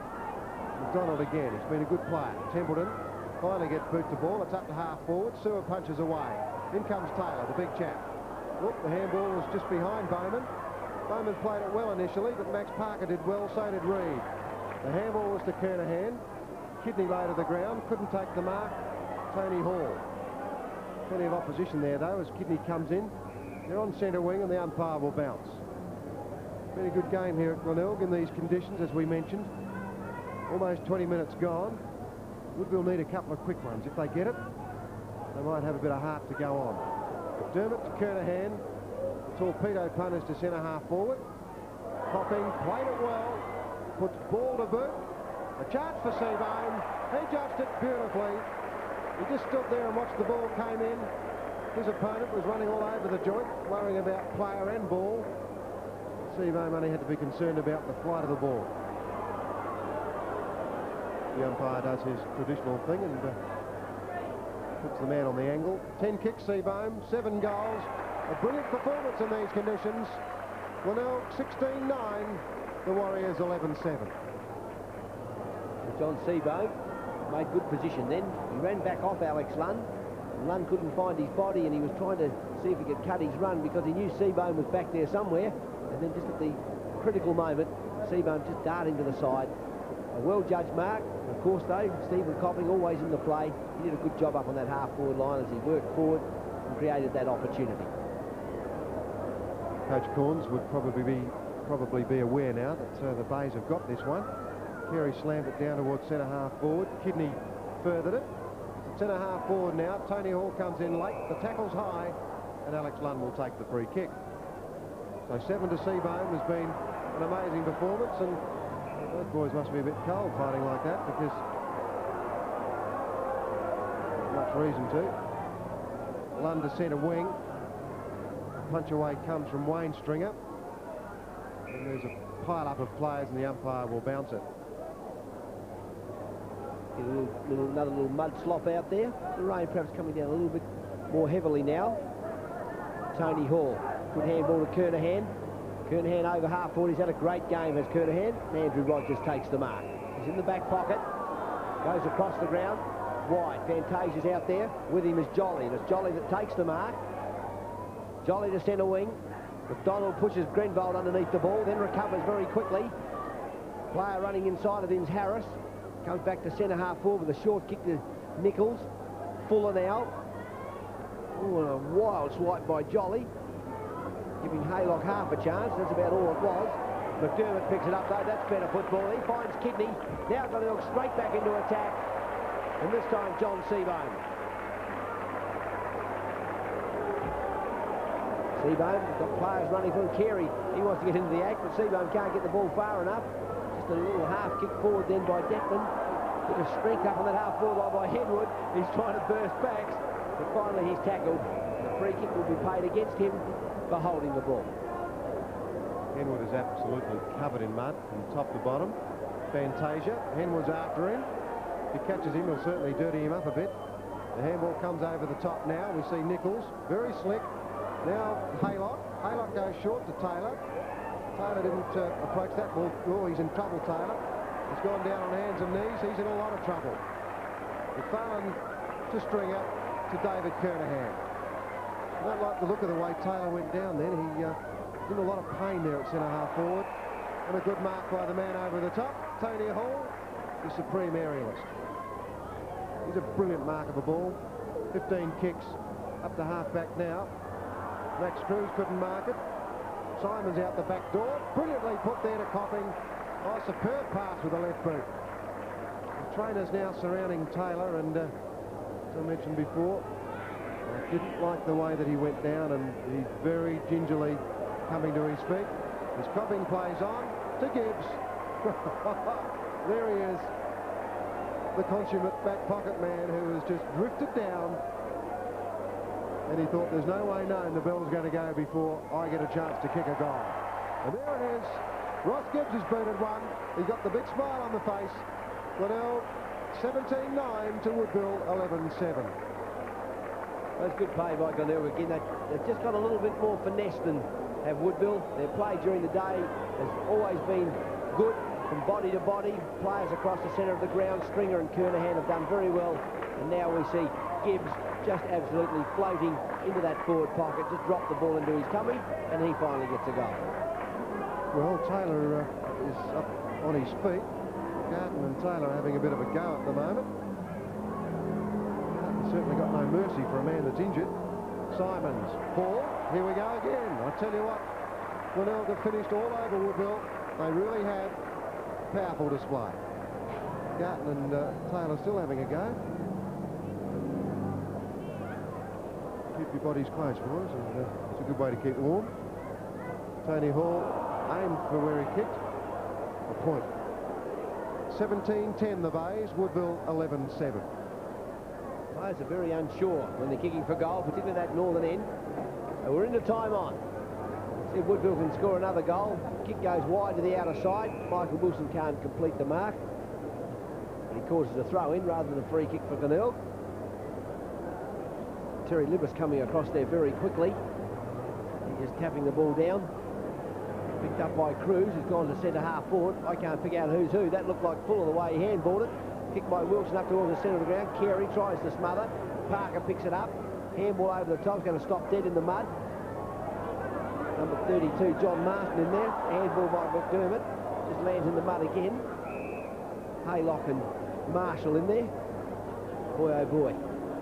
McDonald again. He's been a good player. Templeton finally gets boot the ball. It's up to half forward. Sewer punches away. In comes Taylor, the big chap. Look, the handball was just behind Bowman. Bowman played it well initially, but Max Parker did well, so did Reid. The handball was to Kernahan. Kidney low to the ground, couldn't take the mark. Tony Hall. Plenty of opposition there, though, as Kidney comes in. They're on centre wing, and the umpire will bounce. Been a good game here at Glenelg in these conditions, as we mentioned. Almost 20 minutes gone. Woodville need a couple of quick ones. If they get it, they might have a bit of heart to go on. McDermott to Kernahan. Torpedo punters to centre half forward. Hopping, played it well. Puts ball to boot. A chance for Seabairn. He judged it beautifully. He just stood there and watched the ball came in. His opponent was running all over the joint, worrying about player and ball. Seabairn only had to be concerned about the flight of the ball. The umpire does his traditional thing and puts the man on the angle. 10 kicks, Seabairn, 7 goals. A brilliant performance in these conditions. Glenelg 16-9, the Warriors 11-7. John Seabairn made good position then. He ran back off Alex Lunn. Lunn couldn't find his body, and he was trying to see if he could cut his run because he knew Seabairn was back there somewhere. And then just at the critical moment, Seabairn just darting to the side. A well-judged mark. Of course, though, Stephen Copping always in the play. He did a good job up on that half-forward line as he worked forward and created that opportunity. Coach Corns would probably be aware now that the Bays have got this one. Carey slammed it down towards centre half forward. Kidney furthered it. Centre half forward now. Tony Hall comes in late. The tackle's high, and Alex Lunn will take the free kick. So 7 to Seabairn has been an amazing performance, and those boys must be a bit cold fighting like that because much reason to. Lunn to centre wing. Punch away comes from Wayne Stringer. And there's a pile-up of players, and the umpire will bounce it. Another little mud slop out there. The rain perhaps coming down a little bit more heavily now. Tony Hall. Good handball to Kernahan. Kernahan over half forward. He's had a great game as Kernahan. Andrew Rogers takes the mark. He's in the back pocket. Goes across the ground. Wide. Fantasia's out there. With him is Jolly. And it's Jolly that takes the mark. Jolly to centre wing. McDonald pushes Grenvold underneath the ball, then recovers very quickly. Player running inside of him is Harris. Comes back to centre half forward with a short kick to Nichols. Fuller now. Ooh, and a wild swipe by Jolly. Giving Haylock half a chance. That's about all it was. McDermott picks it up though. That's better football. He finds Kidney. Now got to look straight back into attack. And this time John Seabairn. Seabairn got players running for him. Carey, he wants to get into the act, but Seabairn can't get the ball far enough. Just a little half kick forward then by Detman. Bit of strength up on that half forward line by Henwood. He's trying to burst backs, but finally he's tackled. The free kick will be paid against him for holding the ball. Henwood is absolutely covered in mud from top to bottom. Fantasia, Henwood's after him. If he catches him, he'll certainly dirty him up a bit. The handball comes over the top now. We see Nichols, very slick. Now Haylock. Haylock goes short to Taylor. Taylor didn't approach that ball. Oh, he's in trouble, Taylor. He's gone down on hands and knees. He's in a lot of trouble. McFarlane to Stringer. to David Kernahan. I don't like the look of the way Taylor went down then. He was in a lot of pain there at centre-half forward. And a good mark by the man over the top, Tony Hall, the supreme aerialist. He's a brilliant mark of a ball. 15 kicks up to half-back now. Max Cruz couldn't mark it. Simon's out the back door. Brilliantly put there to Copping. Oh, superb pass with the left boot. The trainers now surrounding Taylor, and as I mentioned before, I didn't like the way that he went down, and he's very gingerly coming to his feet. As Copping plays on to Gibbs. There he is, the consummate back pocket man who has just drifted down, and he thought there's no way known the bell's going to go before I get a chance to kick a goal. And there it is. Ross Gibbs has booted one. He's got the big smile on the face. Glenelg 17-9 to Woodville 11-7. That's good play by Glenelg again. They've just got a little bit more finesse than have Woodville. Their play during the day has always been good from body to body. Players across the centre of the ground, Stringer and Kernahan have done very well. And now we see Gibbs just absolutely floating into that forward pocket, just dropped the ball into his tummy, and he finally gets a goal. Well, Taylor is up on his feet. Garton and Taylor are having a bit of a go at the moment. Garton's certainly got no mercy for a man that's injured. Simons, Paul, here we go again. I tell you what, Glenelg have finished all over Woodville. They really have. Powerful display. Garton and Taylor still having a go. Keep your bodies close, boys, and it's a good way to keep warm. Tony Hall aimed for where he kicked. A point. 17-10 the Bays, Woodville 11-7. Players are very unsure when they're kicking for goal, particularly that northern end. And we're into time on. See if Woodville can score another goal. Kick goes wide to the outer side. Michael Wilson can't complete the mark. But he causes a throw-in rather than a free kick for Glenelg. Terry Libas coming across there very quickly. He is tapping the ball down. Picked up by Cruz, who's gone to centre-half forward. I can't pick out who's who. That looked like Full of the way he handballed it. Kicked by Wilson up towards the centre of the ground. Carey tries to smother. Parker picks it up. Handball over the top. He's going to stop dead in the mud. Number 32, John Marston in there. Handball by McDermott. Just lands in the mud again. Haylock and Marshall in there. Boy, oh boy.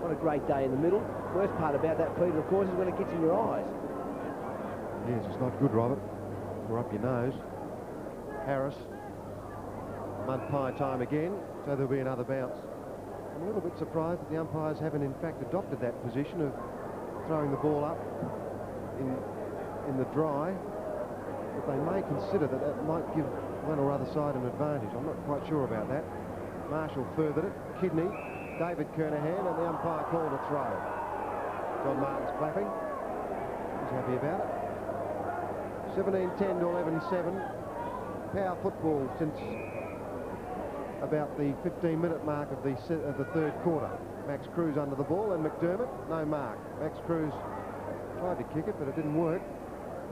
What a great day in the middle. Worst part about that, Peter, of course, is when it gets in your eyes. Yes, it's not good, Robert. Or up your nose. Harris. Mud pie time again, so there'll be another bounce. I'm a little bit surprised that the umpires haven't in fact adopted that position of throwing the ball up in the dry, but they may consider that that might give one or other side an advantage. I'm not quite sure about that. Marshall furthered it. Kidney, David Kernahan, and the umpire called a throw. John Martin's clapping. He's happy about it. 17-10 to 11-7. Power football since about the 15-minute mark of the third quarter. Max Cruz under the ball, and McDermott, no mark. Max Cruz tried to kick it, but it didn't work.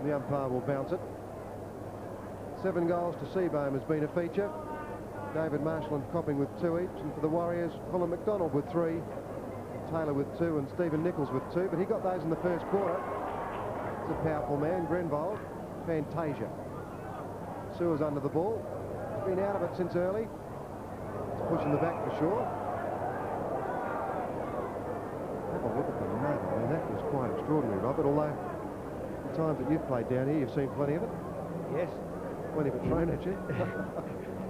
And the umpire will bounce it. 7 goals to Seabohm has been a feature. David Marshall and Copping with 2 each, and for the Warriors, Colin McDonald with 3, Taylor with 2, and Stephen Nichols with 2, but he got those in the first quarter. It's a powerful man. Grenvold, Fantasia. Sewer's under the ball. He's been out of it since early. It's pushing the back for sure. Have a look at the mud. I mean, that was quite extraordinary, Robert, although the times that you've played down here, you've seen plenty of it. Yes. Plenty of it thrown at you.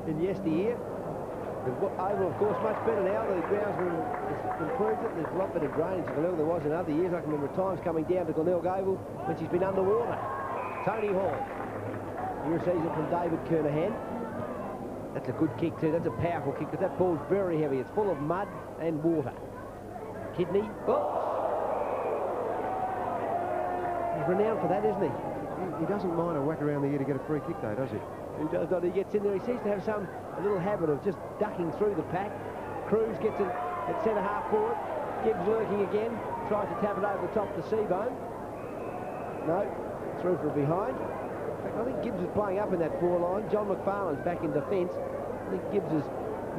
In yesteryear. The oval, of course, much better now. The grounds have improved it. There's a lot better drainage in Glenelg than there was in other years. I can remember times coming down to Glenelg Oval when she's been underwater. Tony Hall. Here sees it from David Kernahan. That's a good kick too. That's a powerful kick, but that ball's very heavy. It's full of mud and water. Kidney. Oh! He's renowned for that, isn't he? He doesn't mind a whack around the ear to get a free kick, though, does he? He does not. He gets in there. He seems to have a little habit of just ducking through the pack. Cruz gets it at centre-half forward. Gibbs lurking again. Tries to tap it over the top to Seabohm. No. Through for a behind. In fact, I think Gibbs is playing up in that 4 line. John McFarlane's back in defence. I think Gibbs has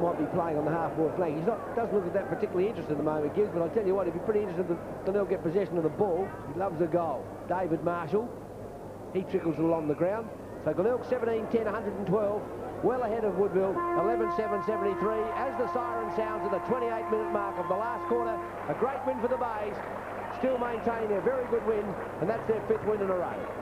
might be playing on the half-forward flank. Doesn't look at that particularly interested at the moment, Gibbs, but I'll tell you what, he'd be pretty interested that Glenelg get possession of the ball. He loves a goal. David Marshall, he trickles along the ground. So Glenelg 17-10, 112, well ahead of Woodville, 11-7, 73. As the siren sounds at the 28-minute mark of the last quarter, a great win for the Bays. Still maintaining a very good win, and that's their 5th win in a row.